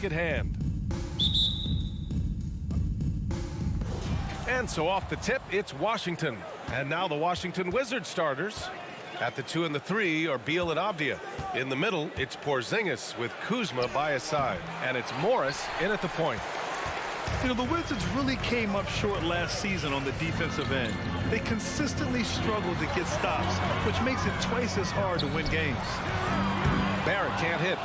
Speaker 1: At hand. And so off the tip, it's Washington. And now the Washington Wizards starters. At the 2 and the 3 are Beal and Avdia. In the middle, it's Porzingis with Kuzma by his side. And it's Morris in at the point.
Speaker 3: You know, the Wizards really came up short last season on the defensive end. They consistently struggled to get stops, which makes it twice as hard to win games.
Speaker 1: Barrett can't hit.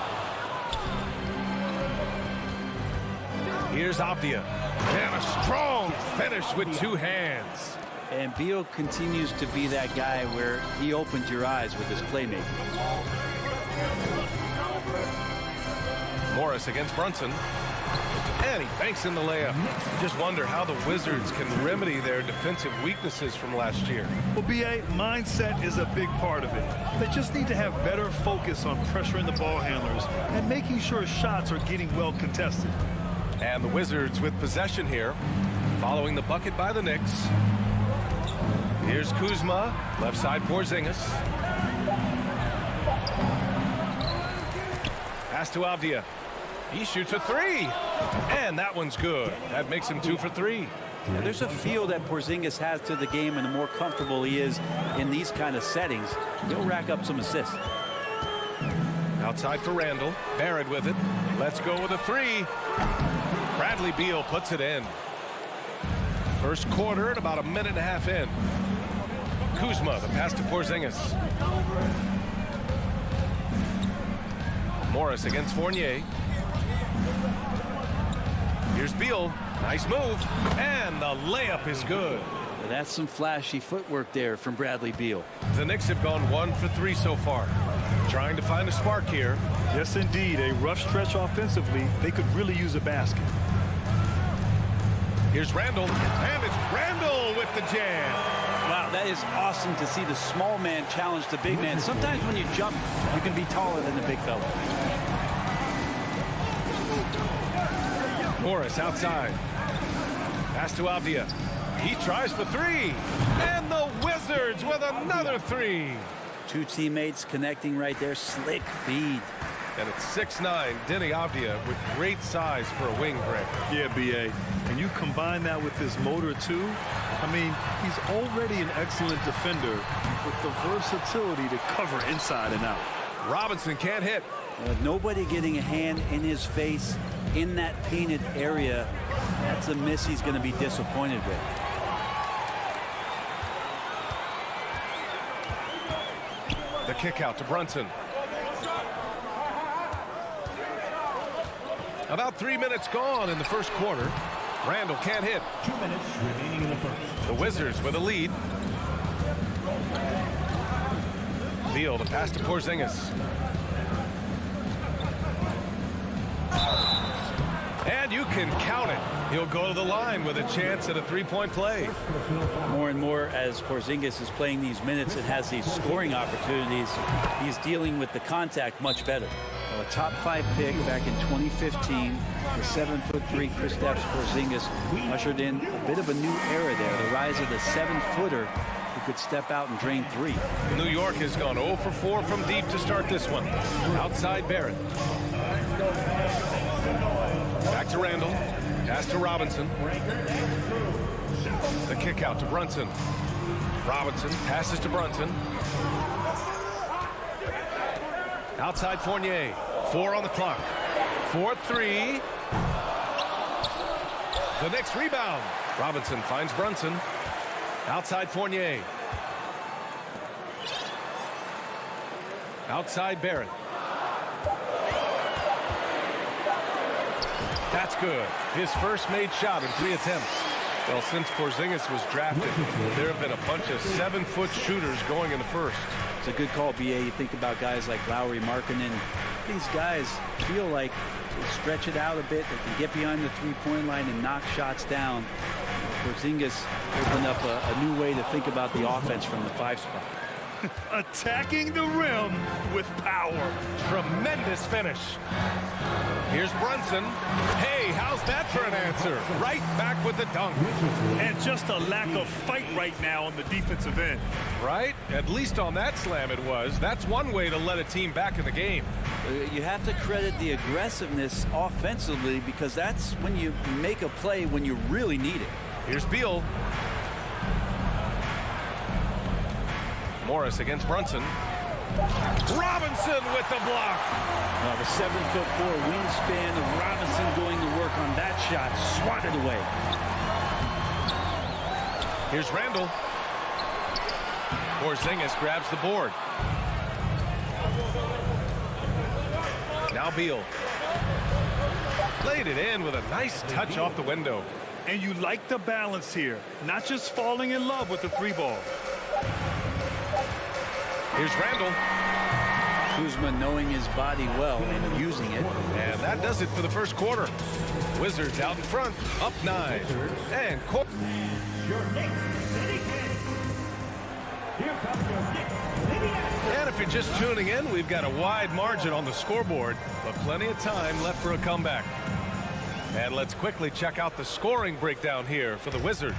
Speaker 1: Here's Avdia. And a strong finish with 2 hands.
Speaker 6: And Beal continues to be that guy where he opens your eyes with his playmaking.
Speaker 1: Morris against Brunson. And he banks in the layup. Just wonder how the Wizards can remedy their defensive weaknesses from last year.
Speaker 3: Well, BA, mindset is a big part of it. They just need to have better focus on pressuring the ball handlers and making sure shots are getting well contested.
Speaker 1: And the Wizards with possession here, following the bucket by the Knicks. Here's Kuzma, left side Porzingis. Pass to Avdia. He shoots a three, and that one's good. That makes him 2 for 3.
Speaker 6: Yeah, there's a feel that Porzingis has to the game, and the more comfortable he is in these kind of settings, he'll rack up some assists.
Speaker 1: Outside for Randall. Barrett with it. Let's go with a 3. Bradley Beal puts it in. First quarter at about a minute and a half in. Kuzma, the pass to Porzingis. Morris against Fournier. Here's Beal. Nice move. And the layup is good.
Speaker 6: Well, that's some flashy footwork there from Bradley Beal.
Speaker 1: The Knicks have gone 1 for 3 so far. Trying to find a spark here.
Speaker 3: Yes, indeed. A rough stretch offensively. They could really use a basket.
Speaker 1: Here's Randall. And it's Randall with the jam.
Speaker 6: Wow, that is awesome to see the small man challenge the big man. Sometimes when you jump, you can be taller than the big fella.
Speaker 1: Morris outside. Pass to Avdia. He tries for 3. And the Wizards with another 3.
Speaker 6: Two teammates connecting right there. Slick feed.
Speaker 1: And it's 6'9", Denny Avdia with great size for a wing break.
Speaker 3: Yeah, BA. And you combine that with his motor, too. I mean, he's already an excellent defender with the versatility to cover inside and out.
Speaker 1: Robinson can't hit.
Speaker 6: Nobody getting a hand in his face in that painted area. That's a miss he's going to be disappointed with.
Speaker 1: The kick out to Brunson. About 3 minutes gone in the first quarter. Randall can't hit.
Speaker 4: 2 minutes remaining in the first.
Speaker 1: The Wizards with a lead. Beal to pass to Porzingis. And you can count it. He'll go to the line with a chance at a three-point play.
Speaker 6: More and more as Porzingis is playing these minutes and has these scoring opportunities, he's dealing with the contact much better. Well, a top 5 pick back in 2015, the 7'3" Kristaps Porzingis ushered in a bit of a new era there, the rise of the 7-footer who could step out and drain 3.
Speaker 1: New York has gone 0 for 4 from deep to start this one. Outside Barrett. Back to Randall. Pass to Robinson. The kick out to Brunson. Robinson passes to Brunson. Outside Fournier. 4 on the clock. 4-3. The Knicks rebound. Robinson finds Brunson. Outside Fournier. Outside Barrett. That's good. His first made shot in 3 attempts. Well, since Porzingis was drafted, there have been a bunch of 7-foot shooters going in the first.
Speaker 6: It's a good call, BA. You think about guys like Lowry, Markkanen. These guys feel like they stretch it out a bit. They can get behind the three-point line and knock shots down. Porzingis opened up a new way to think about the offense from the 5 spot.
Speaker 3: Attacking the rim with power.
Speaker 1: Tremendous finish. Here's Brunson. Hey, how's that for an answer? Right back with the dunk.
Speaker 3: And just a lack of fight right now on the defensive end.
Speaker 1: Right? At least on that slam it was. That's one way to let a team back in the game.
Speaker 6: You have to credit the aggressiveness offensively because that's when you make a play when you really need it.
Speaker 1: Here's Beal. Morris against Brunson. Robinson with the block.
Speaker 6: Now the 7'4" wingspan of Robinson going to work on that shot. Swatted away.
Speaker 1: Here's Randall. Porzingis grabs the board. Now Beal. Played it in with a nice touch off the window.
Speaker 3: And you like the balance here. Not just falling in love with the 3 ball.
Speaker 1: Here's Randall.
Speaker 6: Kuzma knowing his body well and using it.
Speaker 1: And that does it for the first quarter. Wizards out in front, up 9. And
Speaker 4: Your Knicks City Kings. Here comes your Knicks City Kings.
Speaker 1: And if you're just tuning in, we've got a wide margin on the scoreboard, but plenty of time left for a comeback. And let's quickly check out the scoring breakdown here for the Wizards.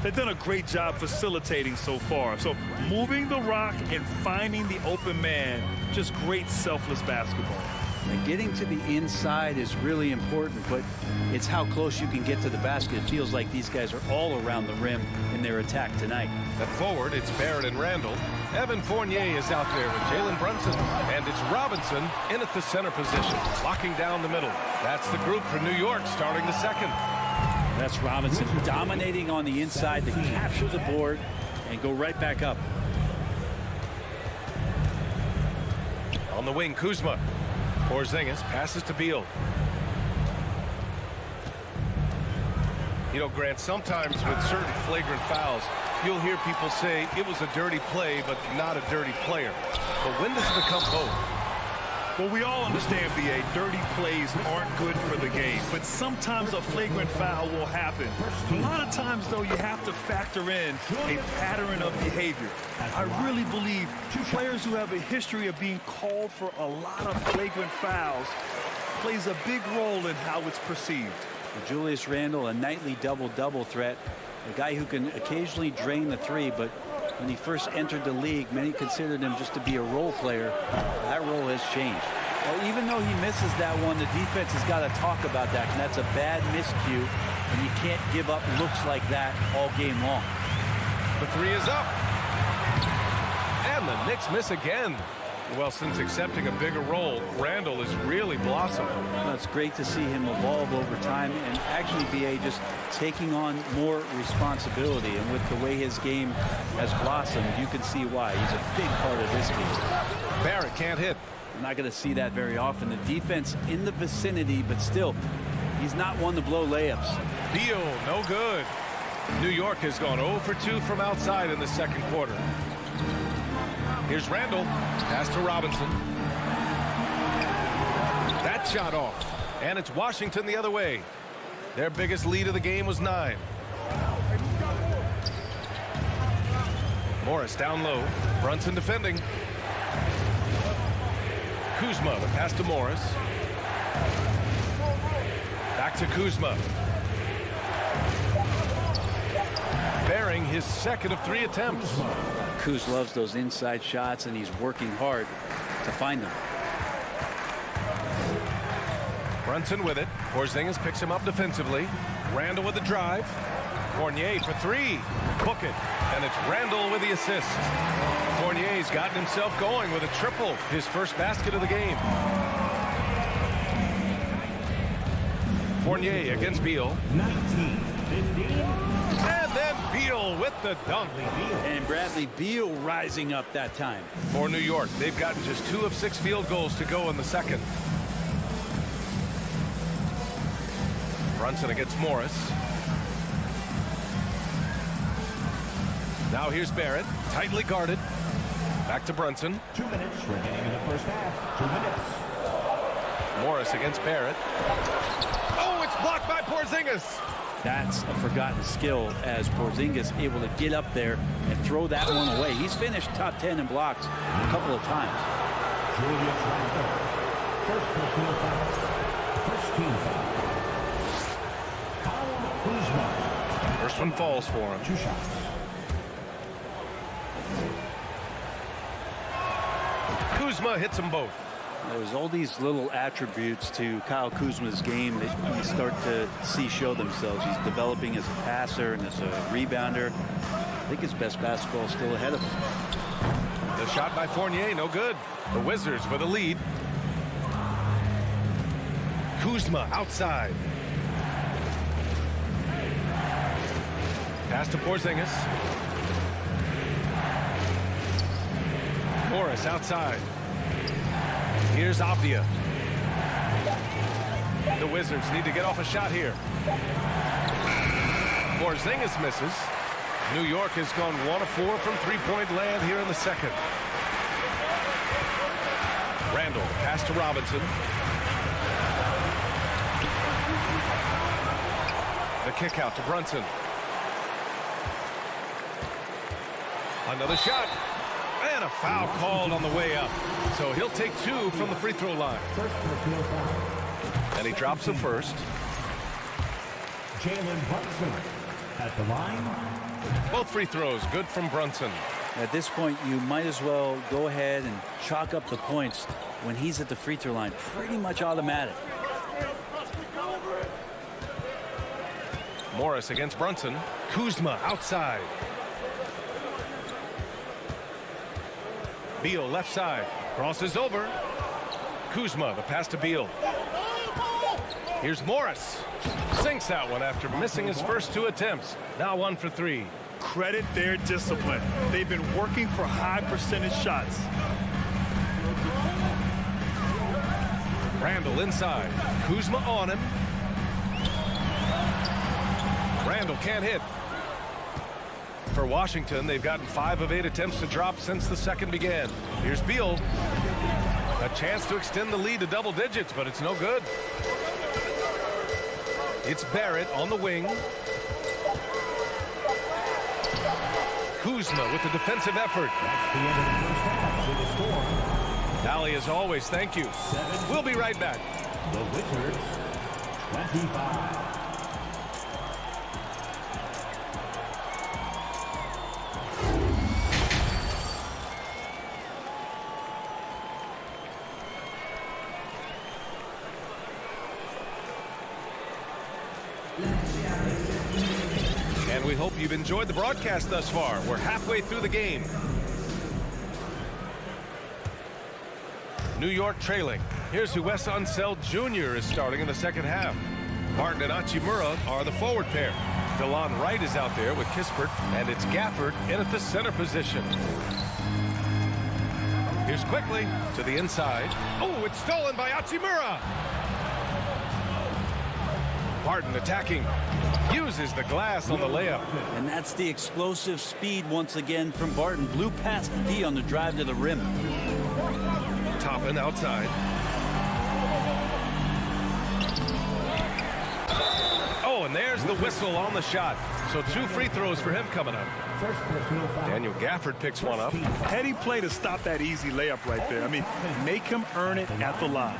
Speaker 3: They've done a great job facilitating so far. So moving the rock and finding the open man, just great selfless basketball.
Speaker 6: And getting to the inside is really important, but it's how close you can get to the basket. It feels like these guys are all around the rim in their attack tonight.
Speaker 1: At forward, it's Barrett and Randall. Evan Fournier is out there with Jalen Brunson. And it's Robinson in at the center position, locking down the middle. That's the group for New York starting the second.
Speaker 6: That's Robinson dominating on the inside to capture the board and go right back up.
Speaker 1: On the wing, Kuzma. Porzingis passes to Beal. You know, Grant, sometimes with certain flagrant fouls, you'll hear people say it was a dirty play, but not a dirty player. But when does it become both?
Speaker 3: Well, we all understand, B.A., dirty plays aren't good for the game, but sometimes a flagrant foul will happen. A lot of times, though, you have to factor in a pattern of behavior. I really believe players who have a history of being called for a lot of flagrant fouls plays a big role in how it's perceived.
Speaker 6: Julius Randle, a nightly double-double threat, a guy who can occasionally drain the three, but when he first entered the league, many considered him just to be a role player. That role has changed. Well, even though he misses that one, the defense has got to talk about that, and that's a bad miscue, and you can't give up looks like that all game long.
Speaker 1: The three is up. And the Knicks miss again. Well, since accepting a bigger role, Randall has really blossomed.
Speaker 6: Well, it's great to see him evolve over time and actually be just taking on more responsibility. And with the way his game has blossomed, you can see why. He's a big part of this team.
Speaker 1: Barrett can't hit.
Speaker 6: I'm not going to see that very often. The defense in the vicinity, but still, he's not one to blow layups.
Speaker 1: Beal, no good. New York has gone 0 for 2 from outside in the second quarter. Here's Randall. Pass to Robinson. That shot off. And it's Washington the other way. Their biggest lead of the game was 9. Morris down low. Brunson defending. Kuzma, the pass to Morris. Back to Kuzma. Bearing his second of 3 attempts.
Speaker 6: Kuz loves those inside shots, and he's working hard to find them.
Speaker 1: Brunson with it. Porzingis picks him up defensively. Randall with the drive. Fournier for 3. Book it. And it's Randall with the assist. Fournier's gotten himself going with a triple. His first basket of the game. Fournier against Beal.
Speaker 4: 19-15.
Speaker 1: And then Beal with the dunk.
Speaker 6: And Bradley Beal rising up that time.
Speaker 1: For New York, they've gotten just 2 of 6 field goals to go in the second. Brunson against Morris. Now here's Barrett, tightly guarded. Back to Brunson.
Speaker 4: 2 minutes remaining in the first half. 2 minutes.
Speaker 1: Morris against Barrett. Oh, it's blocked by Porzingis.
Speaker 6: That's a forgotten skill as Porzingis able to get up there and throw that one away. He's finished top 10 in blocks a couple of times.
Speaker 4: Julius Randle. First personal foul. First team foul. Kyle Kuzma.
Speaker 1: First one falls for him.
Speaker 4: 2 shots.
Speaker 1: Kuzma hits them both.
Speaker 6: There's all these little attributes to Kyle Kuzma's game that you start to see show themselves. He's developing as a passer and as a rebounder. I think his best basketball is still ahead of him.
Speaker 1: The shot by Fournier, no good. The Wizards with a lead. Kuzma outside. Pass to Porzingis. Morris outside. Here's Avdia. The Wizards need to get off a shot here. Porzingis misses. New York has gone 1 of 4 from 3-point land here in the second. Randall, pass to Robinson. The kick out to Brunson. Another shot. And a foul called on the way up. So he'll take 2 from the free throw line. And he drops the first.
Speaker 4: Jalen Brunson at the line.
Speaker 1: Both free throws good from Brunson.
Speaker 6: At this point, you might as well go ahead and chalk up the points when he's at the free throw line. Pretty much automatic.
Speaker 1: Morris against Brunson. Kuzma outside. Beal left side. Crosses over. Kuzma, the pass to Beal. Here's Morris. Sinks that one after missing his first 2 attempts. Now 1 for 3.
Speaker 3: Credit their discipline. They've been working for high percentage shots.
Speaker 1: Randall inside. Kuzma on him. Randall can't hit. For Washington, they've gotten 5 of 8 attempts to drop since the second began. Here's Beal. A chance to extend the lead to double digits, but it's no good. It's Barrett on the wing. Kuzma with the defensive effort.
Speaker 4: That's the end of the first half with a score.
Speaker 1: Allie, as always, thank you. We'll be right back.
Speaker 4: The Wizards, 25.
Speaker 1: And we hope you've enjoyed the broadcast thus far. We're halfway through the game. New York trailing. Here's who Wes Unseld Jr. is starting in the second half. Martin and Hachimura are the forward pair. DeLon Wright is out there with Kispert, and it's Gafford in at the center position. Here's Quickly to the inside. Oh, it's stolen by Hachimura. Barton attacking. Uses the glass on the layup.
Speaker 6: And that's the explosive speed once again from Barton. Blew past D on the drive to the rim.
Speaker 1: Toppin outside. Oh, and there's the whistle on the shot. So 2 free throws for him coming up. Daniel Gafford picks one up.
Speaker 3: Heady play to stop that easy layup right there. I mean, make him earn it at the line.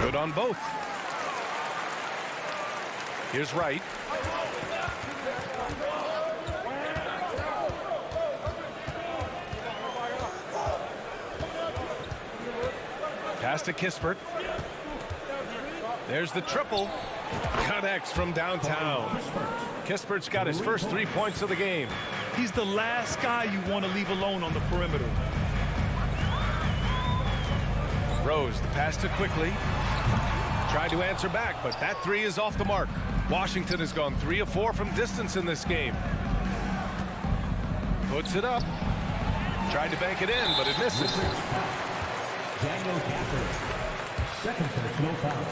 Speaker 1: Good on both. Here's Wright. Pass to Kispert. There's the triple. Connects from downtown. Kispert's got his first 3 points of the game.
Speaker 3: He's the last guy you want to leave alone on the perimeter.
Speaker 1: Rose, the pass to Quickly. Tried to answer back, but that 3 is off the mark. Washington has gone 3 of 4 from distance in this game. Puts it up. Tried to bank it in, but it misses.
Speaker 4: Daniel Gafford, second personal foul.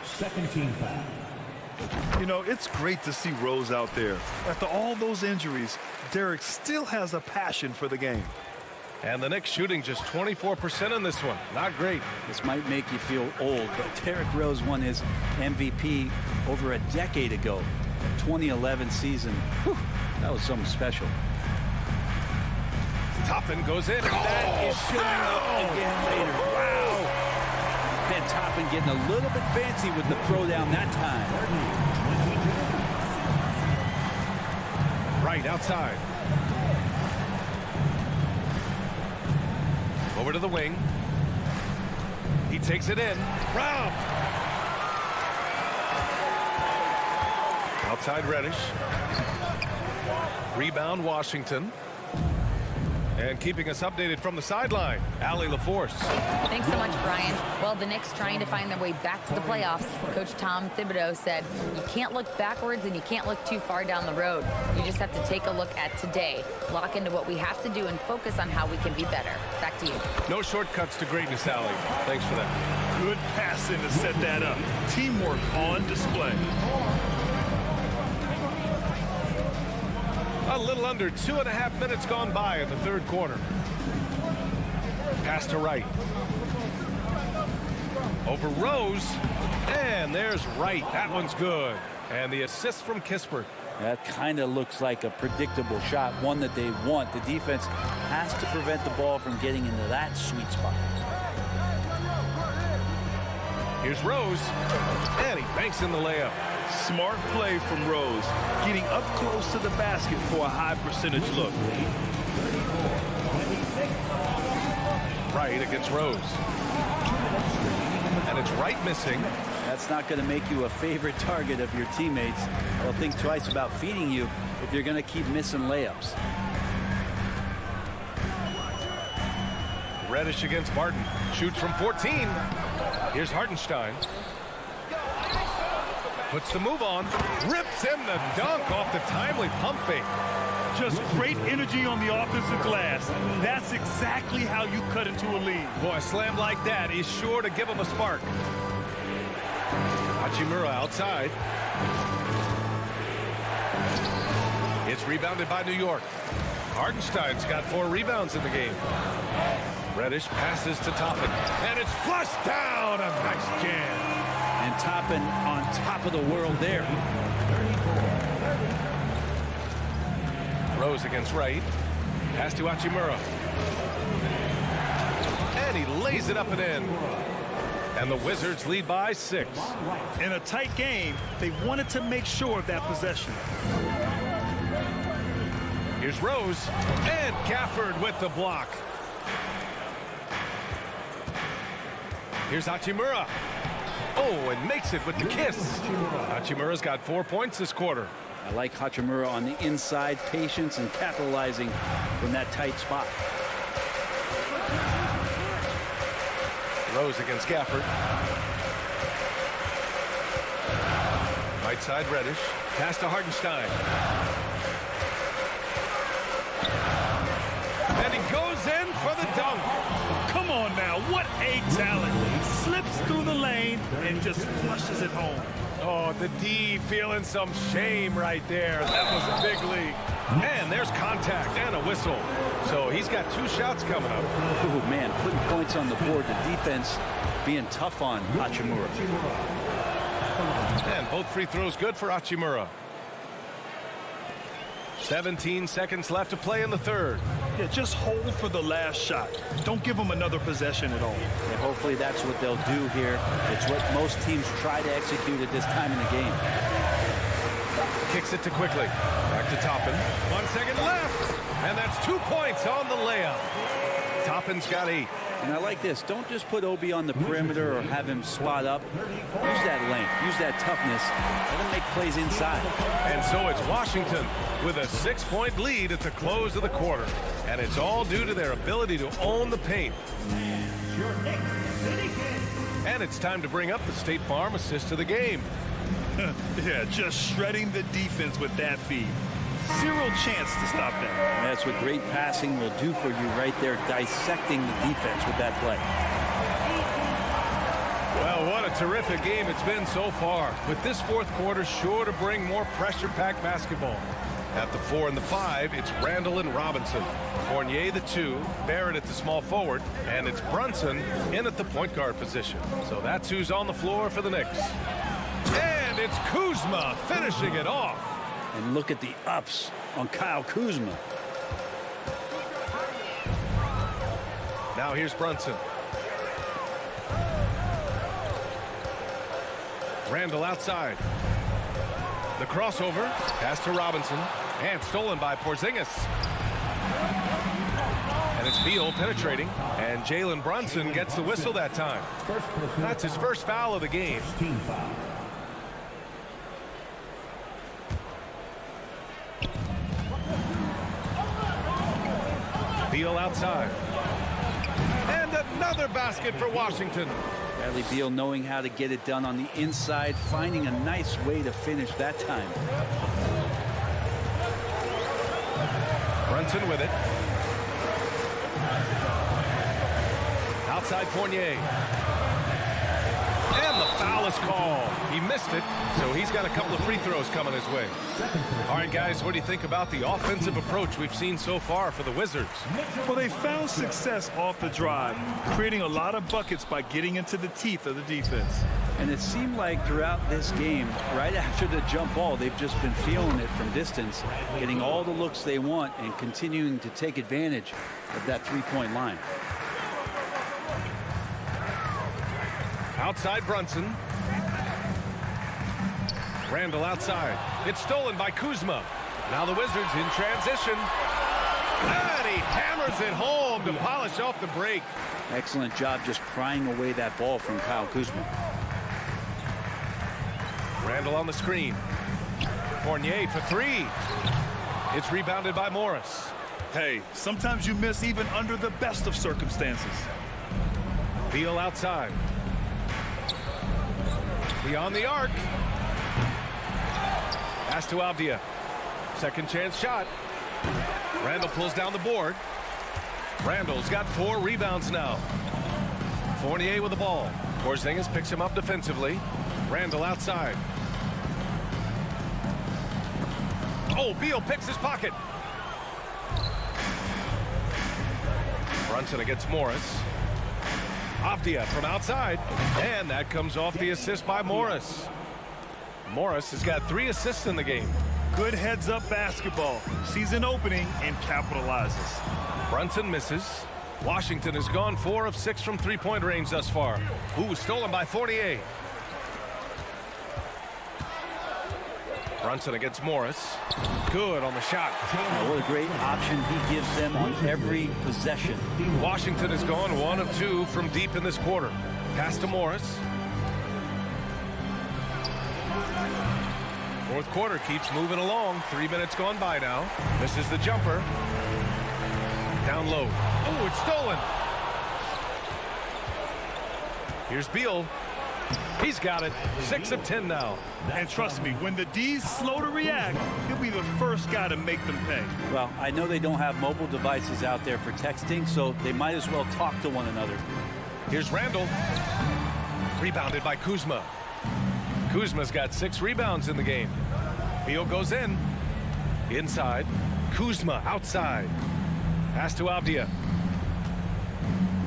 Speaker 4: Second team foul.
Speaker 3: You know, it's great to see Rose out there. After all those injuries, Derek still has a passion for the game.
Speaker 1: And the Knicks shooting just 24% in this one. Not great.
Speaker 6: This might make you feel old, but Derrick Rose won his MVP over a decade ago. The 2011 season. Whew, that was something special.
Speaker 1: Toppin goes in, and that is shooting up again later. Wow.
Speaker 6: And Toppin getting a little bit fancy with the throw down that time.
Speaker 1: Right outside. Over to the wing. He takes it in. Rob. Outside Reddish. Rebound Washington. And keeping us updated from the sideline, Allie LaForce.
Speaker 10: Thanks so much, Brian. Well, the Knicks trying to find their way back to the playoffs. Coach Tom Thibodeau said, you can't look backwards and you can't look too far down the road. You just have to take a look at today, lock into what we have to do, and focus on how we can be better. Back to you.
Speaker 1: No shortcuts to greatness, Allie. Thanks for that.
Speaker 3: Good passing to set that up. Teamwork on display.
Speaker 1: A little under 2.5 minutes gone by in the third quarter. Pass to Wright. Over Rose. And there's Wright. That one's good. And the assist from Kispert.
Speaker 6: That kind of looks like a predictable shot, one that they want. The defense has to prevent the ball from getting into that sweet spot.
Speaker 1: Here's Rose. And he banks in the layup.
Speaker 3: Smart play from Rose, getting up close to the basket for a high percentage look.
Speaker 1: Wright against Rose. And it's Wright missing.
Speaker 6: That's not going to make you a favorite target of your teammates. They'll think twice about feeding you if you're going to keep missing layups.
Speaker 1: Reddish against Barton. Shoots from 14. Here's Hartenstein. Puts the move on. Rips in the dunk off the timely pump fake.
Speaker 3: Just great energy on the offensive glass. That's exactly how you cut into a lead.
Speaker 1: Boy, a slam like that is sure to give him a spark. Hachimura outside. It's rebounded by New York. Hartenstein's got 4 rebounds in the game. Reddish passes to Toppin. And it's flushed down. A nice jam.
Speaker 6: And Toppin on top of the world there.
Speaker 1: Rose against Wright. Pass to Hachimura. And he lays it up and in. And the Wizards lead by 6.
Speaker 3: In a tight game, they wanted to make sure of that possession.
Speaker 1: Here's Rose. And Gafford with the block. Here's Hachimura. Oh, and makes it with the kiss. Hachimura's got 4 points this quarter.
Speaker 6: I like Hachimura on the inside, patience and capitalizing from that tight spot.
Speaker 1: Rose against Gafford. Right side Reddish. Pass to Hartenstein. And he goes in for the dunk.
Speaker 3: Come on now, what a talent. Slips through the lane and just flushes it home.
Speaker 1: Oh, the D feeling some shame right there. That was a big league. And there's contact and a whistle. So he's got 2 shots coming up.
Speaker 6: Oh, man, putting points on the board. The defense being tough on Hachimura.
Speaker 1: And both free throws good for Hachimura. 17 seconds left to play in the third.
Speaker 3: Yeah, just hold for the last shot. Don't give them another possession at all.
Speaker 6: And hopefully that's what they'll do here. It's what most teams try to execute at this time in the game.
Speaker 1: Kicks it to Quickly. Back to Toppin. 1 second left. And that's 2 points on the layup. Toppin's got 8.
Speaker 6: And I like this. Don't just put Obi on the perimeter or have him spot up. Use that length. Use that toughness. Let him make plays inside.
Speaker 1: And so it's Washington with a 6-point lead at the close of the quarter. And it's all due to their ability to own the paint. And it's time to bring up the State Farm assist to the game.
Speaker 3: Yeah, just shredding the defense with that feed. 0 chance to stop that.
Speaker 6: And that's what great passing will do for you right there, dissecting the defense with that play.
Speaker 1: Well, what a terrific game it's been so far. With this fourth quarter sure to bring more pressure-packed basketball. At the 4 and the 5, it's Randall and Robinson. Fournier the 2, Barrett at the small forward, and it's Brunson in at the point guard position. So that's who's on the floor for the Knicks. And it's Kuzma finishing it off.
Speaker 6: And look at the ups on Kyle Kuzma.
Speaker 1: Now here's Brunson. Randall outside. The crossover. Pass to Robinson. And stolen by Porzingis. And it's Beal penetrating. And Jalen Brunson gets the whistle that time. That's his first foul of the game. Beal outside. And another basket for Washington.
Speaker 6: Bradley Beal knowing how to get it done on the inside, finding a nice way to finish that time.
Speaker 1: Brunson with it. Outside Fournier. And the foul is called. He missed it, so he's got a couple of free throws coming his way. All right, guys, what do you think about the offensive approach we've seen so far for the Wizards?
Speaker 3: Well, they found success off the drive, creating a lot of buckets by getting into the teeth of the defense.
Speaker 6: And it seemed like throughout this game, right after the jump ball, they've just been feeling it from distance, getting all the looks they want and continuing to take advantage of that three-point line.
Speaker 1: Outside Brunson. Randall outside. It's stolen by Kuzma. Now the Wizards in transition. And he hammers it home to polish off the break.
Speaker 6: Excellent job just prying away that ball from Kyle Kuzma.
Speaker 1: Randall on the screen. Fournier for three. It's rebounded by Morris.
Speaker 3: Hey, sometimes you miss even under the best of circumstances.
Speaker 1: Beal outside. Beyond the arc. Pass to Avdia. Second chance shot. Randall pulls down the board. Randall's got 4 rebounds now. Fournier with the ball. Porzingis picks him up defensively. Randall outside. Oh, Beal picks his pocket. Brunson against Morris. Avdia from outside. And that comes off the assist by Morris. Morris has got 3 assists in the game.
Speaker 3: Good heads-up basketball. Sees an opening and capitalizes.
Speaker 1: Brunson misses. Washington has gone 4 of 6 from three-point range thus far. Ooh, stolen by Fournier. Brunson against Morris. Good on the shot.
Speaker 6: What a great option he gives them on every possession.
Speaker 1: Washington has gone 1 of 2 from deep in this quarter. Pass to Morris. Fourth quarter keeps moving along. 3 minutes gone by now. Misses the jumper. Down low. Oh, it's stolen. Here's Beal. He's got it. 6 of 10 now.
Speaker 3: And trust me, when the D's slow to react, he'll be the first guy to make them pay.
Speaker 6: Well, I know they don't have mobile devices out there for texting, so they might as well talk to one another.
Speaker 1: Here's Randall. Rebounded by Kuzma. Kuzma's got 6 rebounds in the game. Beal goes in. Inside. Kuzma outside. Pass to Avdia.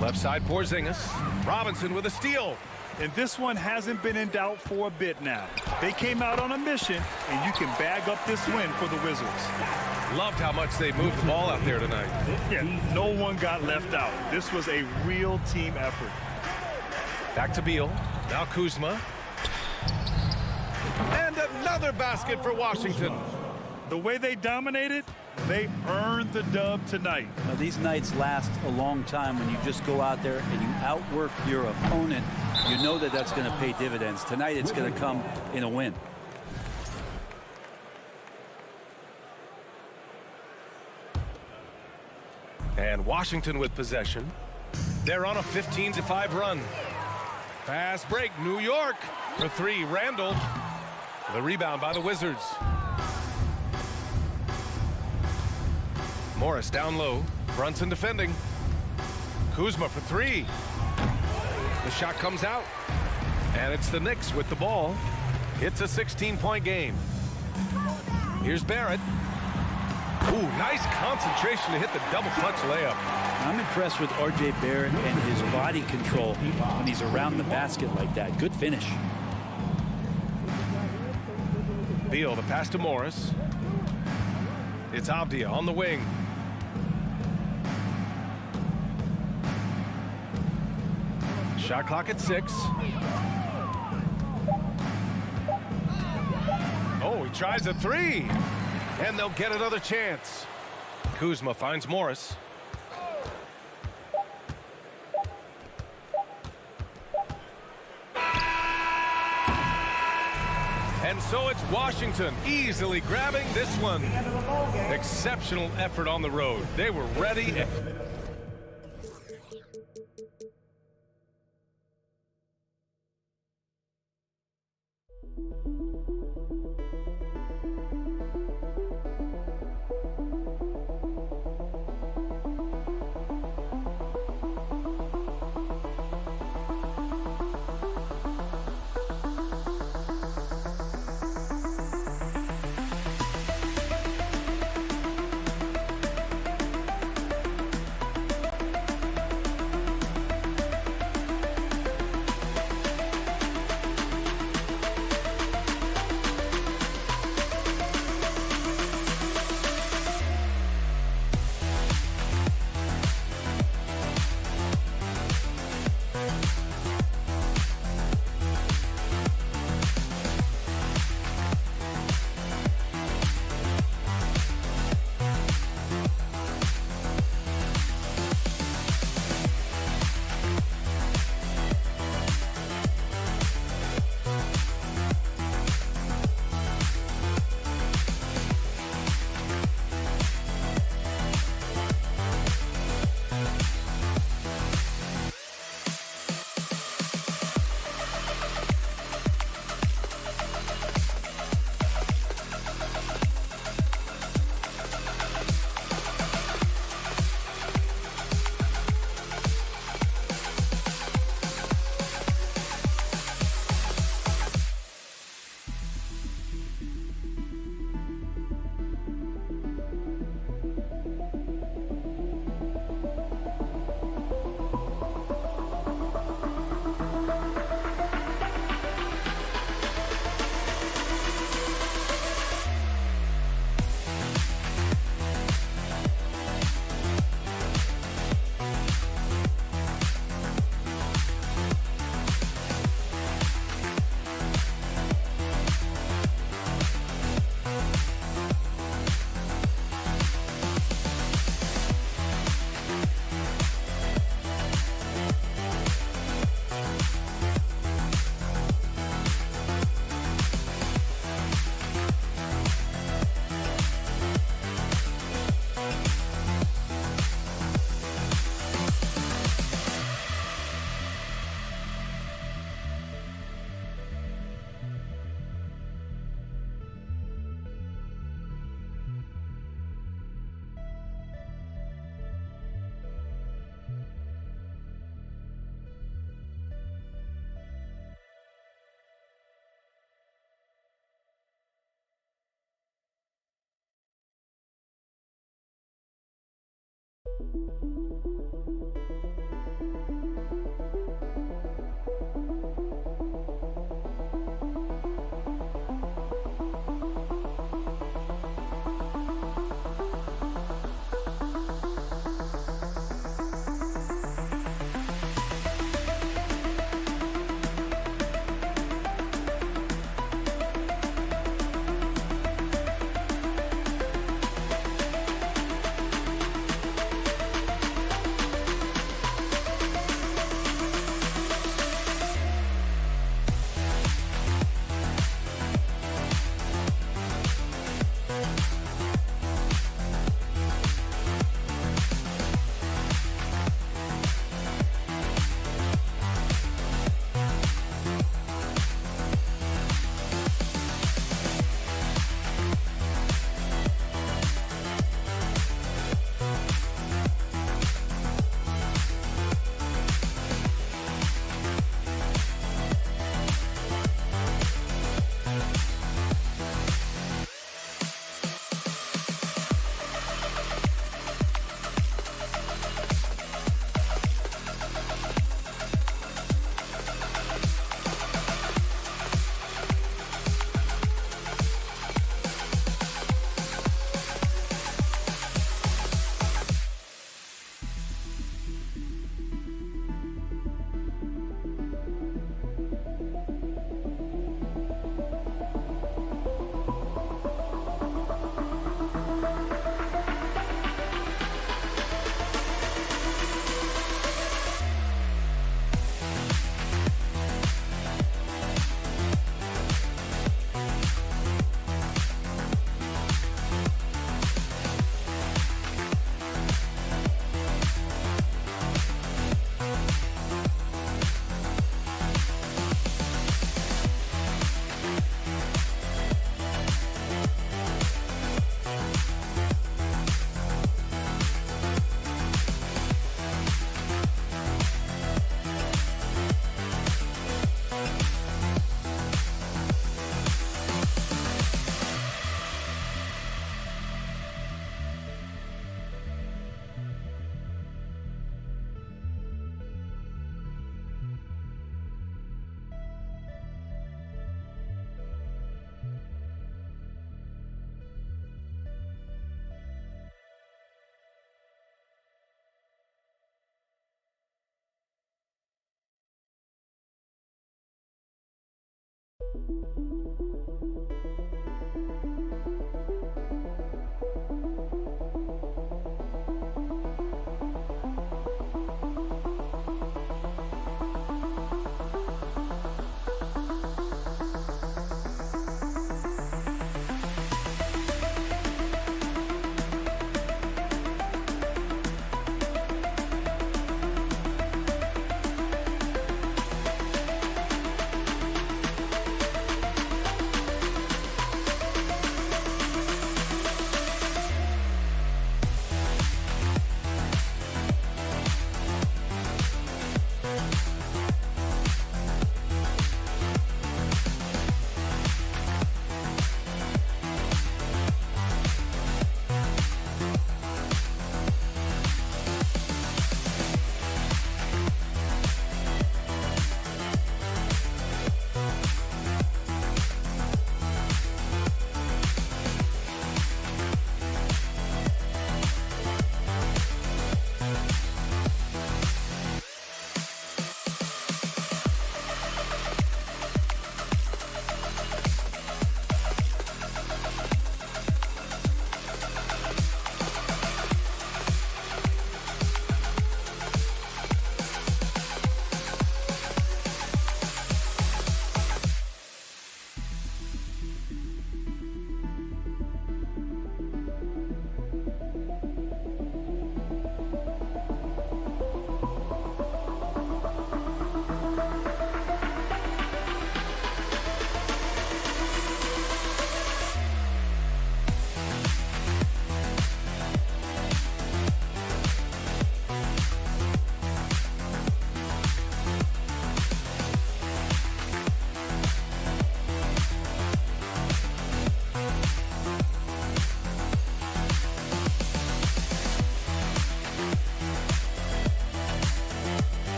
Speaker 1: Left side Porzingis. Robinson with a steal.
Speaker 3: And this one hasn't been in doubt for a bit now. They came out on a mission, and you can bag up this win for the Wizards.
Speaker 1: Loved how much they moved the ball out there tonight.
Speaker 3: Yeah, no one got left out. This was a real team effort.
Speaker 1: Back to Beal. Now Kuzma. And another basket for Washington.
Speaker 3: The way they dominated, they earned the dub tonight.
Speaker 6: Now, these nights last a long time when you just go out there and you outwork your opponent. You know that that's going to pay dividends. Tonight it's going to come in a win.
Speaker 1: And Washington with possession. They're on a 15-5 run. Fast break. New York for 3. Randall. The rebound by the Wizards. Morris down low. Brunson defending. Kuzma for 3. The shot comes out. And it's the Knicks with the ball. It's a 16-point game. Here's Barrett. Ooh, nice concentration to hit the double clutch layup.
Speaker 6: I'm impressed with R.J. Barrett and his body control when he's around the basket like that. Good finish.
Speaker 1: Beal, the pass to Morris. It's Avdia on the wing. Shot clock at 6. Oh, he tries a 3. And they'll get another chance. Kuzma finds Morris. And so it's Washington easily grabbing this one. Exceptional effort on the road. They were ready.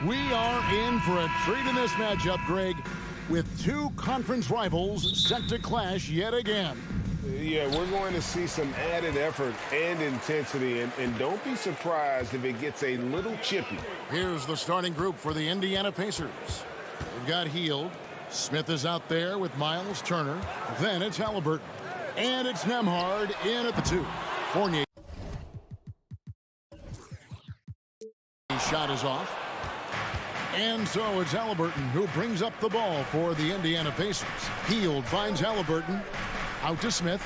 Speaker 5: We are in for a treat in this matchup, Greg, with two conference rivals set to clash yet again.
Speaker 12: Yeah, we're going to see some added effort and intensity, and don't be surprised if it gets a little chippy.
Speaker 5: Here's the starting group for the Indiana Pacers. They've got Hield. Smith is out there with Miles Turner. Then it's Halliburton. And it's Nembhard in at the 2. Fournier. His shot is off. And so it's Halliburton who brings up the ball for the Indiana Pacers. Hield finds Halliburton. Out to Smith.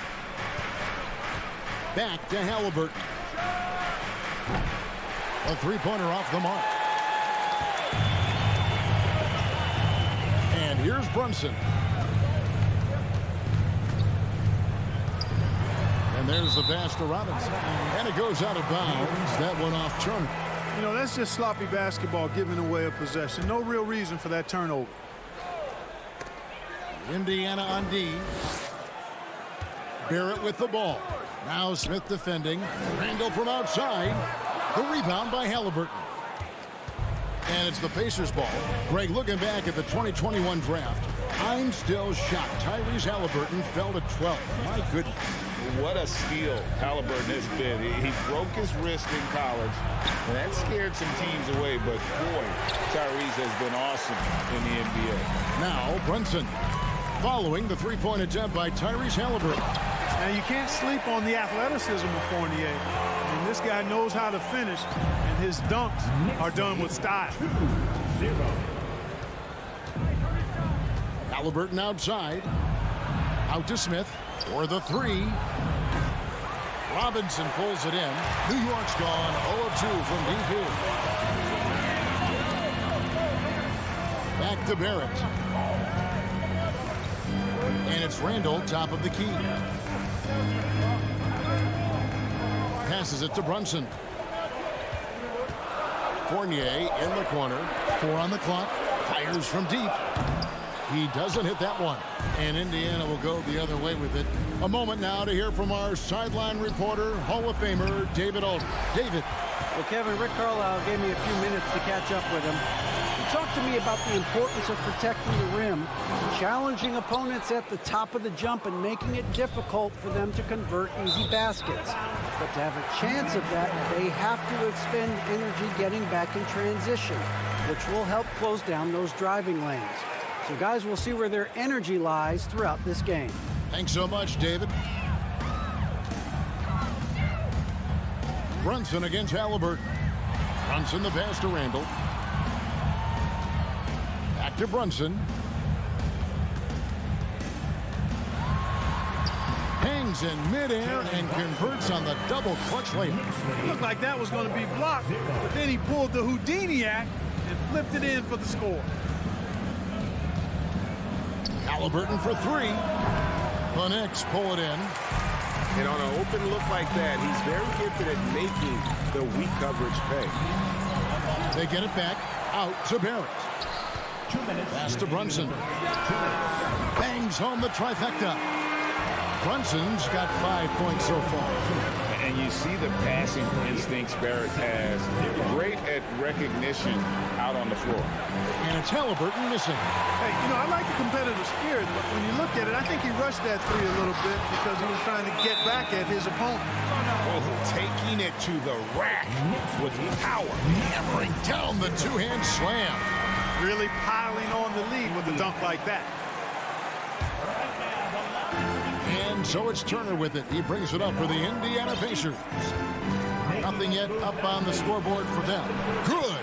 Speaker 5: Back to Halliburton. A three-pointer off the mark. And here's Brunson. And there's the pass to Robinson. And it goes out of bounds. That one off Turner.
Speaker 9: You know, that's just sloppy basketball, giving away a possession. No real reason for that turnover.
Speaker 5: Indiana on D. Barrett with the ball. Now Smith defending. Randall from outside. The rebound by Halliburton. And it's the Pacers ball. Greg, looking back at the 2021 draft, I'm still shocked. Tyrese Halliburton fell to 12th. My goodness.
Speaker 7: What a steal Halliburton has been. He broke his wrist in college, and that scared some teams away. But, boy, Tyrese has been awesome in the NBA.
Speaker 5: Now Brunson following the three-point attempt by Tyrese Halliburton.
Speaker 9: Now, you can't sleep on the athleticism of Fournier. I mean, this guy knows how to finish, and his dunks are done with style.
Speaker 4: 2-0.
Speaker 5: Halliburton outside. Out to Smith for the 3. Robinson pulls it in. New York's gone 0 of 2 from deep here. Back to Barrett. And it's Randall, top of the key. Passes it to Brunson. Fournier in the corner. 4 on the clock. Fires from deep. He doesn't hit that one. And Indiana will go the other way with it. A moment now to hear from our sideline reporter, Hall of Famer, David Alden. David.
Speaker 8: Well, Kevin, Rick Carlisle gave me a few minutes to catch up with him. He talked to me about the importance of protecting the rim, challenging opponents at the top of the jump, and making it difficult for them to convert easy baskets. But to have a chance of that, they have to expend energy getting back in transition, which will help close down those driving lanes. So, guys, we'll see where their energy lies throughout this game.
Speaker 5: Thanks so much, David. Brunson against Halliburton. Brunson the pass to Randall. Back to Brunson. Hangs in midair and converts on the double clutch layup.
Speaker 9: It looked like that was going to be blocked, but then he pulled the Houdini act and flipped it in for the score.
Speaker 5: Halliburton for 3. The Knicks pull it in.
Speaker 12: And on an open look like that, he's very gifted at making the weak coverage pay.
Speaker 5: They get it back out to Barrett.
Speaker 4: 2 minutes.
Speaker 5: Pass to Brunson. Bangs home the trifecta. Brunson's got 5 points so far.
Speaker 7: And you see the passing instincts Barrett has. Great at recognition out on the floor.
Speaker 5: And it's Halliburton missing.
Speaker 9: Hey, you know, I like the competitive spirit, but when you look at it, I think he rushed that 3 a little bit because he was trying to get back at his opponent.
Speaker 7: Oh, taking it to the rack with power.
Speaker 5: Hammering down the two-hand slam.
Speaker 9: Really piling on the lead with a dunk like that.
Speaker 5: And so it's Turner with it. He brings it up for the Indiana Pacers. Nothing yet up on the scoreboard for them. Good.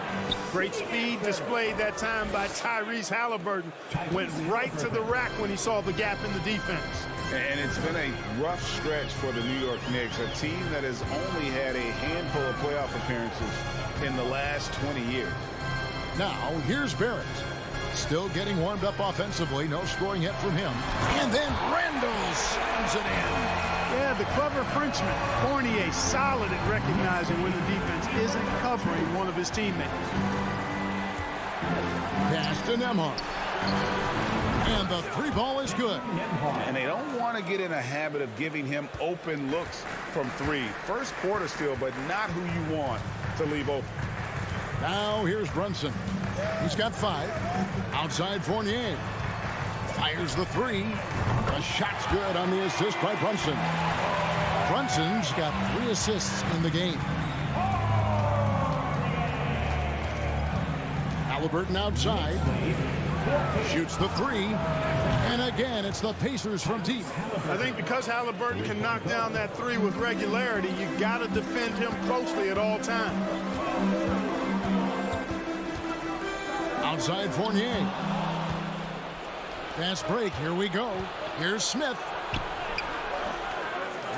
Speaker 9: Great speed displayed that time by Tyrese Halliburton. Went right to the rack when he saw the gap in the defense.
Speaker 7: And it's been a rough stretch for the New York Knicks, a team that has only had a handful of playoff appearances in the last 20 years.
Speaker 5: Now, here's Barrett. Still getting warmed up offensively. No scoring yet from him. And then Randall slams it in.
Speaker 9: Yeah, the clever Frenchman, Fournier, solid at recognizing when the defense isn't covering one of his teammates.
Speaker 5: Pass to Nembhard. And the 3 ball is good.
Speaker 7: And they don't want to get in a habit of giving him open looks from 3. First quarter still, but not who you want to leave open.
Speaker 5: Now here's Brunson. He's got 5. Outside Fournier. Fires the 3. The shot's good on the assist by Brunson. Brunson's got 3 assists in the game. Halliburton outside. Shoots the 3. And again, it's the Pacers from deep.
Speaker 9: I think because Halliburton can knock down that 3 with regularity, you got to defend him closely at all times.
Speaker 5: Outside Fournier. Fast break. Here we go. Here's Smith.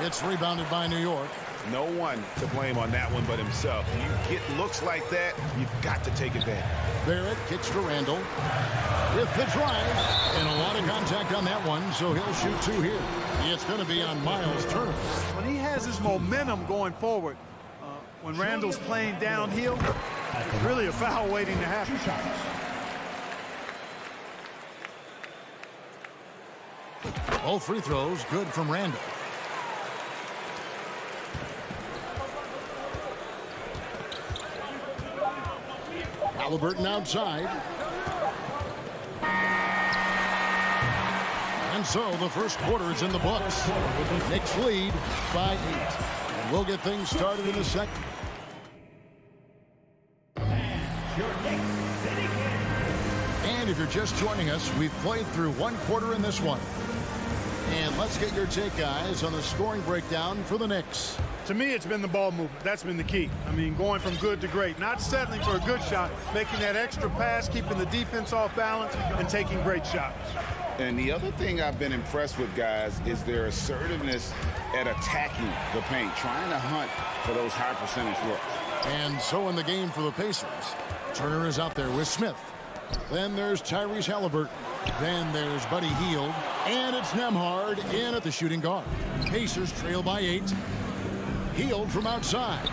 Speaker 5: It's rebounded by New York.
Speaker 11: No one to blame on that one but himself. You get looks like that, you've got to take advantage.
Speaker 5: Barrett kicks to Randall with the drive, and a lot of contact on that one, so he'll shoot 2 here. It's going to be on Miles Turner.
Speaker 9: When he has his momentum going forward, when Randall's playing downhill, it's really a foul waiting to happen.
Speaker 5: Both free throws good from Randall. Halliburton outside. And so the first quarter is in the books. Knicks lead by 8. And we'll get things started in a second. And if you're just joining us, we've played through 1 quarter in this one. And let's get your take, guys, on the scoring breakdown for the Knicks.
Speaker 9: To me, it's been the ball movement. That's been the key. I mean, going from good to great. Not settling for a good shot, making that extra pass, keeping the defense off balance, and taking great shots.
Speaker 7: And the other thing I've been impressed with, guys, is their assertiveness at attacking the paint, trying to hunt for those high percentage looks.
Speaker 5: And so in the game for the Pacers, Turner is out there with Smith. Then there's Tyrese Halliburton. Then there's Buddy Hield. And it's Nembhard in at the shooting guard. Pacers trail by 8. Hield from outside.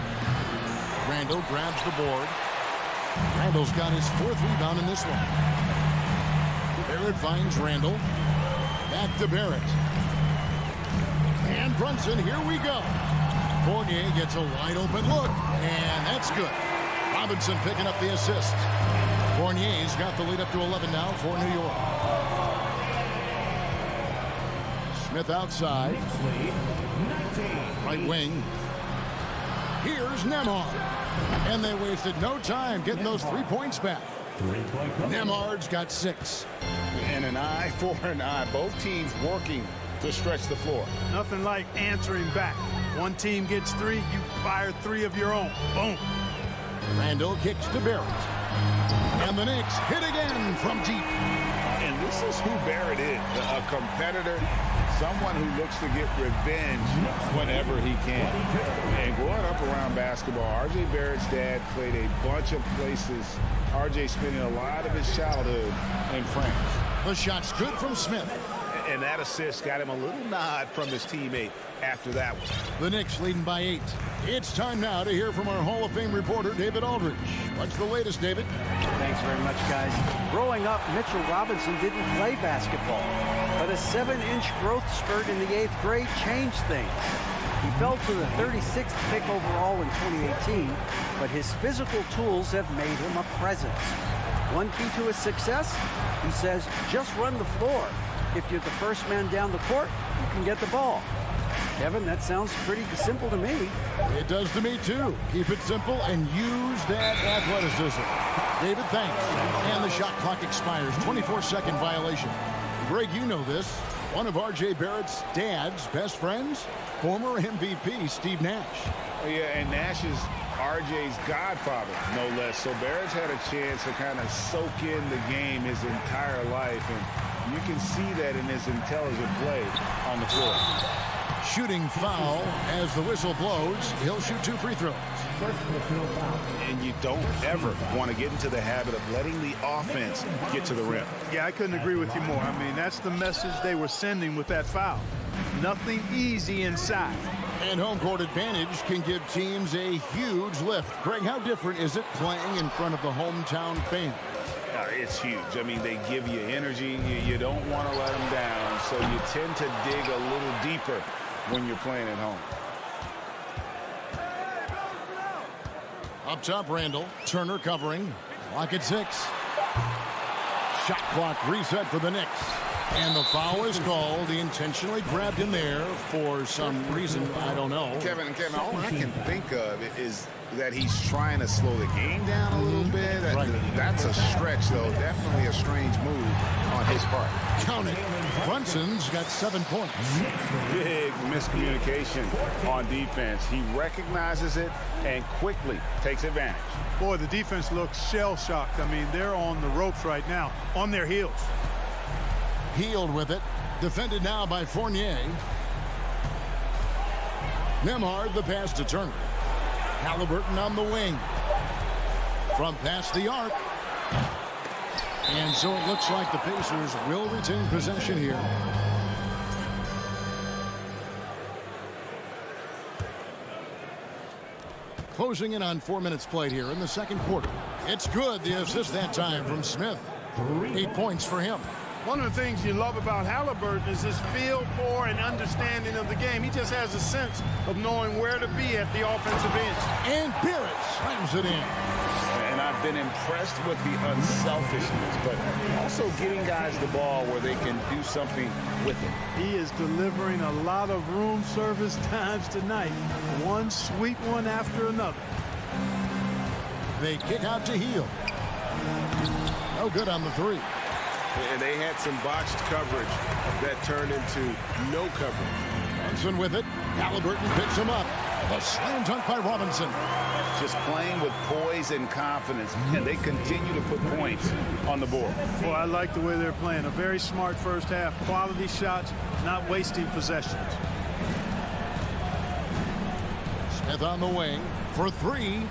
Speaker 5: Randall grabs the board. Randall's got his 4th rebound in this one. Barrett finds Randall. Back to Barrett. And Brunson, here we go. Fournier gets a wide open look. And that's good. Robinson picking up the assist. Fournier's got the lead up to 11 now for New York. Smith outside. Right wing. Here's Nembhard. And they wasted no time getting those 3 points back. Nembhard's got 6.
Speaker 7: And an eye for an eye. Both teams working to stretch the floor.
Speaker 9: Nothing like answering back. One team gets 3, you fire 3 of your own. Boom.
Speaker 5: Randall kicks to Barrett. And the Knicks hit again from deep.
Speaker 7: And this is who Barrett is, a competitor, someone who looks to get revenge whenever he can. And growing up around basketball, R.J. Barrett's dad played a bunch of places. R.J. spending a lot of his childhood in France.
Speaker 5: The shot's good from Smith.
Speaker 11: And that assist got him a little nod from his teammate after that one.
Speaker 5: The Knicks leading by 8. It's time now to hear from our Hall of Fame reporter, David Aldridge. What's the latest, David?
Speaker 8: Thanks very much, guys. Growing up, Mitchell Robinson didn't play basketball, but a 7-inch growth spurt in the 8th grade changed things. He fell to the 36th pick overall in 2018, but his physical tools have made him a presence. One key to his success, he says, just run the floor. If you're the first man down the court, you can get the ball. Kevin, that sounds pretty simple to me.
Speaker 5: It does to me, too. Keep it simple and use that athleticism. David, thanks. And the shot clock expires. 24-second violation. Greg, you know this. One of R.J. Barrett's dad's best friends, former MVP Steve Nash.
Speaker 7: Oh, yeah, and Nash is R.J.'s godfather, no less. So Barrett's had a chance to kind of soak in the game his entire life, and you can see that in his intelligent play on the floor.
Speaker 5: Shooting foul as the whistle blows. He'll shoot 2 free throws.
Speaker 11: And you don't ever want to get into the habit of letting the offense get to the rim.
Speaker 9: Yeah, I couldn't agree with you more. I mean, that's the message they were sending with that foul. Nothing easy inside.
Speaker 5: And home court advantage can give teams a huge lift. Greg, how different is it playing in front of the hometown fans?
Speaker 11: It's huge. I mean, they give you energy. You don't want to let them down, so you tend to dig a little deeper when you're playing at home.
Speaker 5: Up top, Randall. Turner covering. Clock at 6. Shot clock reset for the Knicks. And the foul is called. He intentionally grabbed him there for some reason. I don't know.
Speaker 7: Kevin, all I can think of is that he's trying to slow the game down a little bit. That's a stretch, though. Definitely a strange move on his part.
Speaker 5: Count it. Brunson's got 7 points.
Speaker 11: Big miscommunication on defense. He recognizes it and quickly takes advantage.
Speaker 9: Boy, the defense looks shell-shocked. I mean, they're on the ropes right now, on their heels.
Speaker 5: Healed with it. Defended now by Fournier. Nembhard the pass to Turner. Halliburton on the wing. From past the arc. And so it looks like the Pacers will retain possession here. Closing in on 4 minutes played here in the second quarter. It's good, the assist that time from Smith. 8 points for him.
Speaker 9: One of the things you love about Halliburton is his feel for and understanding of the game. He just has a sense of knowing where to be at the offensive end.
Speaker 5: And Barrett slams it in.
Speaker 11: And I've been impressed with the unselfishness, but also getting guys the ball where they can do something with it.
Speaker 9: He is delivering a lot of room service times tonight. One sweet one after another.
Speaker 5: They kick out to Hield. No good on the 3.
Speaker 12: And they had some botched coverage that turned into no coverage.
Speaker 5: Brunson with it. Halliburton picks him up. The slam dunk by Robinson.
Speaker 11: Just playing with poise and confidence, and they continue to put points on the board.
Speaker 9: Boy, I like the way they're playing. A very smart first half. Quality shots, not wasting possessions.
Speaker 5: Smith on the wing for 3.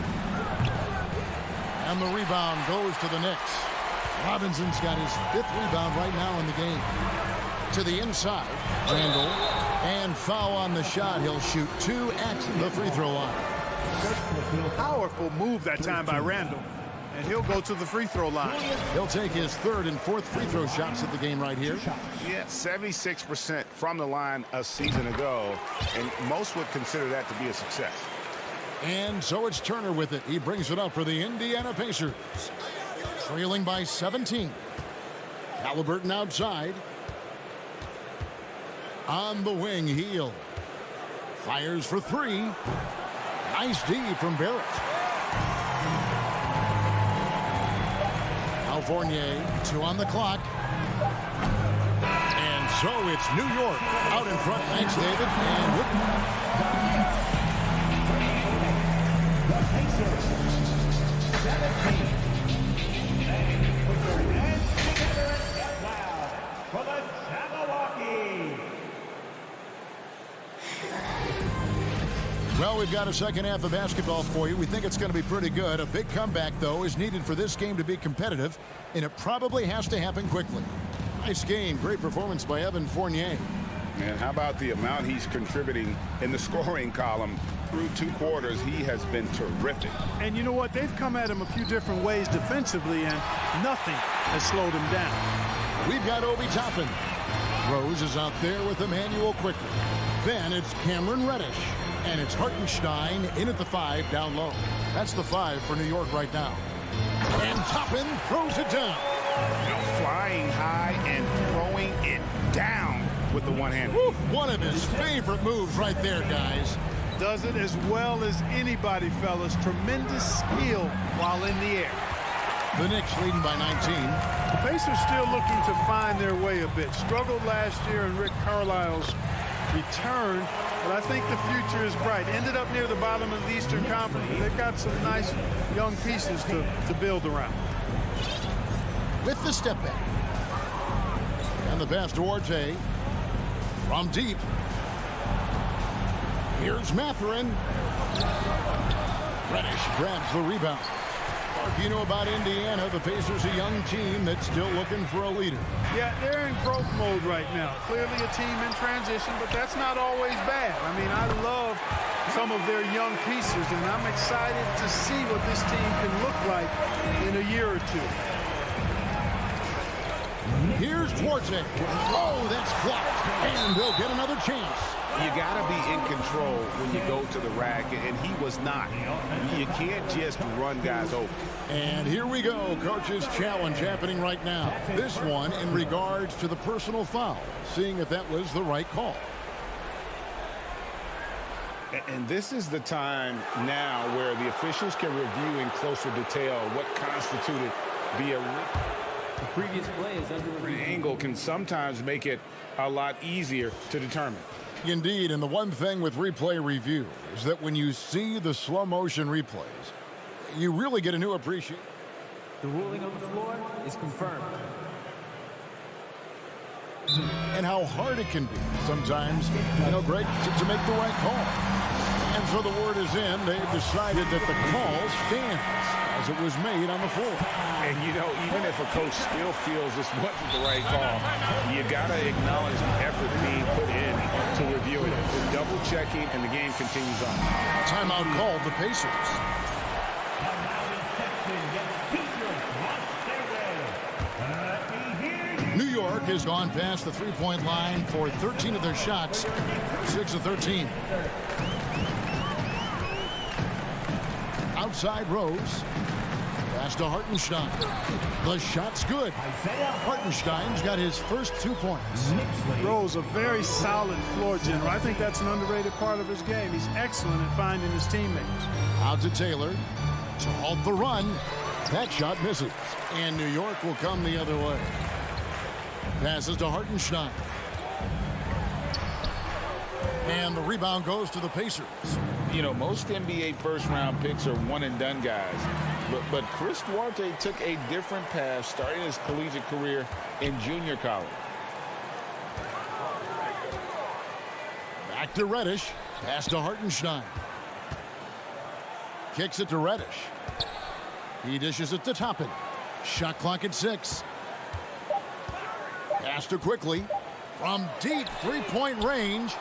Speaker 5: And the rebound goes to the Knicks. Robinson's got his 5th rebound right now in the game. To the inside. Randall. And foul on the shot. He'll shoot 2 at the free throw line.
Speaker 9: Powerful move that time by Randall. And he'll go to the free throw line.
Speaker 5: He'll take his 3rd and 4th free throw shots of the game right here.
Speaker 7: Yeah, 76% from the line a season ago. And most would consider that to be a success.
Speaker 5: And so it's Turner with it. He brings it up for the Indiana Pacers. Trailing by 17. Halliburton outside. On the wing, Hield. Fires for 3. Nice D from Barrett. Now Fournier, 2 on the clock. And so it's New York out in front. Thanks, David. And
Speaker 4: The Pacers, 17. For the Jabberwocky.
Speaker 5: well, we've got a second half of basketball for you. We think it's going to be pretty good. A big comeback, though, is needed for this game to be competitive, and it probably has to happen quickly. Nice game. Great performance by Evan Fournier.
Speaker 11: And how about the amount he's contributing in the scoring column? Through 2 quarters, he has been terrific.
Speaker 9: And you know what? They've come at him a few different ways defensively, and nothing has slowed him down.
Speaker 5: We've got Obi Toppin. Rose is out there with Emmanuel quickly. Then it's Cameron Reddish. And it's Hartenstein in at the 5 down low. That's the 5 for New York right now. And Toppin throws it down.
Speaker 7: Flying high and throwing it down with the one hand.
Speaker 5: One of his favorite moves right there, guys.
Speaker 9: Does it as well as anybody, fellas. Tremendous skill while in the air.
Speaker 5: The Knicks leading by 19.
Speaker 9: The Pacers still looking to find their way a bit. Struggled last year in Rick Carlisle's return, but I think the future is bright. Ended up near the bottom of the Eastern Conference. They've got some nice young pieces to build around.
Speaker 5: With the step back. And the pass towards A. From deep. Here's Mathurin. Reddish grabs the rebound. Mark, you know about Indiana. The Pacers, a young team that's still looking for a leader.
Speaker 9: Yeah, they're in growth mode right now. Clearly a team in transition, but that's not always bad. I mean, I love some of their young pieces, and I'm excited to see what this team can look like in a year or two.
Speaker 5: Here's Duarte. Oh, that's blocked. And they'll get another chance.
Speaker 11: You got to be in control when you go to the rack, and he was not. You can't just run guys over.
Speaker 5: And here we go. Coach's challenge happening right now. This one in regards to the personal foul, seeing if that was the right call.
Speaker 11: And this is the time now where the officials can review in closer detail what constituted the
Speaker 4: previous play is under review.
Speaker 11: angle can sometimes make it a lot easier to determine.
Speaker 5: Indeed, and the one thing with replay review is that when you see the slow motion replays, you really get a new appreciation.
Speaker 4: The ruling on the floor is confirmed.
Speaker 5: And how hard it can be sometimes, Greg, to make the right call. And so the word is in. They've decided that the call stands as it was made on the floor.
Speaker 11: And, even if a coach still feels this wasn't the right call, you got to acknowledge the effort being put in to review it. They're double-checking, and the game continues on.
Speaker 5: Timeout called the Pacers. New York has gone past the three-point line for 13 of their shots, 6 of 13. Outside Rose. Pass to Hartenstein. The shot's good. Hartenstein's got his first 2 points.
Speaker 9: Rose, a very solid floor general. I think that's an underrated part of his game. He's excellent at finding his teammates.
Speaker 5: Out to Taylor to halt the run. That shot misses. And New York will come the other way. Passes to Hartenstein. And the rebound goes to the Pacers.
Speaker 11: Most NBA first-round picks are one-and-done guys. But Chris Duarte took a different path starting his collegiate career in junior college.
Speaker 5: Back to Reddish. Pass to Hartenstein. Kicks it to Reddish. He dishes it to Toppin. Shot clock at 6. Pass to Quickly. From deep three-point range.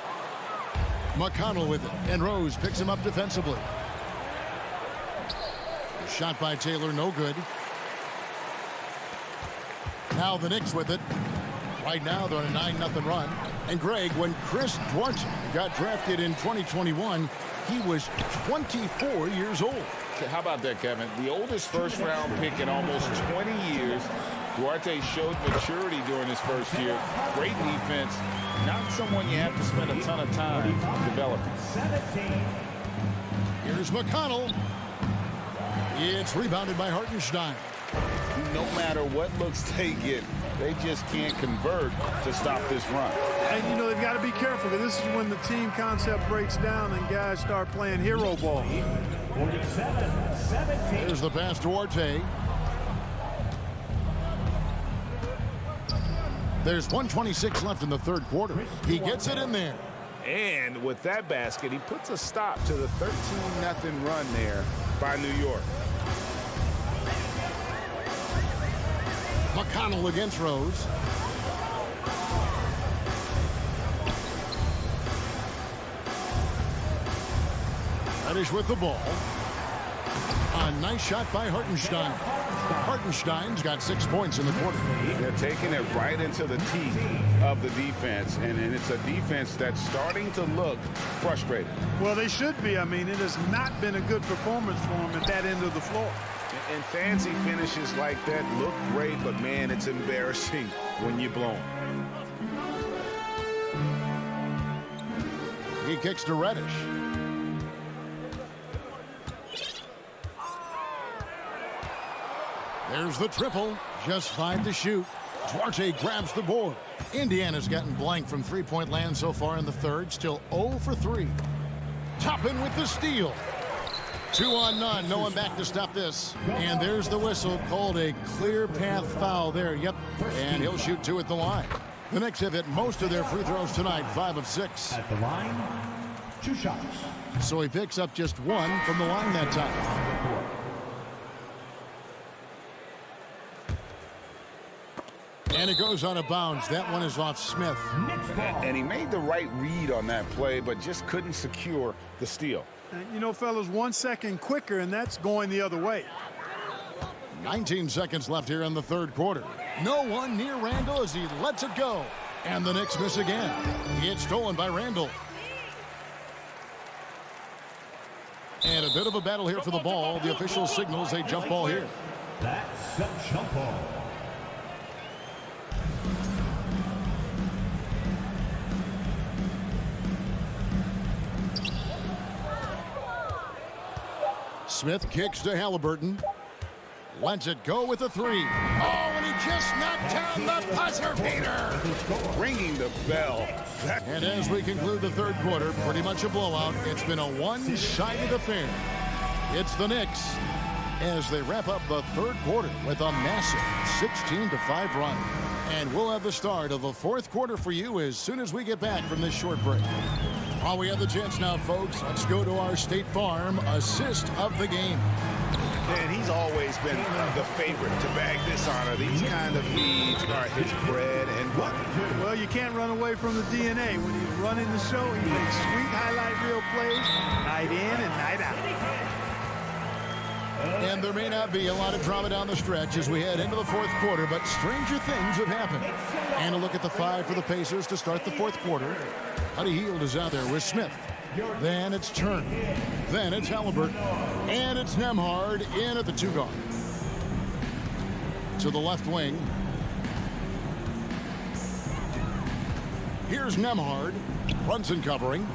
Speaker 5: McConnell with it. And Rose picks him up defensively. Shot by Taylor, no good. Now the Knicks with it. Right now they're on a 9-0 run. And Greg, when Chris Duarte got drafted in 2021, he was 24 years old.
Speaker 11: How about that, Kevin? The oldest first-round pick in almost 20 years. Duarte showed maturity during his first year. Great defense. Not someone you have to spend a ton of time developing.
Speaker 5: Here's McConnell. It's rebounded by Hartenstein.
Speaker 11: No matter what looks they get, they just can't convert to stop this run.
Speaker 9: And, they've got to be careful. This is when the team concept breaks down and guys start playing hero ball.
Speaker 4: 47-17.
Speaker 5: Here's the pass to Duarte. There's 1:26 left in the third quarter. He gets it in there.
Speaker 11: And with that basket, he puts a stop to the 13-0 run there by New York.
Speaker 5: McConnell against Rose. Reddish with the ball. A nice shot by Hartenstein. Hartenstein's got 6 points in the quarter.
Speaker 11: They're taking it right into the teeth of the defense, and it's a defense that's starting to look frustrated.
Speaker 9: Well, they should be. It has not been a good performance for them at that end of the floor.
Speaker 11: And fancy finishes like that look great, but, man, it's embarrassing when you blow them.
Speaker 5: He kicks to Reddish. There's the triple. Just 5 to shoot. Duarte grabs the board. Indiana's gotten blank from three-point land so far in the third. Still 0 for 3. Toppin with the steal. 2 on none. No one back to stop this. And there's the whistle. Called a clear path foul there. Yep. And he'll shoot 2 at the line. The Knicks have hit most of their free throws tonight. 5 of 6.
Speaker 4: At the line, 2 shots.
Speaker 5: So he picks up just 1 from the line that time. And it goes out of bounds. That one is off Smith.
Speaker 11: And he made the right read on that play, but just couldn't secure the steal.
Speaker 9: And, fellas, 1 second quicker, and that's going the other way.
Speaker 5: 19 seconds left here in the third quarter. No one near Randall as he lets it go. And the Knicks miss again. It's stolen by Randall. And a bit of a battle here for the ball. The official signals a jump ball here.
Speaker 4: That's a jump ball.
Speaker 5: Smith kicks to Halliburton. Lets it go with a three. Oh, and he just knocked down the buzzer beater.
Speaker 12: Ringing the bell.
Speaker 5: And as we conclude the third quarter, pretty much a blowout. It's been a one-sided affair. It's the Knicks as they wrap up the third quarter with a massive 16-5 run. And we'll have the start of the fourth quarter for you as soon as we get back from this short break. While we have the chance now, folks, let's go to our State Farm assist of the game.
Speaker 7: And he's always been the favorite to bag this honor. These kind of feeds are his bread and butter.
Speaker 9: Well, you can't run away from the DNA. When he's running the show, he makes sweet highlight reel plays night in and night out.
Speaker 5: And there may not be a lot of drama down the stretch as we head into the fourth quarter, but stranger things have happened. And a look at the five for the Pacers to start the fourth quarter. Buddy Hield is out there with Smith. Then it's Turner. Then it's Halliburton. And it's Nembhard in at the two guard. To the left wing. Here's Nembhard. Brunson covering.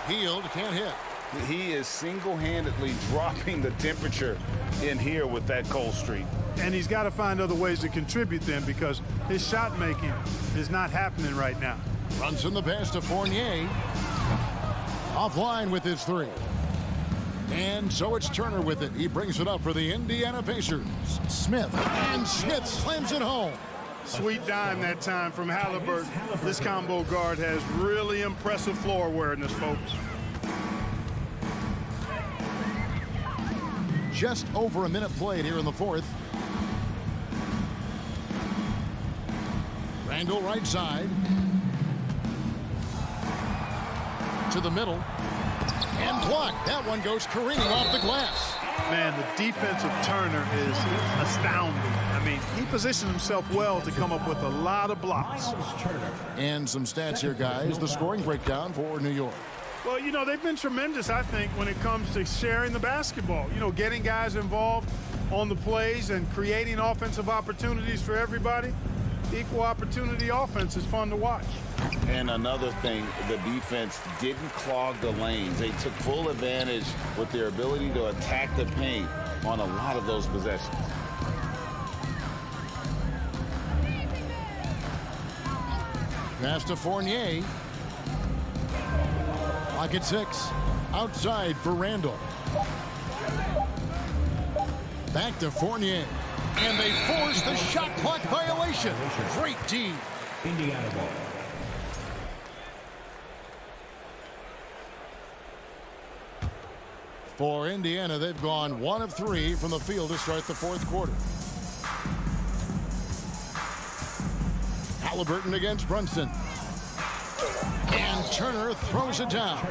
Speaker 5: Hield can't hit.
Speaker 7: He is single-handedly dropping the temperature in here with that cold streak.
Speaker 9: And he's got to find other ways to contribute then because his shot making is not happening right now.
Speaker 5: Brunson the pass to Fournier. Offline with his three. And so it's Turner with it. He brings it up for the Indiana Pacers. Smith. And Smith slams it home.
Speaker 9: Sweet dime that time from Halliburton. This combo guard has really impressive floor awareness, folks.
Speaker 5: Just over a minute played here in the fourth. Randall right side. To the middle. And blocked. That one goes careening off the glass.
Speaker 9: Man, the defense of Turner is astounding. I mean, he positioned himself well to come up with a lot of blocks.
Speaker 5: And some stats here, guys. The scoring breakdown for New York.
Speaker 9: Well, you know, they've been tremendous, I think, when it comes to sharing the basketball. You know, getting guys involved on the plays and creating offensive opportunities for everybody. Equal opportunity offense is fun to watch.
Speaker 7: And another thing, the defense didn't clog the lanes. They took full advantage with their ability to attack the paint on a lot of those possessions.
Speaker 5: Pass to Fournier. Clock at 6. Outside for Randall. Back to Fournier. And they force the shot clock violation. Great D.
Speaker 4: Indiana ball.
Speaker 5: For Indiana, they've gone 1 of 3 from the field to start the fourth quarter. Halliburton against Brunson. And Turner throws it down.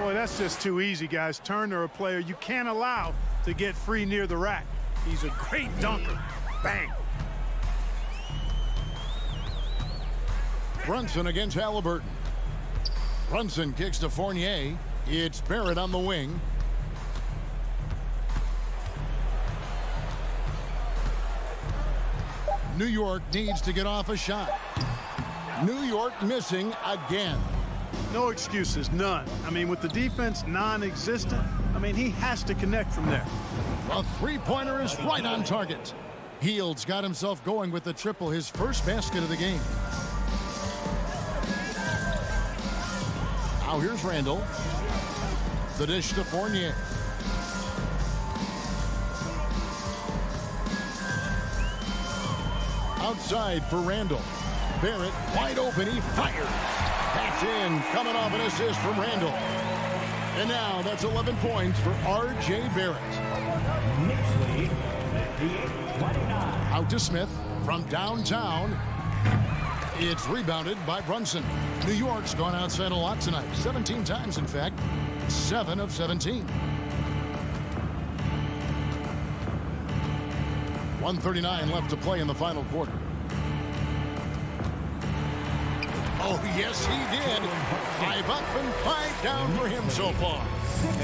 Speaker 9: Boy, that's just too easy, guys. Turner, a player you can't allow to get free near the rack. He's a great dunker. Bang.
Speaker 5: Brunson against Halliburton. Brunson kicks to Fournier. It's Barrett on the wing. New York needs to get off a shot. New York missing again.
Speaker 9: No excuses, none. I mean, with the defense non-existent, I mean, he has to connect from there.
Speaker 5: A three-pointer is right on target. Hield's got himself going with the triple, his first basket of the game. Now here's Randall. The dish to Fournier. Outside for Randall. Barrett wide open, he fires. That's in, coming off an assist from Randall. And now that's 11 points for R.J. Barrett.
Speaker 4: Knicks lead, 58-29.
Speaker 5: Out to Smith from downtown. It's rebounded by Brunson. New York's gone outside a lot tonight. 17 times, in fact. 7 of 17. 1:39 left to play in the final quarter. Oh, yes, he did. 5 up and 5 down for him so far.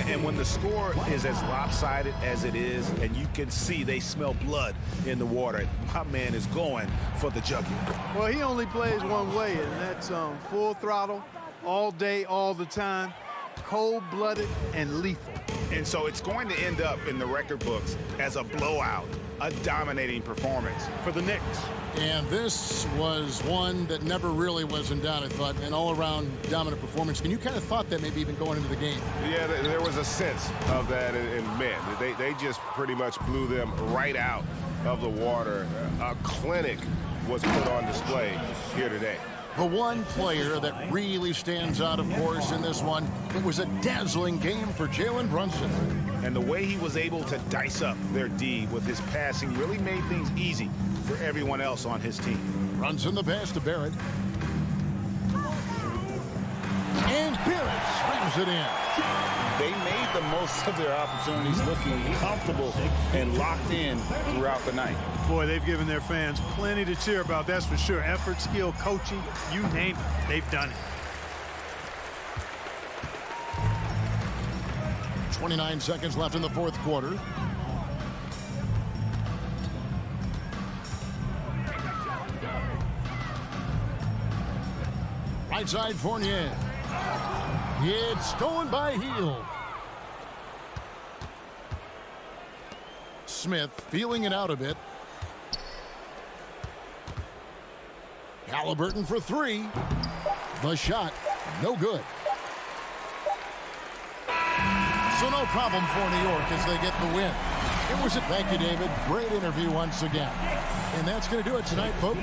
Speaker 13: And when the score is as lopsided as it is, and you can see they smell blood in the water, my man is going for the jugular.
Speaker 9: Well, he only plays one way, and that's full throttle, all day, all the time, cold-blooded and lethal.
Speaker 13: And so it's going to end up in the record books as a blowout, a dominating performance
Speaker 9: for the Knicks.
Speaker 5: And this was one that never really was in doubt, I thought, an all-around dominant performance. And you kind of thought that maybe even going into the game.
Speaker 12: Yeah, there was a sense of that, and man, they just pretty much blew them right out of the water. A clinic was put on display here today.
Speaker 5: The one player that really stands out, of course, in this one, it was a dazzling game for Jalen Brunson.
Speaker 13: And the way he was able to dice up their D with his passing really made things easy for everyone else on his team.
Speaker 5: Runs in the pass to Barrett. And Barrett slams it in.
Speaker 7: They made the most of their opportunities, looking comfortable and locked in throughout the night.
Speaker 9: Boy, they've given their fans plenty to cheer about, that's for sure. Effort, skill, coaching, you name it, they've done it.
Speaker 5: 29 seconds left in the fourth quarter. Right side, Fournier. It's going by heel. Smith feeling it out a bit. Halliburton for 3. The shot, no good. So no problem for New York as they get the win. Thank you, David. Great interview once again. And that's going to do it tonight, folks.